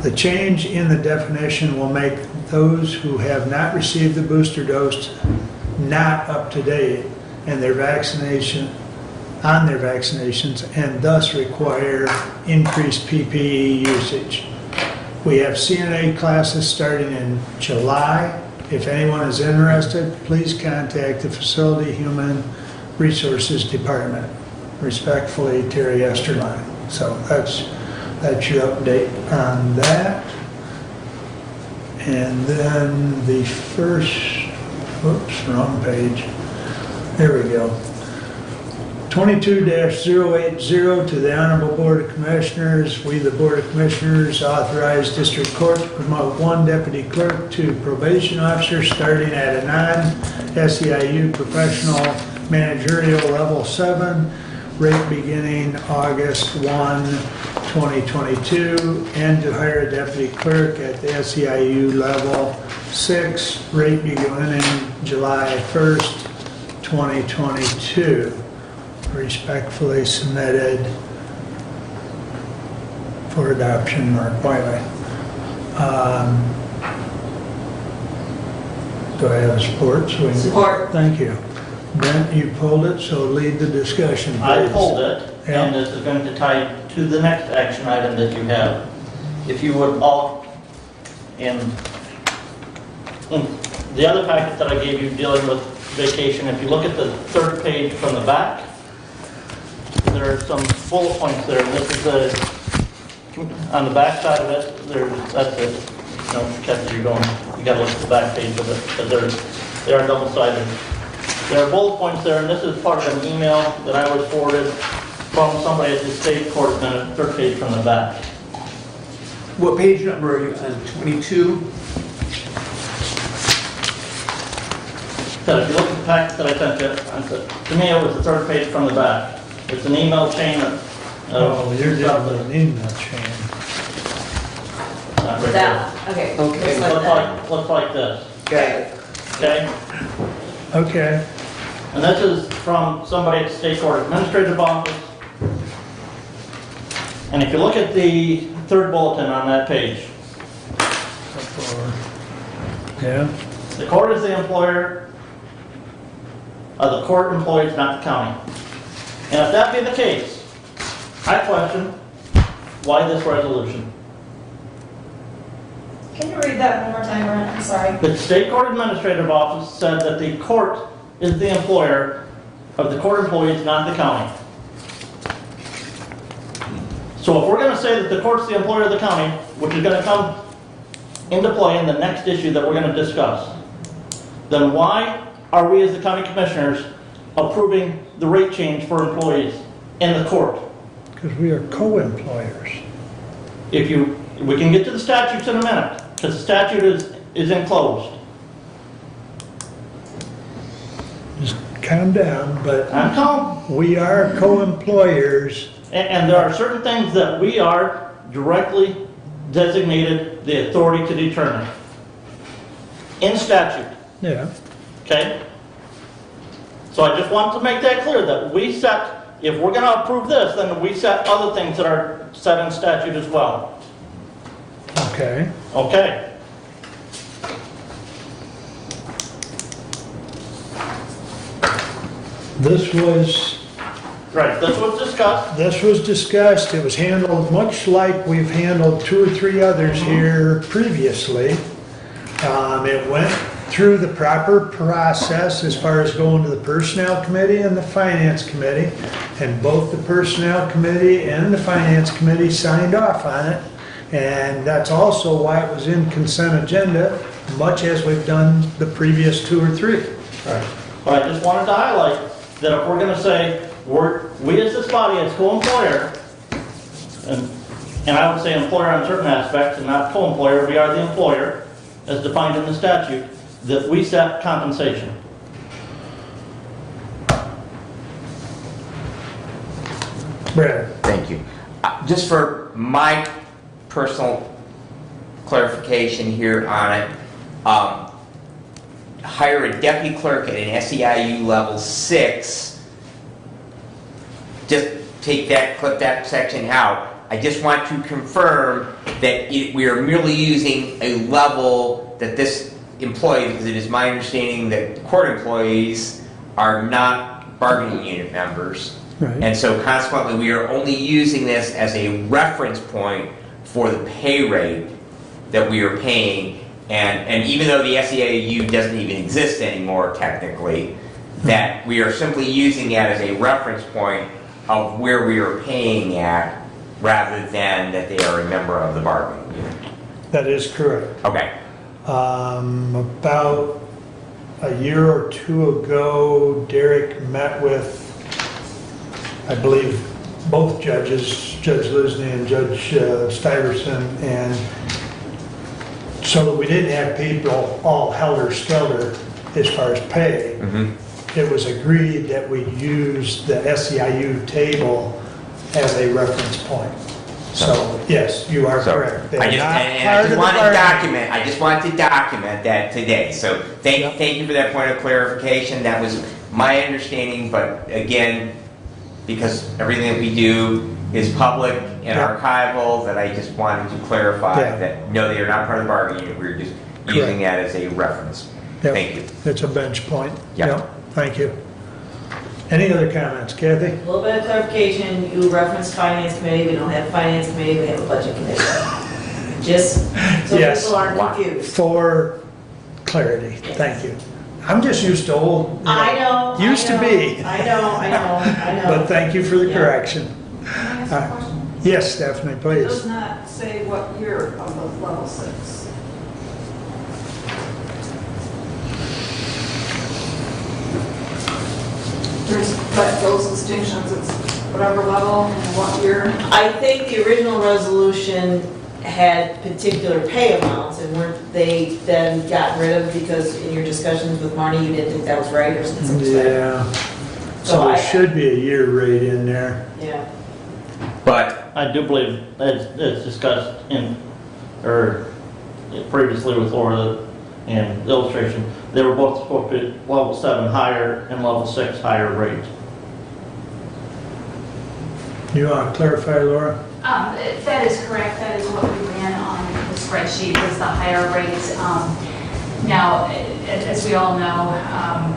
The change in the definition will make those who have not received the booster dose not up to date and their vaccinations and thus require increased PPE usage. We have CNA classes starting in July. If anyone is interested, please contact the Facility Human Resources Department. Respectfully, Terry Esterline. So that's your update on that. And then the first, oops, wrong page. There we go. 22-080 to the Honorable Board of Commissioners. We, the Board of Commissioners, authorize District Court to promote 1 deputy clerk to probation officer starting at a non-SEIU professional managerial level 7, rate beginning August 1, 2022, and to hire a deputy clerk at the SEIU level 6, rate beginning July 1st, 2022. Respectfully submitted for adoption or appointment. Do I have support? Support. Thank you. Brent, you pulled it, so lead the discussion, please. I pulled it, Yeah. and this is going to tie to the next action item that you have. If you would all, in the other packet that I gave you dealing with vacation, if you look at the 3rd page from the back, there are some bullet points there, and this is on the back side of it, that's it. No, Kathy, you're going, you gotta look at the back page of it, because they are double-sided. There are bullet points there, and this is part of an email that I was forwarded from somebody at the state court, and the 3rd page from the back. What page number are you on, 22? So if you look at the packet that I sent you, to me it was the 3rd page from the back. It's an email chain of... Oh, you're dealing with an email chain. Not right That, okay. Okay. there. Looks like this, Okay. okay? Okay. And this is from somebody at the State Court Administrative Office. And if you look at the 3rd bulletin on that page, Yeah. the court is the employer, the court employs, not the county. And if that be the case, I question why this resolution. Can you read that one more time, Brent? I'm sorry. The State Court Administrative Office said that the court is the employer of the court employees, not the county. So if we're going to say that the court's the employer of the county, which is going to come into play in the next issue that we're going to discuss, then why are we as the county commissioners approving the rate change for employees in the court? Because we are co-employers. We can get to the statutes in a minute, because the statute is enclosed. Just calm down, but I'm calm. we are co-employers. And there are certain things that we are directly designated the authority to determine in statute, Yeah. okay? So I just want to make that clear, that we set, if we're going to approve this, then we set other things that are set in statute as well. Okay. Okay. This was Right, this was discussed. This was discussed, it was handled much like we've handled 2 or 3 others here previously. It went through the proper process as far as going to the Personnel Committee and the Finance Committee, and both the Personnel Committee and the Finance Committee signed off on it, and that's also why it was in consent agenda, much as we've done the previous 2 or 3. Right. But I just wanted to highlight that if we're going to say, we as this body, as co-employer, and And I would say employer on certain aspects and not co-employer. We are the employer, as defined in the statute, that we set compensation. Brad? Thank you. Just for my personal clarification here on it, hire a deputy clerk at an SEIU level 6. Just take that, clip that section out. I just want to confirm that we are merely using a level that this employee, because it is my understanding that court employees are not bargaining unit members. Right. And so consequently, we are only using this as a reference point for the pay rate that we are paying. And even though the SEIU doesn't even exist anymore technically, that we are simply using it as a reference point of where we are paying at, rather than that they are a member of the bargaining unit. That is correct. Okay. About a year or two ago, Derek met with, I believe, both judges, Judge Lisney and Judge Stuyvesant, and so that we didn't have people all helter-skelter as far as pay. It was agreed that we use the SEIU table as a reference point. So, yes, you are correct. I just want to document that today. So thank you for that point of clarification. That was my understanding, but again, because everything that we do is public and archival, that I just wanted to clarify that no, they are not part of the bargaining unit. We're just using that as a reference. Thank you. It's a bench point. Yep. Thank you. Any other comments, Kathy? A little bit of clarification, you referenced finance committee, we don't have a finance committee, we have a budget committee. Just so people aren't confused. For clarity, thank you. I'm just used to old, I know. used to be. I know. But thank you for the correction. Can I ask a question? Yes, Stephanie, It please. does not say what year of the level 6. There's like those distinctions, it's whatever level and what year. I think the original resolution had particular pay amounts, and weren't they then got rid of because in your discussions with Marnie, you didn't think that was right or something? Yeah. So there should be a year rate in there. Yeah. But I do believe, as discussed or previously with Laura and the illustration, they were both supposed to be level 7 higher and level 6 higher rate. You want to clarify, Laura? That is correct. That is what we ran on the spreadsheet, was the higher rates. Now, as we all know,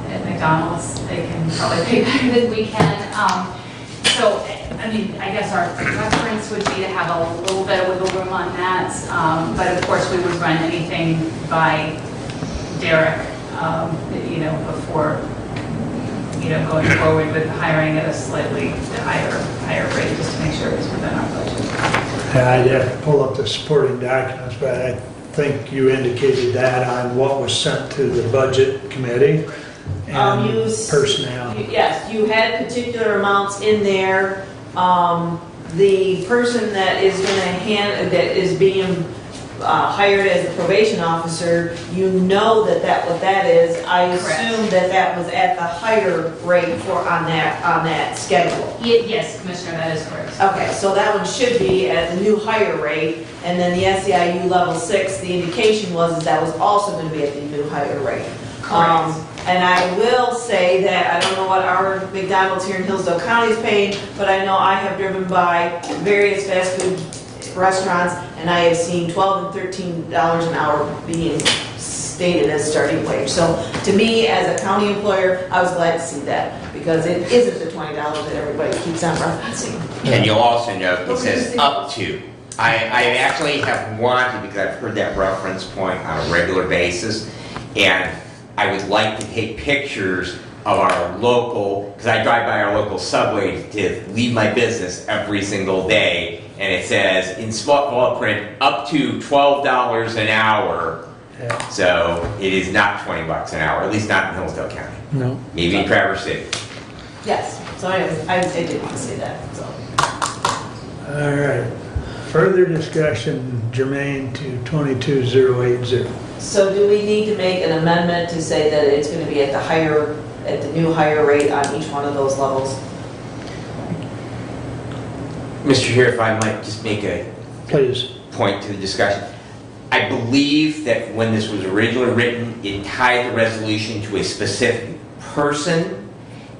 at McDonald's, they can probably pay better than we can. So, I mean, I guess our preference would be to have a little bit of wiggle room on that. But of course, we would run anything by Derek, before, going forward with hiring at a slightly higher rate, just to make sure it's within our budget. Yeah, I'd have to pull up the supporting documents, but I think you indicated that on what was sent to the budget committee and personnel. Yes, you had particular amounts in there. The person that is that is being hired as a probation officer, what that is. I assume that was at the higher rate on that schedule. Yes, Commissioner, that is correct. Okay, so that one should be at the new higher rate, and then the SEIU level 6, the indication was that was also going to be at the new higher rate. Correct. And I will say that I don't know what our McDonald's here in Hillsdale County is paying, but I know I have driven by various fast food restaurants, and I have seen $12 and $13 an hour being stated as starting wage. So to me, as a county employer, I was glad to see that, because it isn't the $20 that everybody keeps on referencing. And you'll also note it says up to. I actually have wanted, because I've heard that reference point on a regular basis, and I would like to take pictures of our local, because I drive by our local subway to leave my business every single day, and it says in small print, up to $12 an hour. Yeah. So it is not $20 an hour, at least not in Hillsdale County. No. Maybe in Traverse City. Yes, so I did want to say that, so. All right. further discussion germane to 22080? So do we need to make an amendment to say that it's gonna be at the new higher rate on each one of those levels? Mr. Chair, if I might just make a Please. point to the discussion. I believe that when this was originally written, it tied the resolution to a specific person.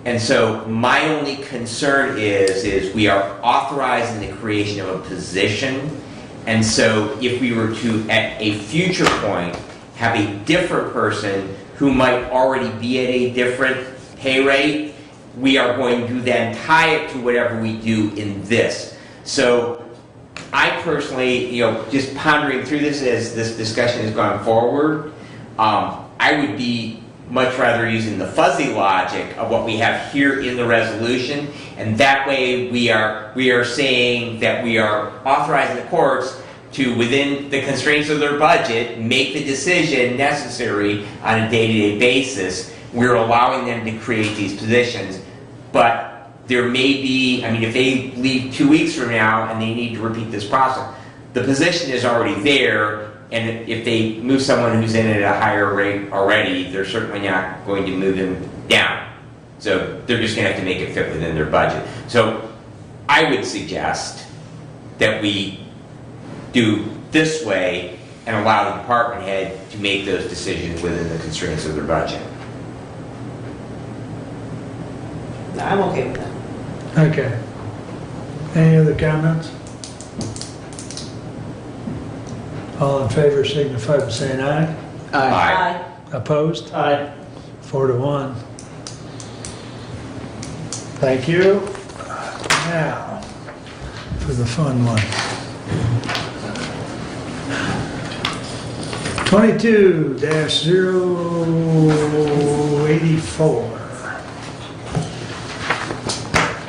And so my only concern is we are authorizing the creation of a position. And so if we were to, at a future point, have a different person who might already be at a different pay rate, we are going to then tie it to whatever we do in this. So I personally, just pondering through this as this discussion has gone forward, I would be much rather using the fuzzy logic of what we have here in the resolution, and that way we are saying that we are authorizing the courts to, within the constraints of their budget, make the decision necessary on a day-to-day basis. We're allowing them to create these positions, but there may be, if they leave 2 weeks from now and they need to repeat this process, the position is already there, and if they move someone who's in at a higher rate already, they're certainly not going to move them down. So they're just going to have to make it fit within their budget. So I would suggest that we do this way and allow the department head to make those decisions within the constraints of their budget. I'm okay with that. Okay. Any other comments? All in favor signify by saying aye. Aye. Opposed? Aye. 4-1. Thank you. Now, for the fun one. 22-084.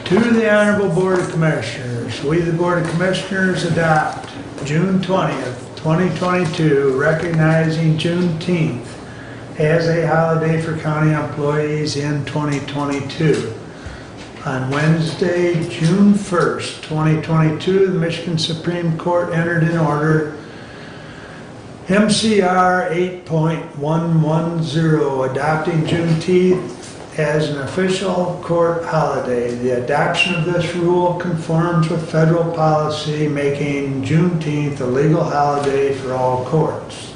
To the Honorable Board of Commissioners, we, the Board of Commissioners, adopt June 20th, 2022, recognizing Juneteenth as a holiday for county employees in 2022. On Wednesday, June 1st, 2022, the Michigan Supreme Court entered in order MCR 8.110, adopting Juneteenth as an official court holiday. The adoption of this rule conforms with federal policy, making Juneteenth a legal holiday for all courts.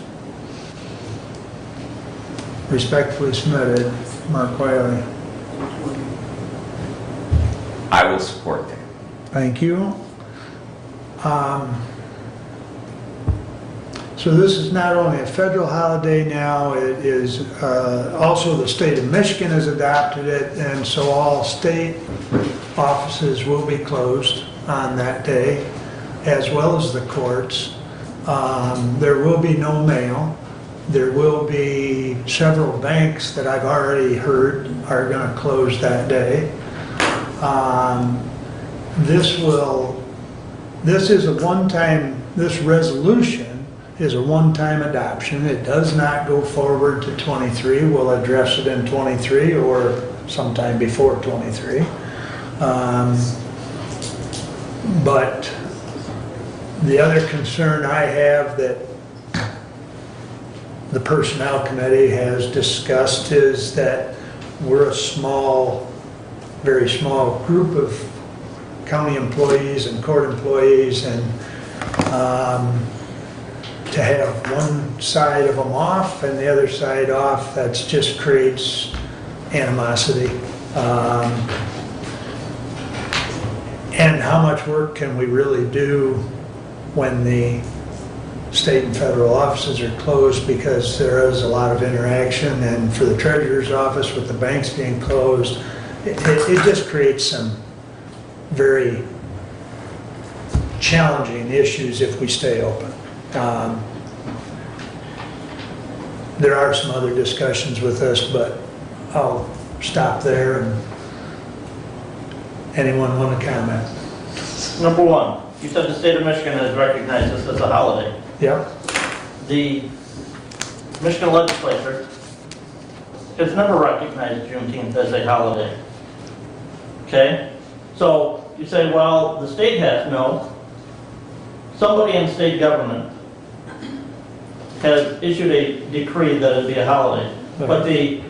Respectfully submitted, Mark Wiley. I will support that. Thank you. So this is not only a federal holiday now, it is also the state of Michigan has adopted it, and so all state offices will be closed on that day, as well as the courts. There will be no mail. There will be several banks that I've already heard are going to close that day. This resolution is a one-time adoption. It does not go forward to 23. We'll address it in 23 or sometime before 23. But the other concern I have that the Personnel Committee has discussed is that we're a very small group of county employees and court employees, and to have one side of them off and the other side off, that just creates animosity. And how much work can we really do when the state and federal offices are closed, because there is a lot of interaction, and for the treasurer's office with the banks being closed, it just creates some very challenging issues if we stay open. There are some other discussions with this, but I'll stop there. And anyone want to comment? Number one, you said the state of Michigan has recognized this as a holiday. Yep. The Michigan legislature has never recognized Juneteenth as a holiday. Okay? So you say, well, the state has no. somebody in state government has issued a decree that it'd be a holiday. But the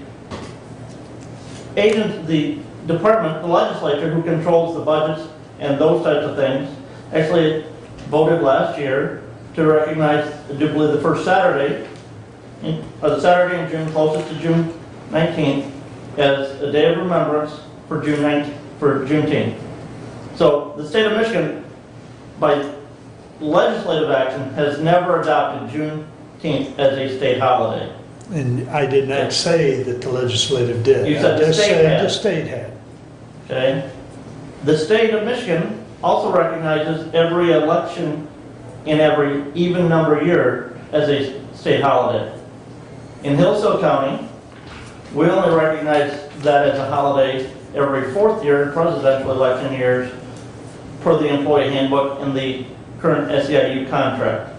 department, the legislature who controls the budgets and those types of things, actually voted last year to recognize, I do believe, the first Saturday, the Saturday in June, closest to June 19th, as a day of remembrance for Juneteenth. So the state of Michigan, by legislative action, has never adopted Juneteenth as a state holiday. And I did not say that the legislative did. You said I the just state said had. the state had. Okay? The state of Michigan also recognizes every election in every even number year as a state holiday. In Hillsdale County, we only recognize that as a holiday every fourth year in presidential election years per the employee handbook and the current SEIU contract.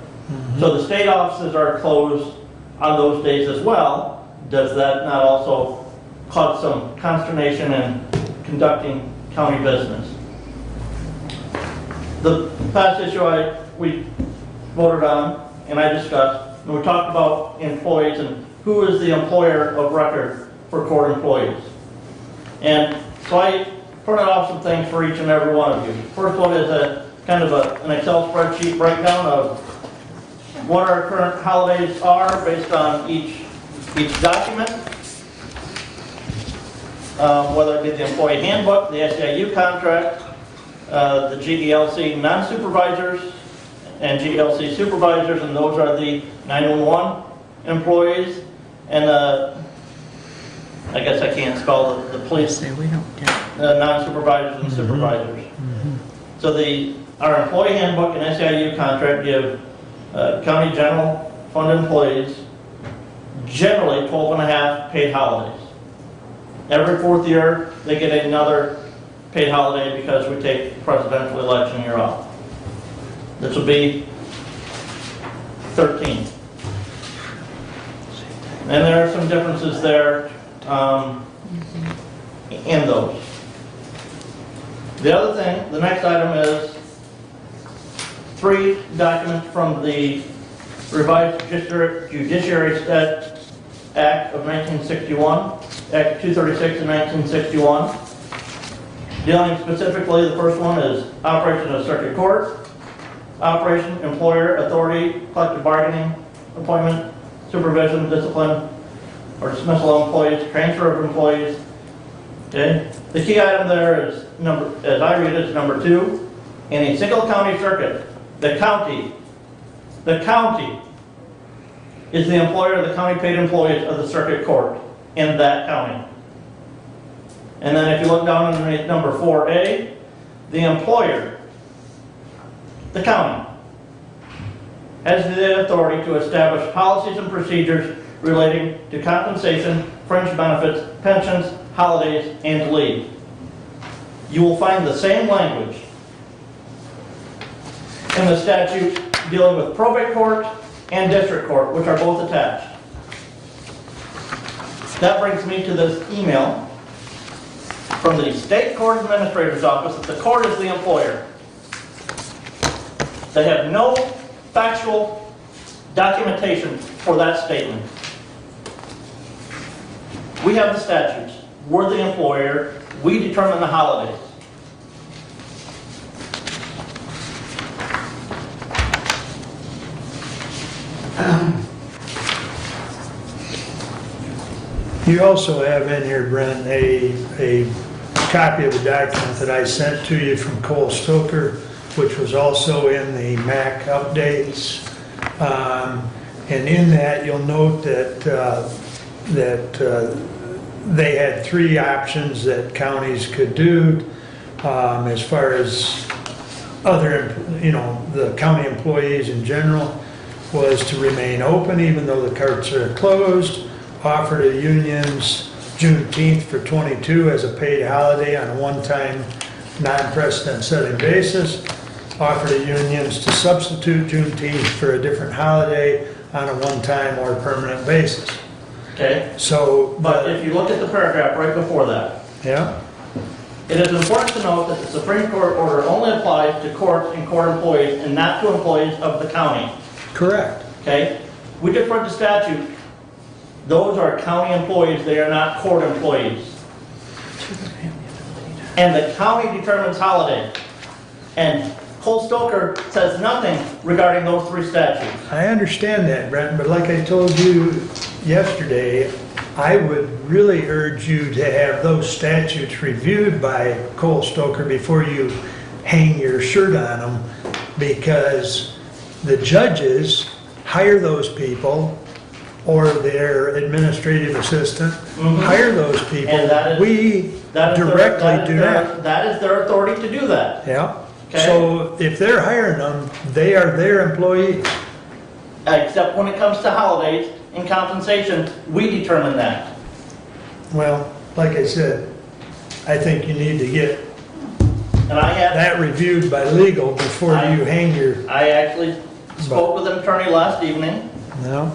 So the state offices are closed on those days as well. Does that not also cause some consternation in conducting county business? The past issue we voted on and I discussed, and we talked about employees and who is the employer of record for court employees. And so I printed off some things for each and every one of you. First one is an Excel spreadsheet breakdown of what our current holidays are based on each document, whether it be the employee handbook, the SEIU contract, the GELC non-supervisors, and GELC supervisors, and those are the 911 employees, and I guess I can't spell the police, non-supervisors and supervisors. So our employee handbook and SEIU contract give county general fund employees generally 12.5 paid holidays. Every fourth year, they get another paid holiday because we take the presidential election year off. This will be 13. And there are some differences there in those. The other thing, the next item is 3 documents from the Revised Judiciary Act of 1961, Act 236 of 1961. Dealing specifically, the first one is operation of circuit court, operation, employer, authority, collective bargaining, appointment, supervision, discipline, or dismissal of employees, transfer of employees. Okay? The key item there is, as I read it, is number 2. In a single county circuit, the county is the employer of the county paid employees of the circuit court in that county. And then if you look down underneath number 4A, the employer, the county, has the authority to establish policies and procedures relating to compensation, fringe benefits, pensions, holidays, and leave. You will find the same language in the statute dealing with probate court and district court, which are both attached. That brings me to this email from the State Court Administrator's Office that the court is the employer. They have no factual documentation for that statement. We have the statutes. We're the employer. We determine the holidays. You also have in here, Brent, a copy of a document that I sent to you from Cole Stoker, which was also in the MAC updates. And in that, you'll note that they had 3 options that counties could do as far as other, the county employees in general, was to remain open even though the courts are closed, offer to unions Juneteenth for 22 as a paid holiday on a one-time, non-precedent setting basis, offer to unions to substitute Juneteenth for a different holiday on a one-time or permanent basis. Okay? So, But if you look at the paragraph right before that, yeah, It is important to note that the Supreme Court order only applies to courts and court employees and not to employees of the county, Correct. okay? We just read the statute. Those are county employees, they are not court employees. And the county determines holidays. And Cole Stoker says nothing regarding those three statutes. I understand that, Brent, but like I told you yesterday, I would really urge you to have those statutes reviewed by Cole Stoker before you hang your shirt on them, because the judges hire those people, or their administrative assistant, hire those people. And that is- We That is their- directly that is do their- not. That is their authority to do that. Yeah. Okay. So if they're hiring them, they are their employees. Except when it comes to holidays and compensation, we determine that. Well, like I said, I think you need to get And I had, that reviewed by legal before you hang your, I actually spoke with an attorney last evening, no?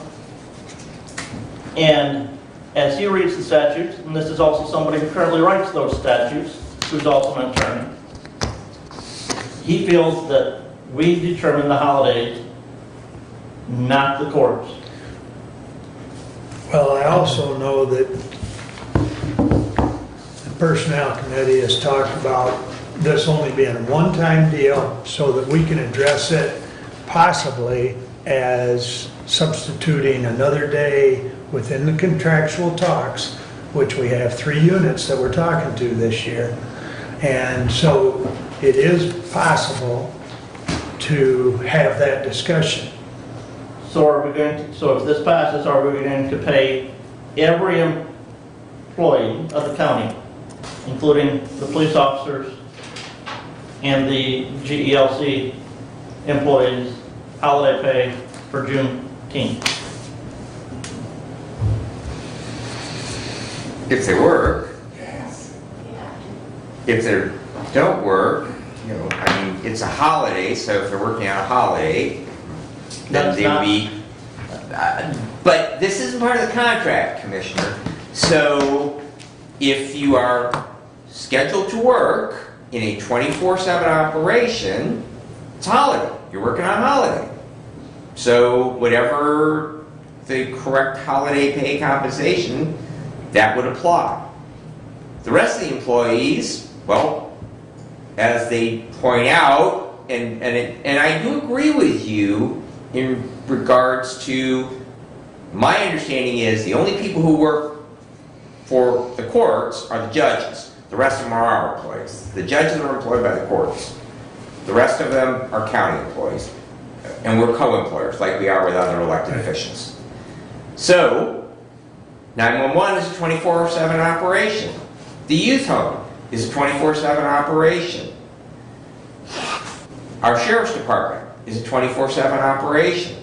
and as he reads the statutes, and this is also somebody who currently writes those statutes, who's also an attorney, he feels that we determine the holidays, not the courts. Well, I also know that the Personnel Committee has talked about this only being a one-time deal so that we can address it possibly as substituting another day within the contractual talks, which we have 3 units that we're talking to this year. And so it is possible to have that discussion. So are we going to, so if this passes, are we going to pay every employee of the county, including the police officers and the GELC employees, holiday pay for Juneteenth? If they work. If they don't work, I mean, it's a holiday, so if they're working on a holiday, then That's they not- would be, but this isn't part of the contract, Commissioner. So if you are scheduled to work in a 24/7 operation, it's a holiday. You're working on a holiday. So whatever the correct holiday pay compensation, that would apply. The rest of the employees, well, as they point out, and I do agree with you in regards to, my understanding is the only people who work for the courts are the judges. The rest of them are our employees. The judges are employed by the courts. The rest of them are county employees. And we're co-employers like we are with other elected officials. So, 911 is a 24/7 operation. The youth home is a 24/7 operation. Our sheriff's department is a 24/7 operation.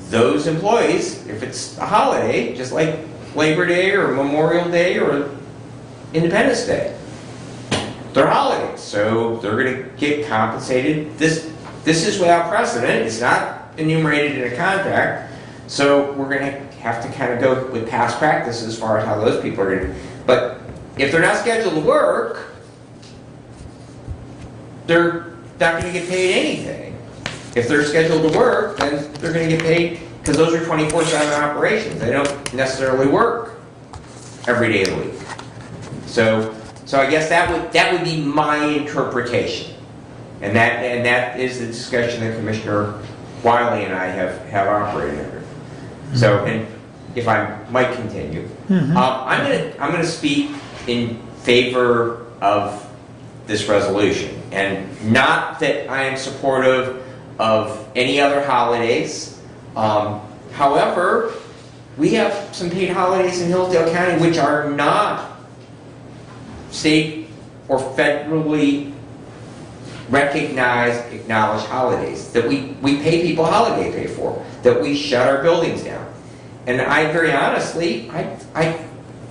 Those employees, if it's a holiday, just like Labor Day or Memorial Day or Independence Day, they're holidays, so they're going to get compensated. This is without precedent. It's not enumerated in a contract, so we're going to have to kind of go with past practice as far as how those people are going to. But if they're not scheduled to work, they're not going to get paid anything. If they're scheduled to work, then they're going to get paid, because those are 24/7 operations. They don't necessarily work every day of the week. So I guess that would be my interpretation, and that is the discussion that Commissioner Wiley and I have operated under. So, and if I might continue, I'm gonna speak in favor of this resolution, and not that I am supportive of any other holidays. However, we have some paid holidays in Hillsdale County which are not state or federally recognized, acknowledged holidays, that we pay people holiday pay for, that we shut our buildings down. And I very honestly, I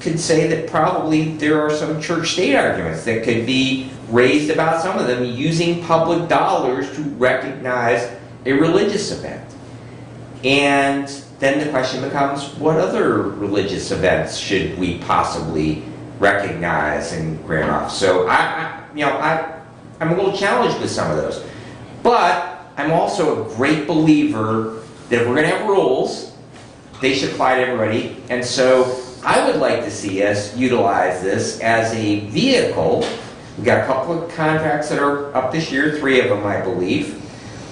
could say that probably there are some church-state arguments that could be raised about some of them using public dollars to recognize a religious event. And then the question becomes, what other religious events should we possibly recognize and grant off. So I'm a little challenged with some of those. But I'm also a great believer that if we're going to have rules, they should apply to everybody. And so I would like to see us utilize this as a vehicle. We've got a couple of contracts that are up this year, 3 of them, I believe,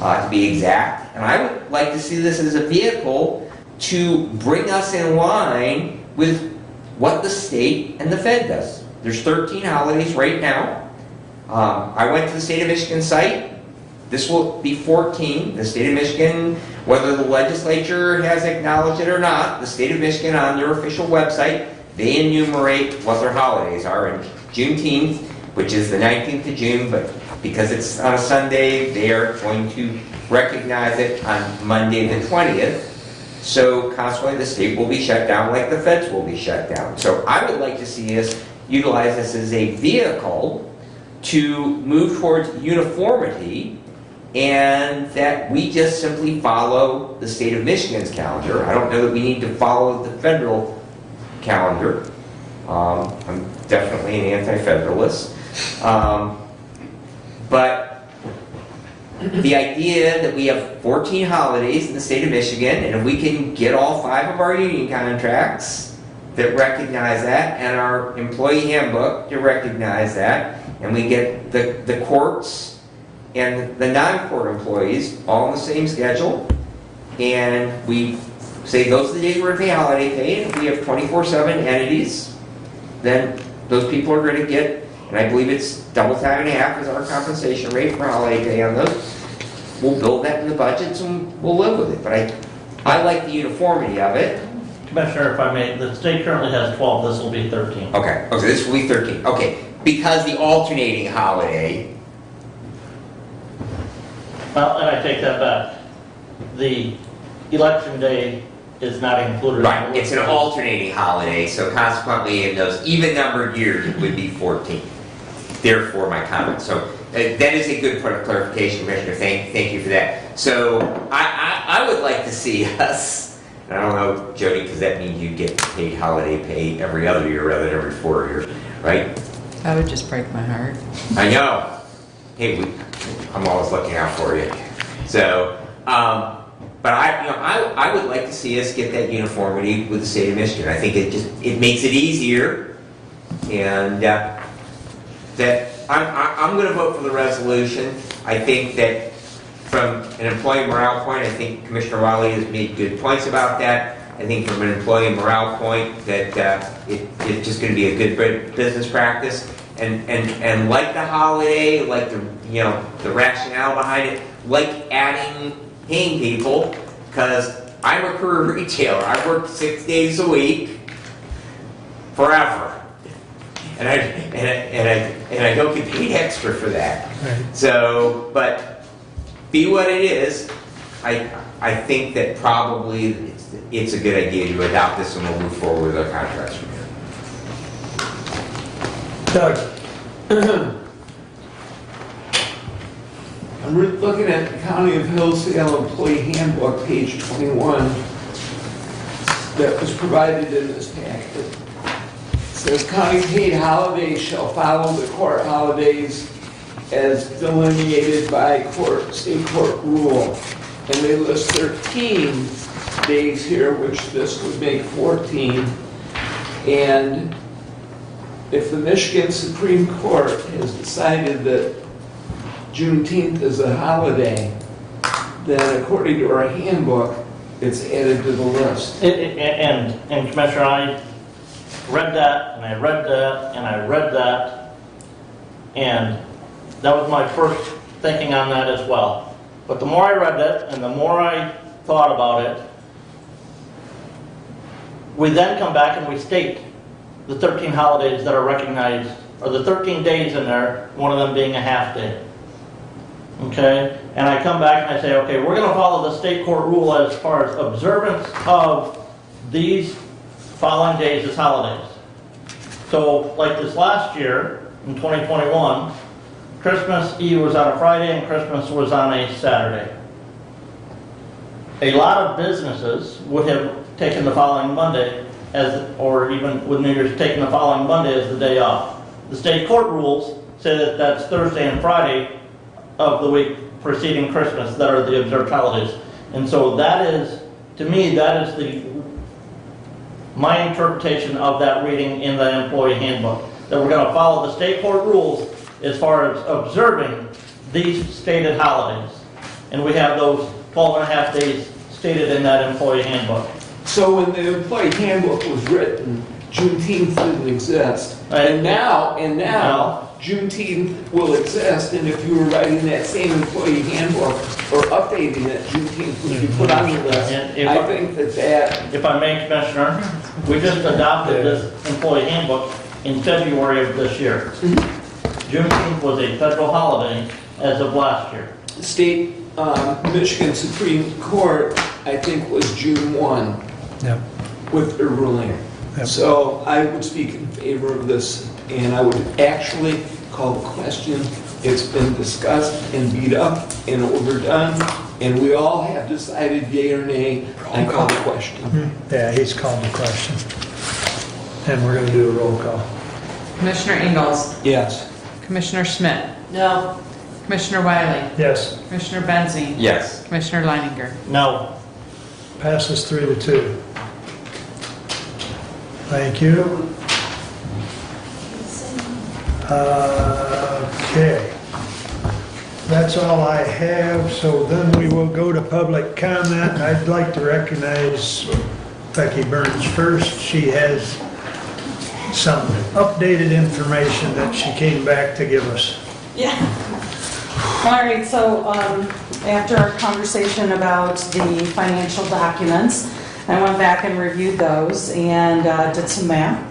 to be exact. And I would like to see this as a vehicle to bring us in line with what the state and the Fed does. There's 13 holidays right now. I went to the state of Michigan site. This will be 14. The state of Michigan, whether the legislature has acknowledged it or not, the state of Michigan on their official website, they enumerate what their holidays are. And Juneteenth, which is the 19th of June, but because it's on a Sunday, they are going to recognize it on Monday the 20th. So consequently, the state will be shut down like the feds will be shut down. So I would like to see us utilize this as a vehicle to move towards uniformity, and that we just simply follow the state of Michigan's calendar. I don't know that we need to follow the federal calendar. I'm definitely an anti-federalist. But the idea that we have 14 holidays in the state of Michigan, and if we can get all 5 of our union contracts that recognize that, and our employee handbook to recognize that, and we get the courts and the non-court employees all on the same schedule, and we say those are the days we're going to pay holiday pay, and if we have 24/7 entities, then those people are going to get, and I believe it's double time and a half is our compensation rate for holiday pay on those. We'll build that in the budgets and we'll live with it. But I like the uniformity of it. Commissioner, if I may, the state currently has 12, this will be 13. Okay, this will be 13. Okay, because the alternating holiday. Well, and I take that back. The election day is not included. Right, it's an alternating holiday, so consequently in those even-numbered years, it would be 14. Therefore, my comment. So that is a good point of clarification, Commissioner. Thank you for that. So I would like to see us, and I don't know, Jody, because that means you get paid holiday pay every other year rather than every 4 years, right? That would just break my heart. I know. Hey, I'm always looking out for you. So, but I would like to see us get that uniformity with the state of Michigan. I think it makes it easier, and that I'm going to vote for the resolution. I think that from an employee morale point, I think Commissioner Wiley has made good points about that. I think from an employee morale point that it's just going to be a good business practice. And like the holiday, like the rationale behind it, like adding paying people, because I'm a career retailer. I work 6 days a week forever. And I don't get paid extra for that. Right. So, but be what it is, I think that probably it's a good idea to adopt this, and we'll move forward with our contracts from here. Doug? I'm looking at the County of Hillsdale Employee Handbook, page 21, that was provided in this packet. It says county paid holidays shall follow the court holidays as delineated by state court rule. And they list 13 days here, which this would make 14. And if the Michigan Supreme Court has decided that Juneteenth is a holiday, then according to our handbook, it's added to the list. And Commissioner, I read that, and I read that, and I read that, and that was my first thinking on that as well. But the more I read it, and the more I thought about it, we then come back and we state the 13 holidays that are recognized, or the 13 days in there, one of them being a half day. Okay? And I come back and I say, okay, we're going to follow the state court rule as far as observance of these following days as holidays. So, like this last year, in 2021, Christmas Eve was on a Friday and Christmas was on a Saturday. A lot of businesses would have taken the following Monday or even with New Year's taking the following Monday as the day off. The state court rules say that that's Thursday and Friday of the week preceding Christmas that are the observed holidays. And so that is, to me, that is my interpretation of that reading in the employee handbook. That we're going to follow the state court rules as far as observing these stated holidays. And we have those 12 and a half days stated in that employee handbook. So when the employee handbook was written, Juneteenth didn't exist. And now Juneteenth will exist, and if you were writing that same employee handbook or updating it, Juneteenth would be put on the list. I think that... If I may, Commissioner, we just adopted this employee handbook in February of this year. Juneteenth was a federal holiday as of last year. State Michigan Supreme Court, I think, was June 1 with their ruling. So I would speak in favor of this, and I would actually call the question. It's been discussed and beat up and overdone, and we all have decided yea or nay. I call the question. Yeah, he's called the question. And we're going to do a roll call. Commissioner Ingalls? Yes. Commissioner Schmidt? No. Commissioner Wiley? Yes. Commissioner Benzine? Yes. Commissioner Leininger? No. Passes 3-2. Thank you. Okay. That's all I have, so then we will go to public comment. I'd like to recognize Becky Burns first. She has some updated information that she came back to give us. Yeah. All right, so after our conversation about the financial documents, I went back and reviewed those and did some math.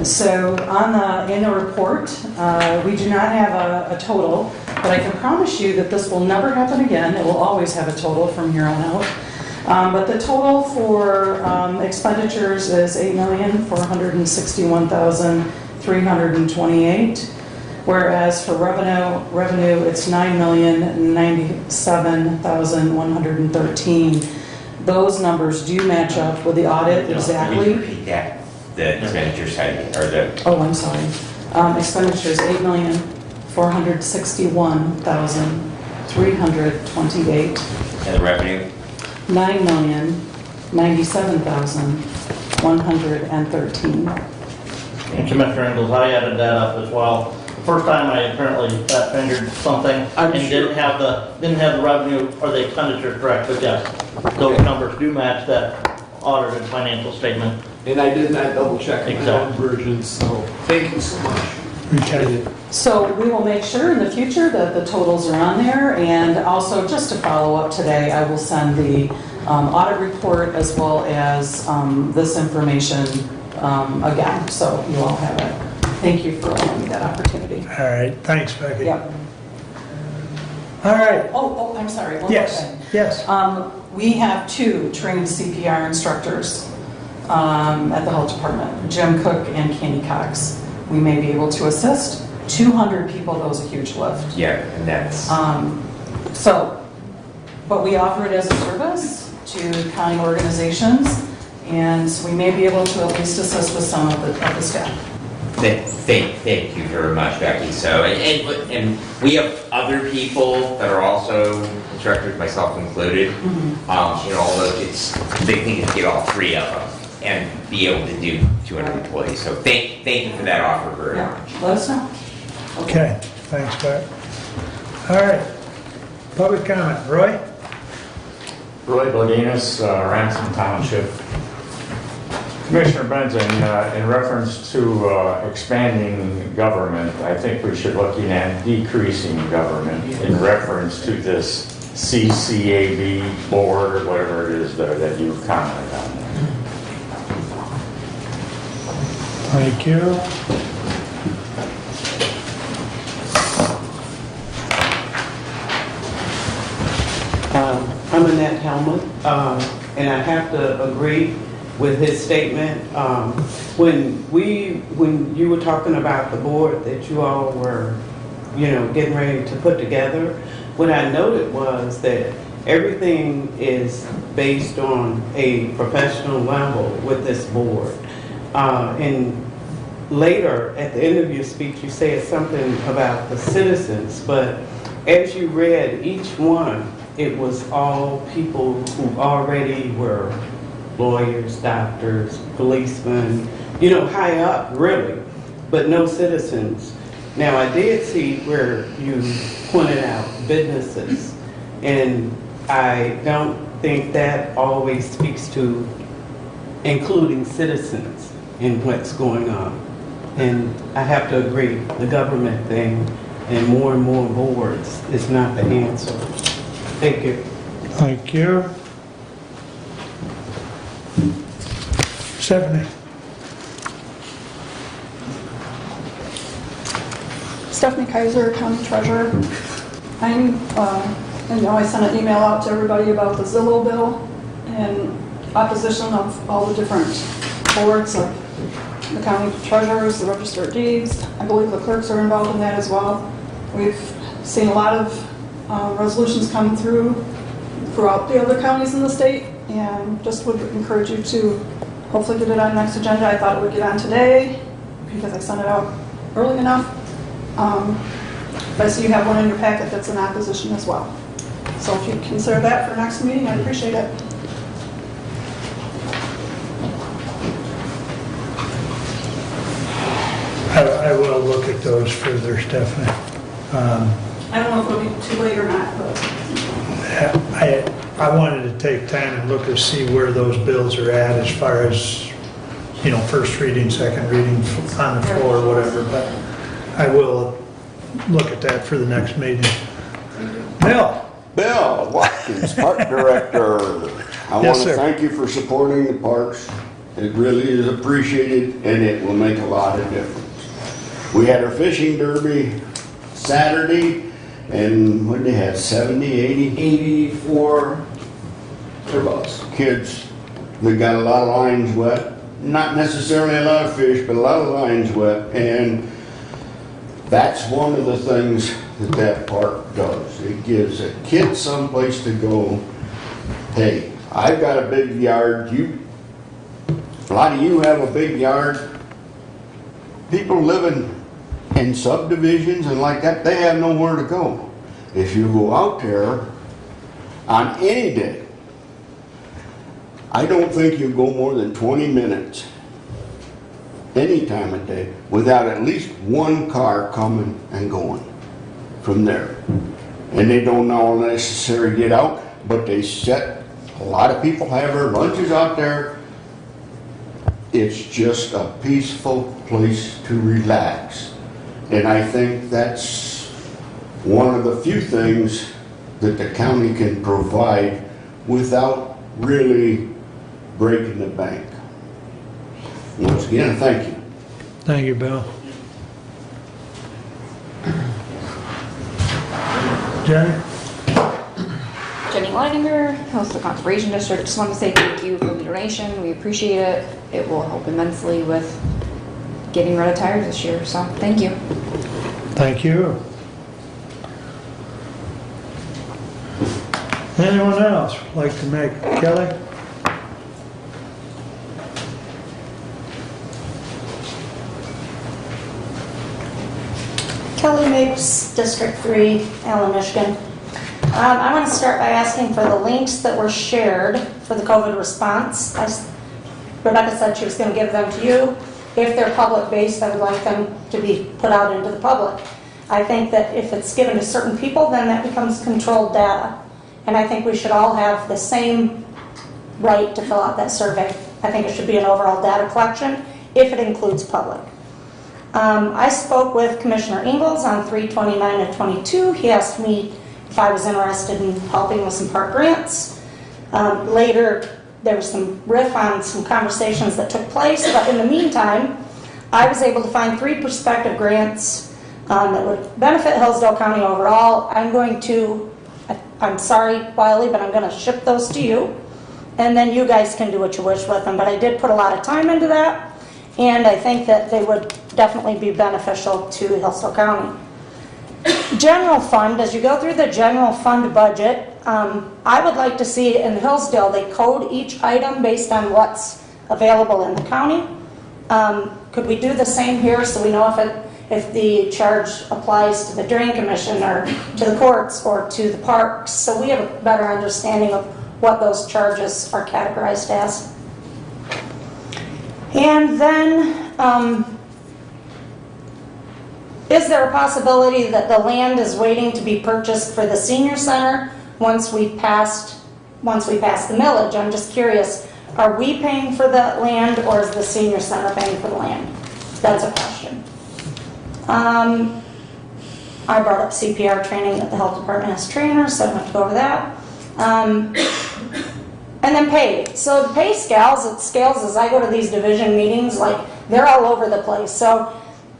So on the annual report, we do not have a total, but I can promise you that this will never happen again. It will always have a total from here on out. But the total for expenditures is $8,461,328, whereas for revenue it's $9,097,113. Those numbers do match up with the audit exactly. Repeat that, the expenditure side, or the... Oh, I'm sorry. Expenditures, $8,461,328. And the revenue? $9,097,113. And Commissioner Ingalls, I added that up as well. The first time I apparently fat fingered something and didn't have the revenue or the expenditure correct, but yes, those numbers do match that audited financial statement. And I did not double check my own version, so thank you so much. Okay. So we will make sure in the future that the totals are on there, and also just to follow up today, I will send the audit report as well as this information again, so you all have it. Thank you for allowing me that opportunity. All right, thanks, Becky. Yep. All right. Oh, I'm sorry. One Yes, more thing. yes. We have 2 trained CPR instructors at the health department, Jim Cook and Candy Cox. We may be able to assist. 200 people, that was a huge lift. Yeah, and that's... But we offer it as a service to county organizations, and we may be able to at least assist with some of the staff. Thank you very much, Becky. So, and we have other people that are also instructors, myself included. Although it's the big thing is to get all 3 of them and be able to do 200 employees. So thank you for that offer very much. Let us know. Okay, thanks, Beck. All right, public comment. Roy? Roy Bodinas, Ransom Township. Commissioner Benzine, in reference to expanding government, I think we should looking at decreasing government in reference to this CCAB board or whatever it is that you commented on. Thank you. I'm Annette Helmut, and I have to agree with his statement. When you were talking about the board that you all were, getting ready to put together, what I noted was that everything is based on a professional level with this board. And later, at the end of your speech, you said something about the citizens, but as you read each one, it was all people who already were lawyers, doctors, policemen, you know, high up, really, but no citizens. Now, I did see where you pointed out businesses, and I don't think that always speaks to including citizens in what's going on. And I have to agree, the government thing and more boards is not the answer. Thank you. Thank you. Stephanie? Stephanie Kaiser, County Treasurer. I sent an email out to everybody about the Zillow bill and opposition of all the different boards, like the county treasurers, the register of deeds. I believe the clerks are involved in that as well. We've seen a lot of resolutions come throughout the other counties in the state, and just would encourage you to hopefully get it on next agenda. I thought it would get on today because I sent it out early enough. But I see you have one in your packet that's in opposition as well. So if you consider that for next meeting, I'd appreciate it. I will look at those further, Stephanie. I don't know if it'll be too late or not, but I wanted to take time and look to see where those bills are at as far as, you know, first reading, second reading on the floor, whatever, but I will look at that for the next meeting. Bill? Bill Watkins, Park Director. I Yes, want sir. to thank you for supporting the parks. It really is appreciated, and it will make a lot of difference. We had our fishing derby Saturday, and what they had, 70, 80? 84 Kids that got a lot of lines wet. Not necessarily a lot of fish, but a lot of lines wet. And that's one of the things that park does. It gives a kid someplace to go. Hey, I've got a big yard. A lot of you have a big yard. People living in subdivisions and like that, they have nowhere to go. If you go out there on any day, I don't think you go more than 20 minutes any time of day without at least one car coming and going from there. And they don't all necessarily get out, but they set, a lot of people have their lunches out there. It's just a peaceful place to relax. And I think that's one of the few things that the county can provide without really breaking the bank. Once again, thank you. Thank you, Bill. Jenny? Jenny Leininger, Hillsdale Conservation District. Just want to say thank you for the donation. We appreciate it. It will help immensely with getting rid of tires this year. So thank you. Thank you. Anyone else like to make? Kelly? Kelly Mapes, District 3, Allen, Michigan. I want to start by asking for the links that were shared for the COVID response. Rebecca said she was going to give them to you. If they're public-based, I would like them to be put out into the public. I think that if it's given to certain people, then that becomes controlled data. And I think we should all have the same right to fill out that survey. I think it should be an overall data collection if it includes public. I spoke with Commissioner Ingalls on 3/29 and 22. He asked me if I was interested in helping with some park grants. Later, there was some riff on some conversations that took place, but in the meantime, I was able to find 3 prospective grants that would benefit Hillsdale County overall. I'm sorry, Wiley, but I'm going to ship those to you, and then you guys can do what you wish with them. But I did put a lot of time into that, and I think that they would definitely be beneficial to Hillsdale County. General fund, as you go through the general fund budget, I would like to see in Hillsdale, they code each item based on what's available in the county. Could we do the same here so we know if the charge applies to the drain commission or to the courts or to the parks, so we have a better understanding of what those charges are categorized as? And then, is there a possibility that the land is waiting to be purchased for the senior center once we pass the millage? I'm just curious, are we paying for the land or is the senior center paying for the land? That's a question. I brought up CPR training that the health department has trainers, so I don't have to go over that. And then pay. So the pay scales as I go to these division meetings, like they're all over the place. So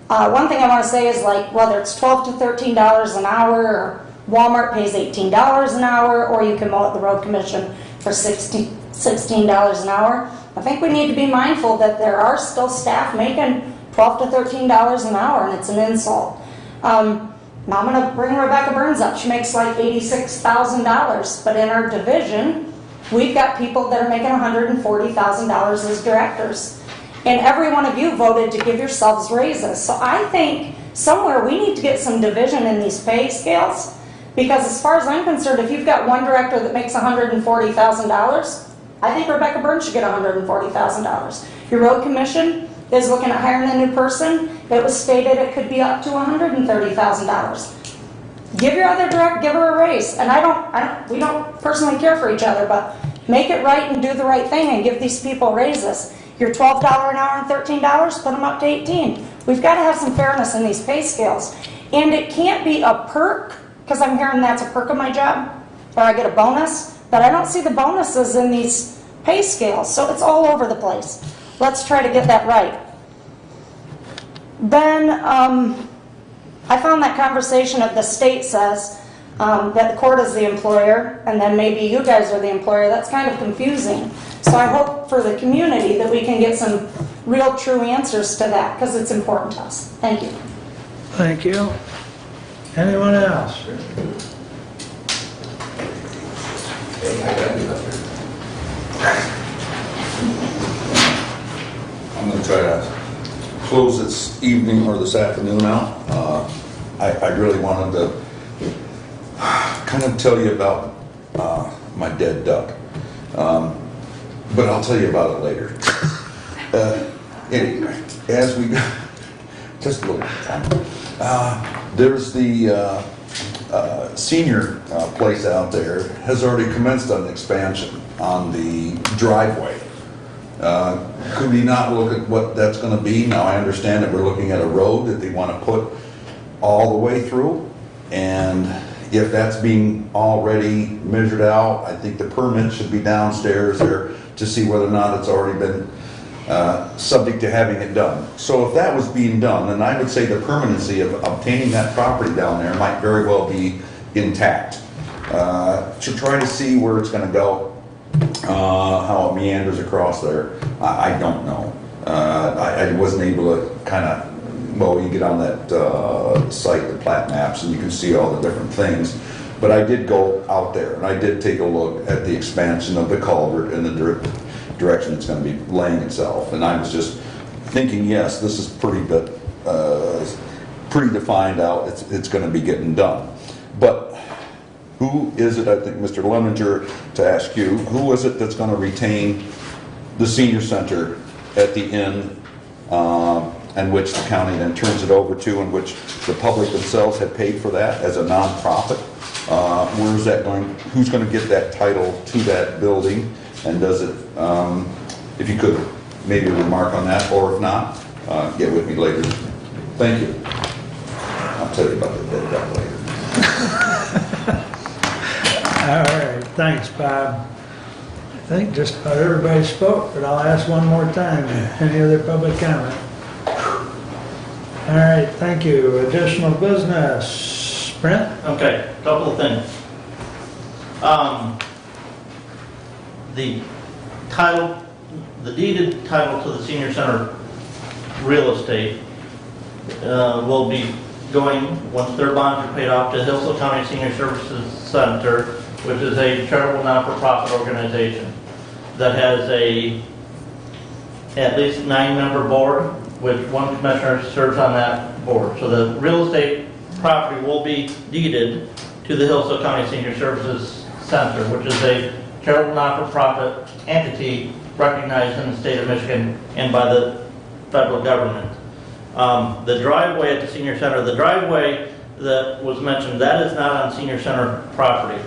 one thing I want to say is like whether it's $12 to $13 an hour, or Walmart pays $18 an hour, or you can mow at the road commission for $16 an hour. I think we need to be mindful that there are still staff making $12 to $13 an hour, and it's an insult. Now I'm going to bring Rebecca Burns up. She makes like $86,000, but in our division, we've got people that are making $140,000 as directors. And every one of you voted to give yourselves raises. So I think somewhere we need to get some division in these pay scales, because as far as I'm concerned, if you've got one director that makes $140,000, I think Rebecca Burns should get $140,000. Your road commission is looking at hiring a new person. It was stated it could be up to $130,000. Give your other director, give her a raise. And we don't personally care for each other, but make it right and do the right thing and give these people raises. Your $12 an hour and $13, put them up to $18. We've got to have some fairness in these pay scales. And it can't be a perk, because I'm hearing that's a perk of my job, or I get a bonus, but I don't see the bonuses in these pay scales, so it's all over the place. Let's try to get that right. Then I found that conversation of the state says that the court is the employer, and then maybe you guys are the employer. That's kind of confusing. So I hope for the community that we can get some real true answers to that, because it's important to us. Thank you. Thank you. Anyone else? I'm going to try to close this evening or this afternoon out. I really wanted to kind of tell you about my dead duck. But I'll tell you about it later. Anyway, as we go, just a little time. There's the senior place out there has already commenced an expansion on the driveway. Could we not look at what that's going to be? Now I understand that we're looking at a road that they want to put all the way through, and if that's being already measured out, I think the permit should be downstairs there to see whether or not it's already been subject to having it done. So if that was being done, then I would say the permanency of obtaining that property down there might very well be intact. To try to see where it's going to go, how it meanders across there, I don't know. I wasn't able to kind of, well, you get on that site, the plat maps, and you can see all the different things. But I did go out there, and I did take a look at the expansion of the culvert and the direction it's going to be laying itself. And I was just thinking, yes, this is pretty defined out. It's going to be getting done. But who is it, I think, Mr. Lemminger, to ask you, who is it that's going to retain the senior center at the end, and which the county then turns it over to, and which the public themselves had paid for that as a nonprofit? Where is that going? Who's going to get that title to that building? And does it, if you could maybe remark on that, or if not, get with me later. Thank you. I'll tell you about the dead duck later. All right, thanks, Bob. I think just about everybody spoke, but I'll ask one more time. Any other public comment? All right, thank you. Additional business. Brent? Okay, couple of things. The title, the deeded title to the senior center real estate will be going, once their bonds are paid off, to Hillsdale County Senior Services Center, which is a charitable not-for-profit organization that has at least 9-member board, which one commissioner serves on that board. So the real estate property will be deeded to the Hillsdale County Senior Services Center, which is a charitable not-for-profit entity recognized in the state of Michigan and by the federal government. The driveway at the senior center, the driveway that was mentioned, that is not on senior center property.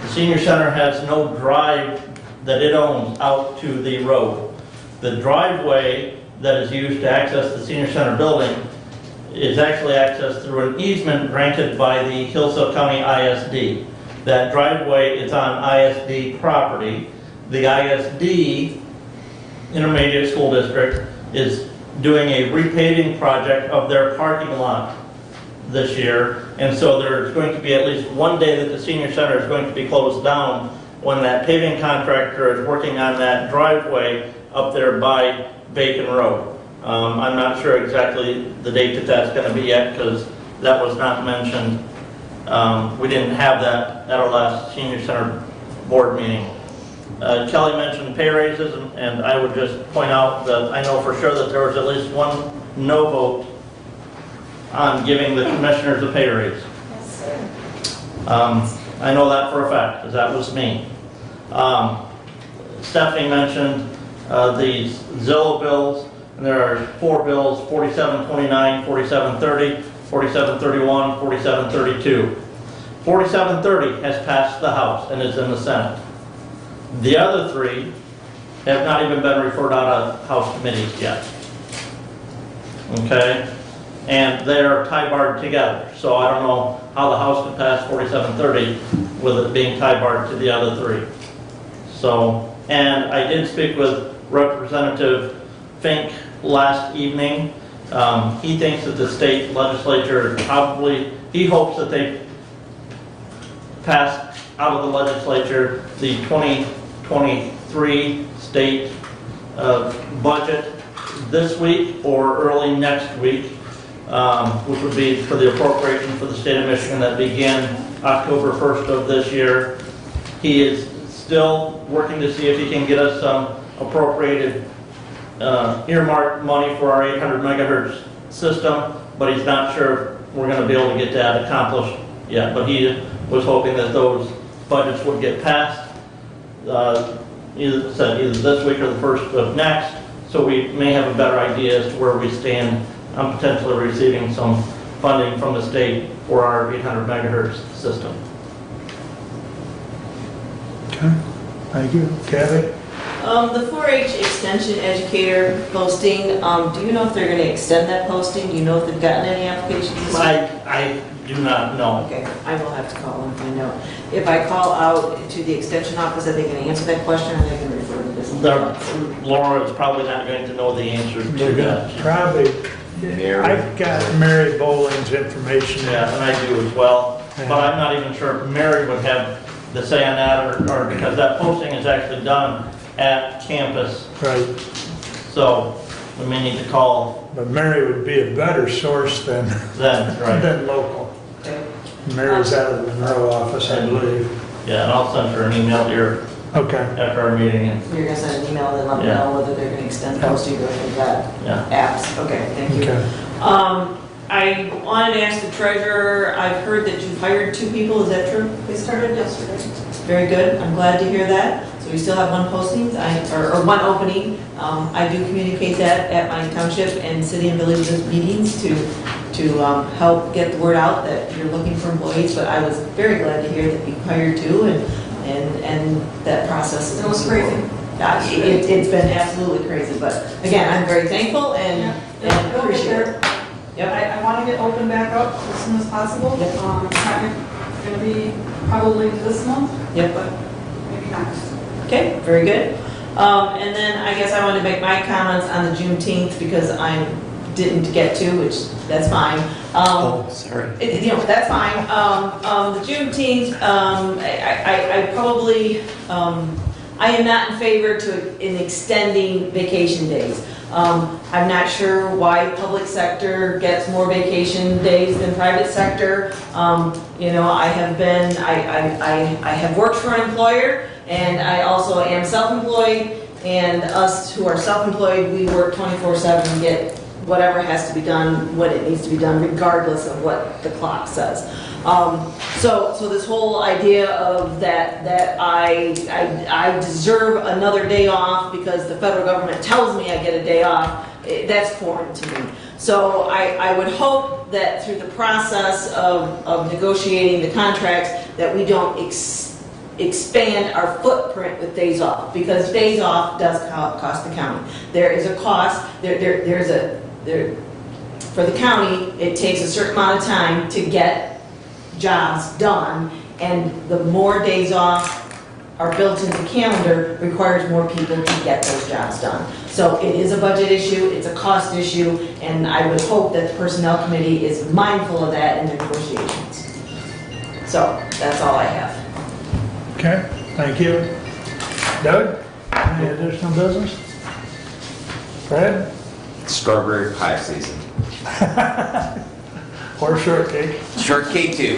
The senior center has no drive that it owns out to the road. The driveway that is used to access the senior center building is actually accessed through an easement granted by the Hillsdale County ISD. That driveway is on ISD property. The ISD, Intermediate School District, is doing a repaving project of their parking lot this year, and so there's going to be at least one day that the senior center is going to be closed down when that paving contractor is working on that driveway up there by Bacon Road. I'm not sure exactly the date that that's going to be yet, because that was not mentioned. We didn't have that at our last senior center board meeting. Kelly mentioned pay raises, and I would just point out that I know for sure that there was at least one no vote on giving the commissioners a pay raise. Yes, sir. I know that for a fact, because that was me. Stephanie mentioned the Zillow bills, and there are 4 bills, 4729, 4730, 4731, 4732. 4730 has passed the House and is in the Senate. The other 3 have not even been referred out of House committees yet. Okay? And they're tie-barred together. So I don't know how the House could pass 4730 with it being tie-barred to the other 3. So, and I did speak with Representative Fink last evening. He thinks that the state legislature he hopes that they pass out of the legislature the 2023 state budget this week or early next week, which would be for the appropriation for the state of Michigan that began October 1st of this year. He is still working to see if he can get us some appropriated earmarked money for our 800 megahertz system, but he's not sure if we're going to be able to get that accomplished yet. But he was hoping that those budgets would get passed either this week or the first of next, so we may have a better idea as to where we stand on potentially receiving some funding from the state for our 800 megahertz system. Okay, thank you. Kathy? The 4-H extension educator posting, do you know if they're going to extend that posting? Do you know if they've gotten any applications this week? I do not know. Okay, I will have to call and find out. If I call out to the extension office, are they going to answer that question, or are they going to refer to this? Laura is probably not going to know the answer to that. Probably. I've got Mary Bowling's information. Yeah, and I do as well. But I'm not even sure if Mary would have the say on that, or because that posting is actually done at campus. Right. So we may need to call. But Mary would be a better source than local. Okay. Mary's out of the Monroe office, I believe. Yeah, and I'll send her an email here. Okay. After our meeting. You're going to send an email and let me know whether they're going to extend posting or if they've got apps. Okay, thank you. Okay. I wanted to ask the treasurer, I've heard that you've hired 2 people, is that true? They started yesterday. Very good, I'm glad to hear that. So we still have 1 posting, or 1 opening. I do communicate that at my township and city and village meetings to help get the word out that you're looking for employees, but I was very glad to hear that you hired 2 and that process is. It was crazy. It's been absolutely crazy, but again, I'm very thankful and appreciate it. Yep. I want to get open back up as soon as possible. Yep. It's not going to be probably this month, Yep. but maybe next. Okay, very good. And then I guess I wanted to make my comments on the Juneteenth because I didn't get to, which that's fine. Sorry. That's fine. The Juneteenth, I probably, I am not in favor in extending vacation days. I'm not sure why public sector gets more vacation days than private sector. You know, I have worked for an employer, and I also am self-employed, and us who are self-employed, we work 24/7 and get whatever has to be done, when it needs to be done, regardless of what the clock says. So this whole idea of that I deserve another day off because the federal government tells me I get a day off, that's foreign to me. So I would hope that through the process of negotiating the contracts, that we don't expand our footprint with days off, because days off does cost the county. There is a cost, for the county, it takes a certain amount of time to get jobs done, and the more days off are built into the calendar requires more people to get those jobs done. So it is a budget issue, it's a cost issue, and I would hope that the Personnel Committee is mindful of that in their negotiations. So that's all I have. Okay, thank you. Doug, any additional business? Fred? Strawberry pie season. Or shortcake? Shortcake too.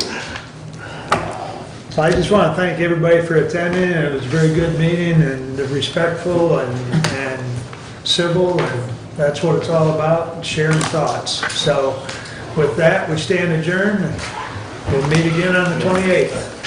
So I just want to thank everybody for attending. It was a very good meeting and respectful and civil, and that's what it's all about, sharing thoughts. So with that, we stand adjourned. We'll meet again on the 28th.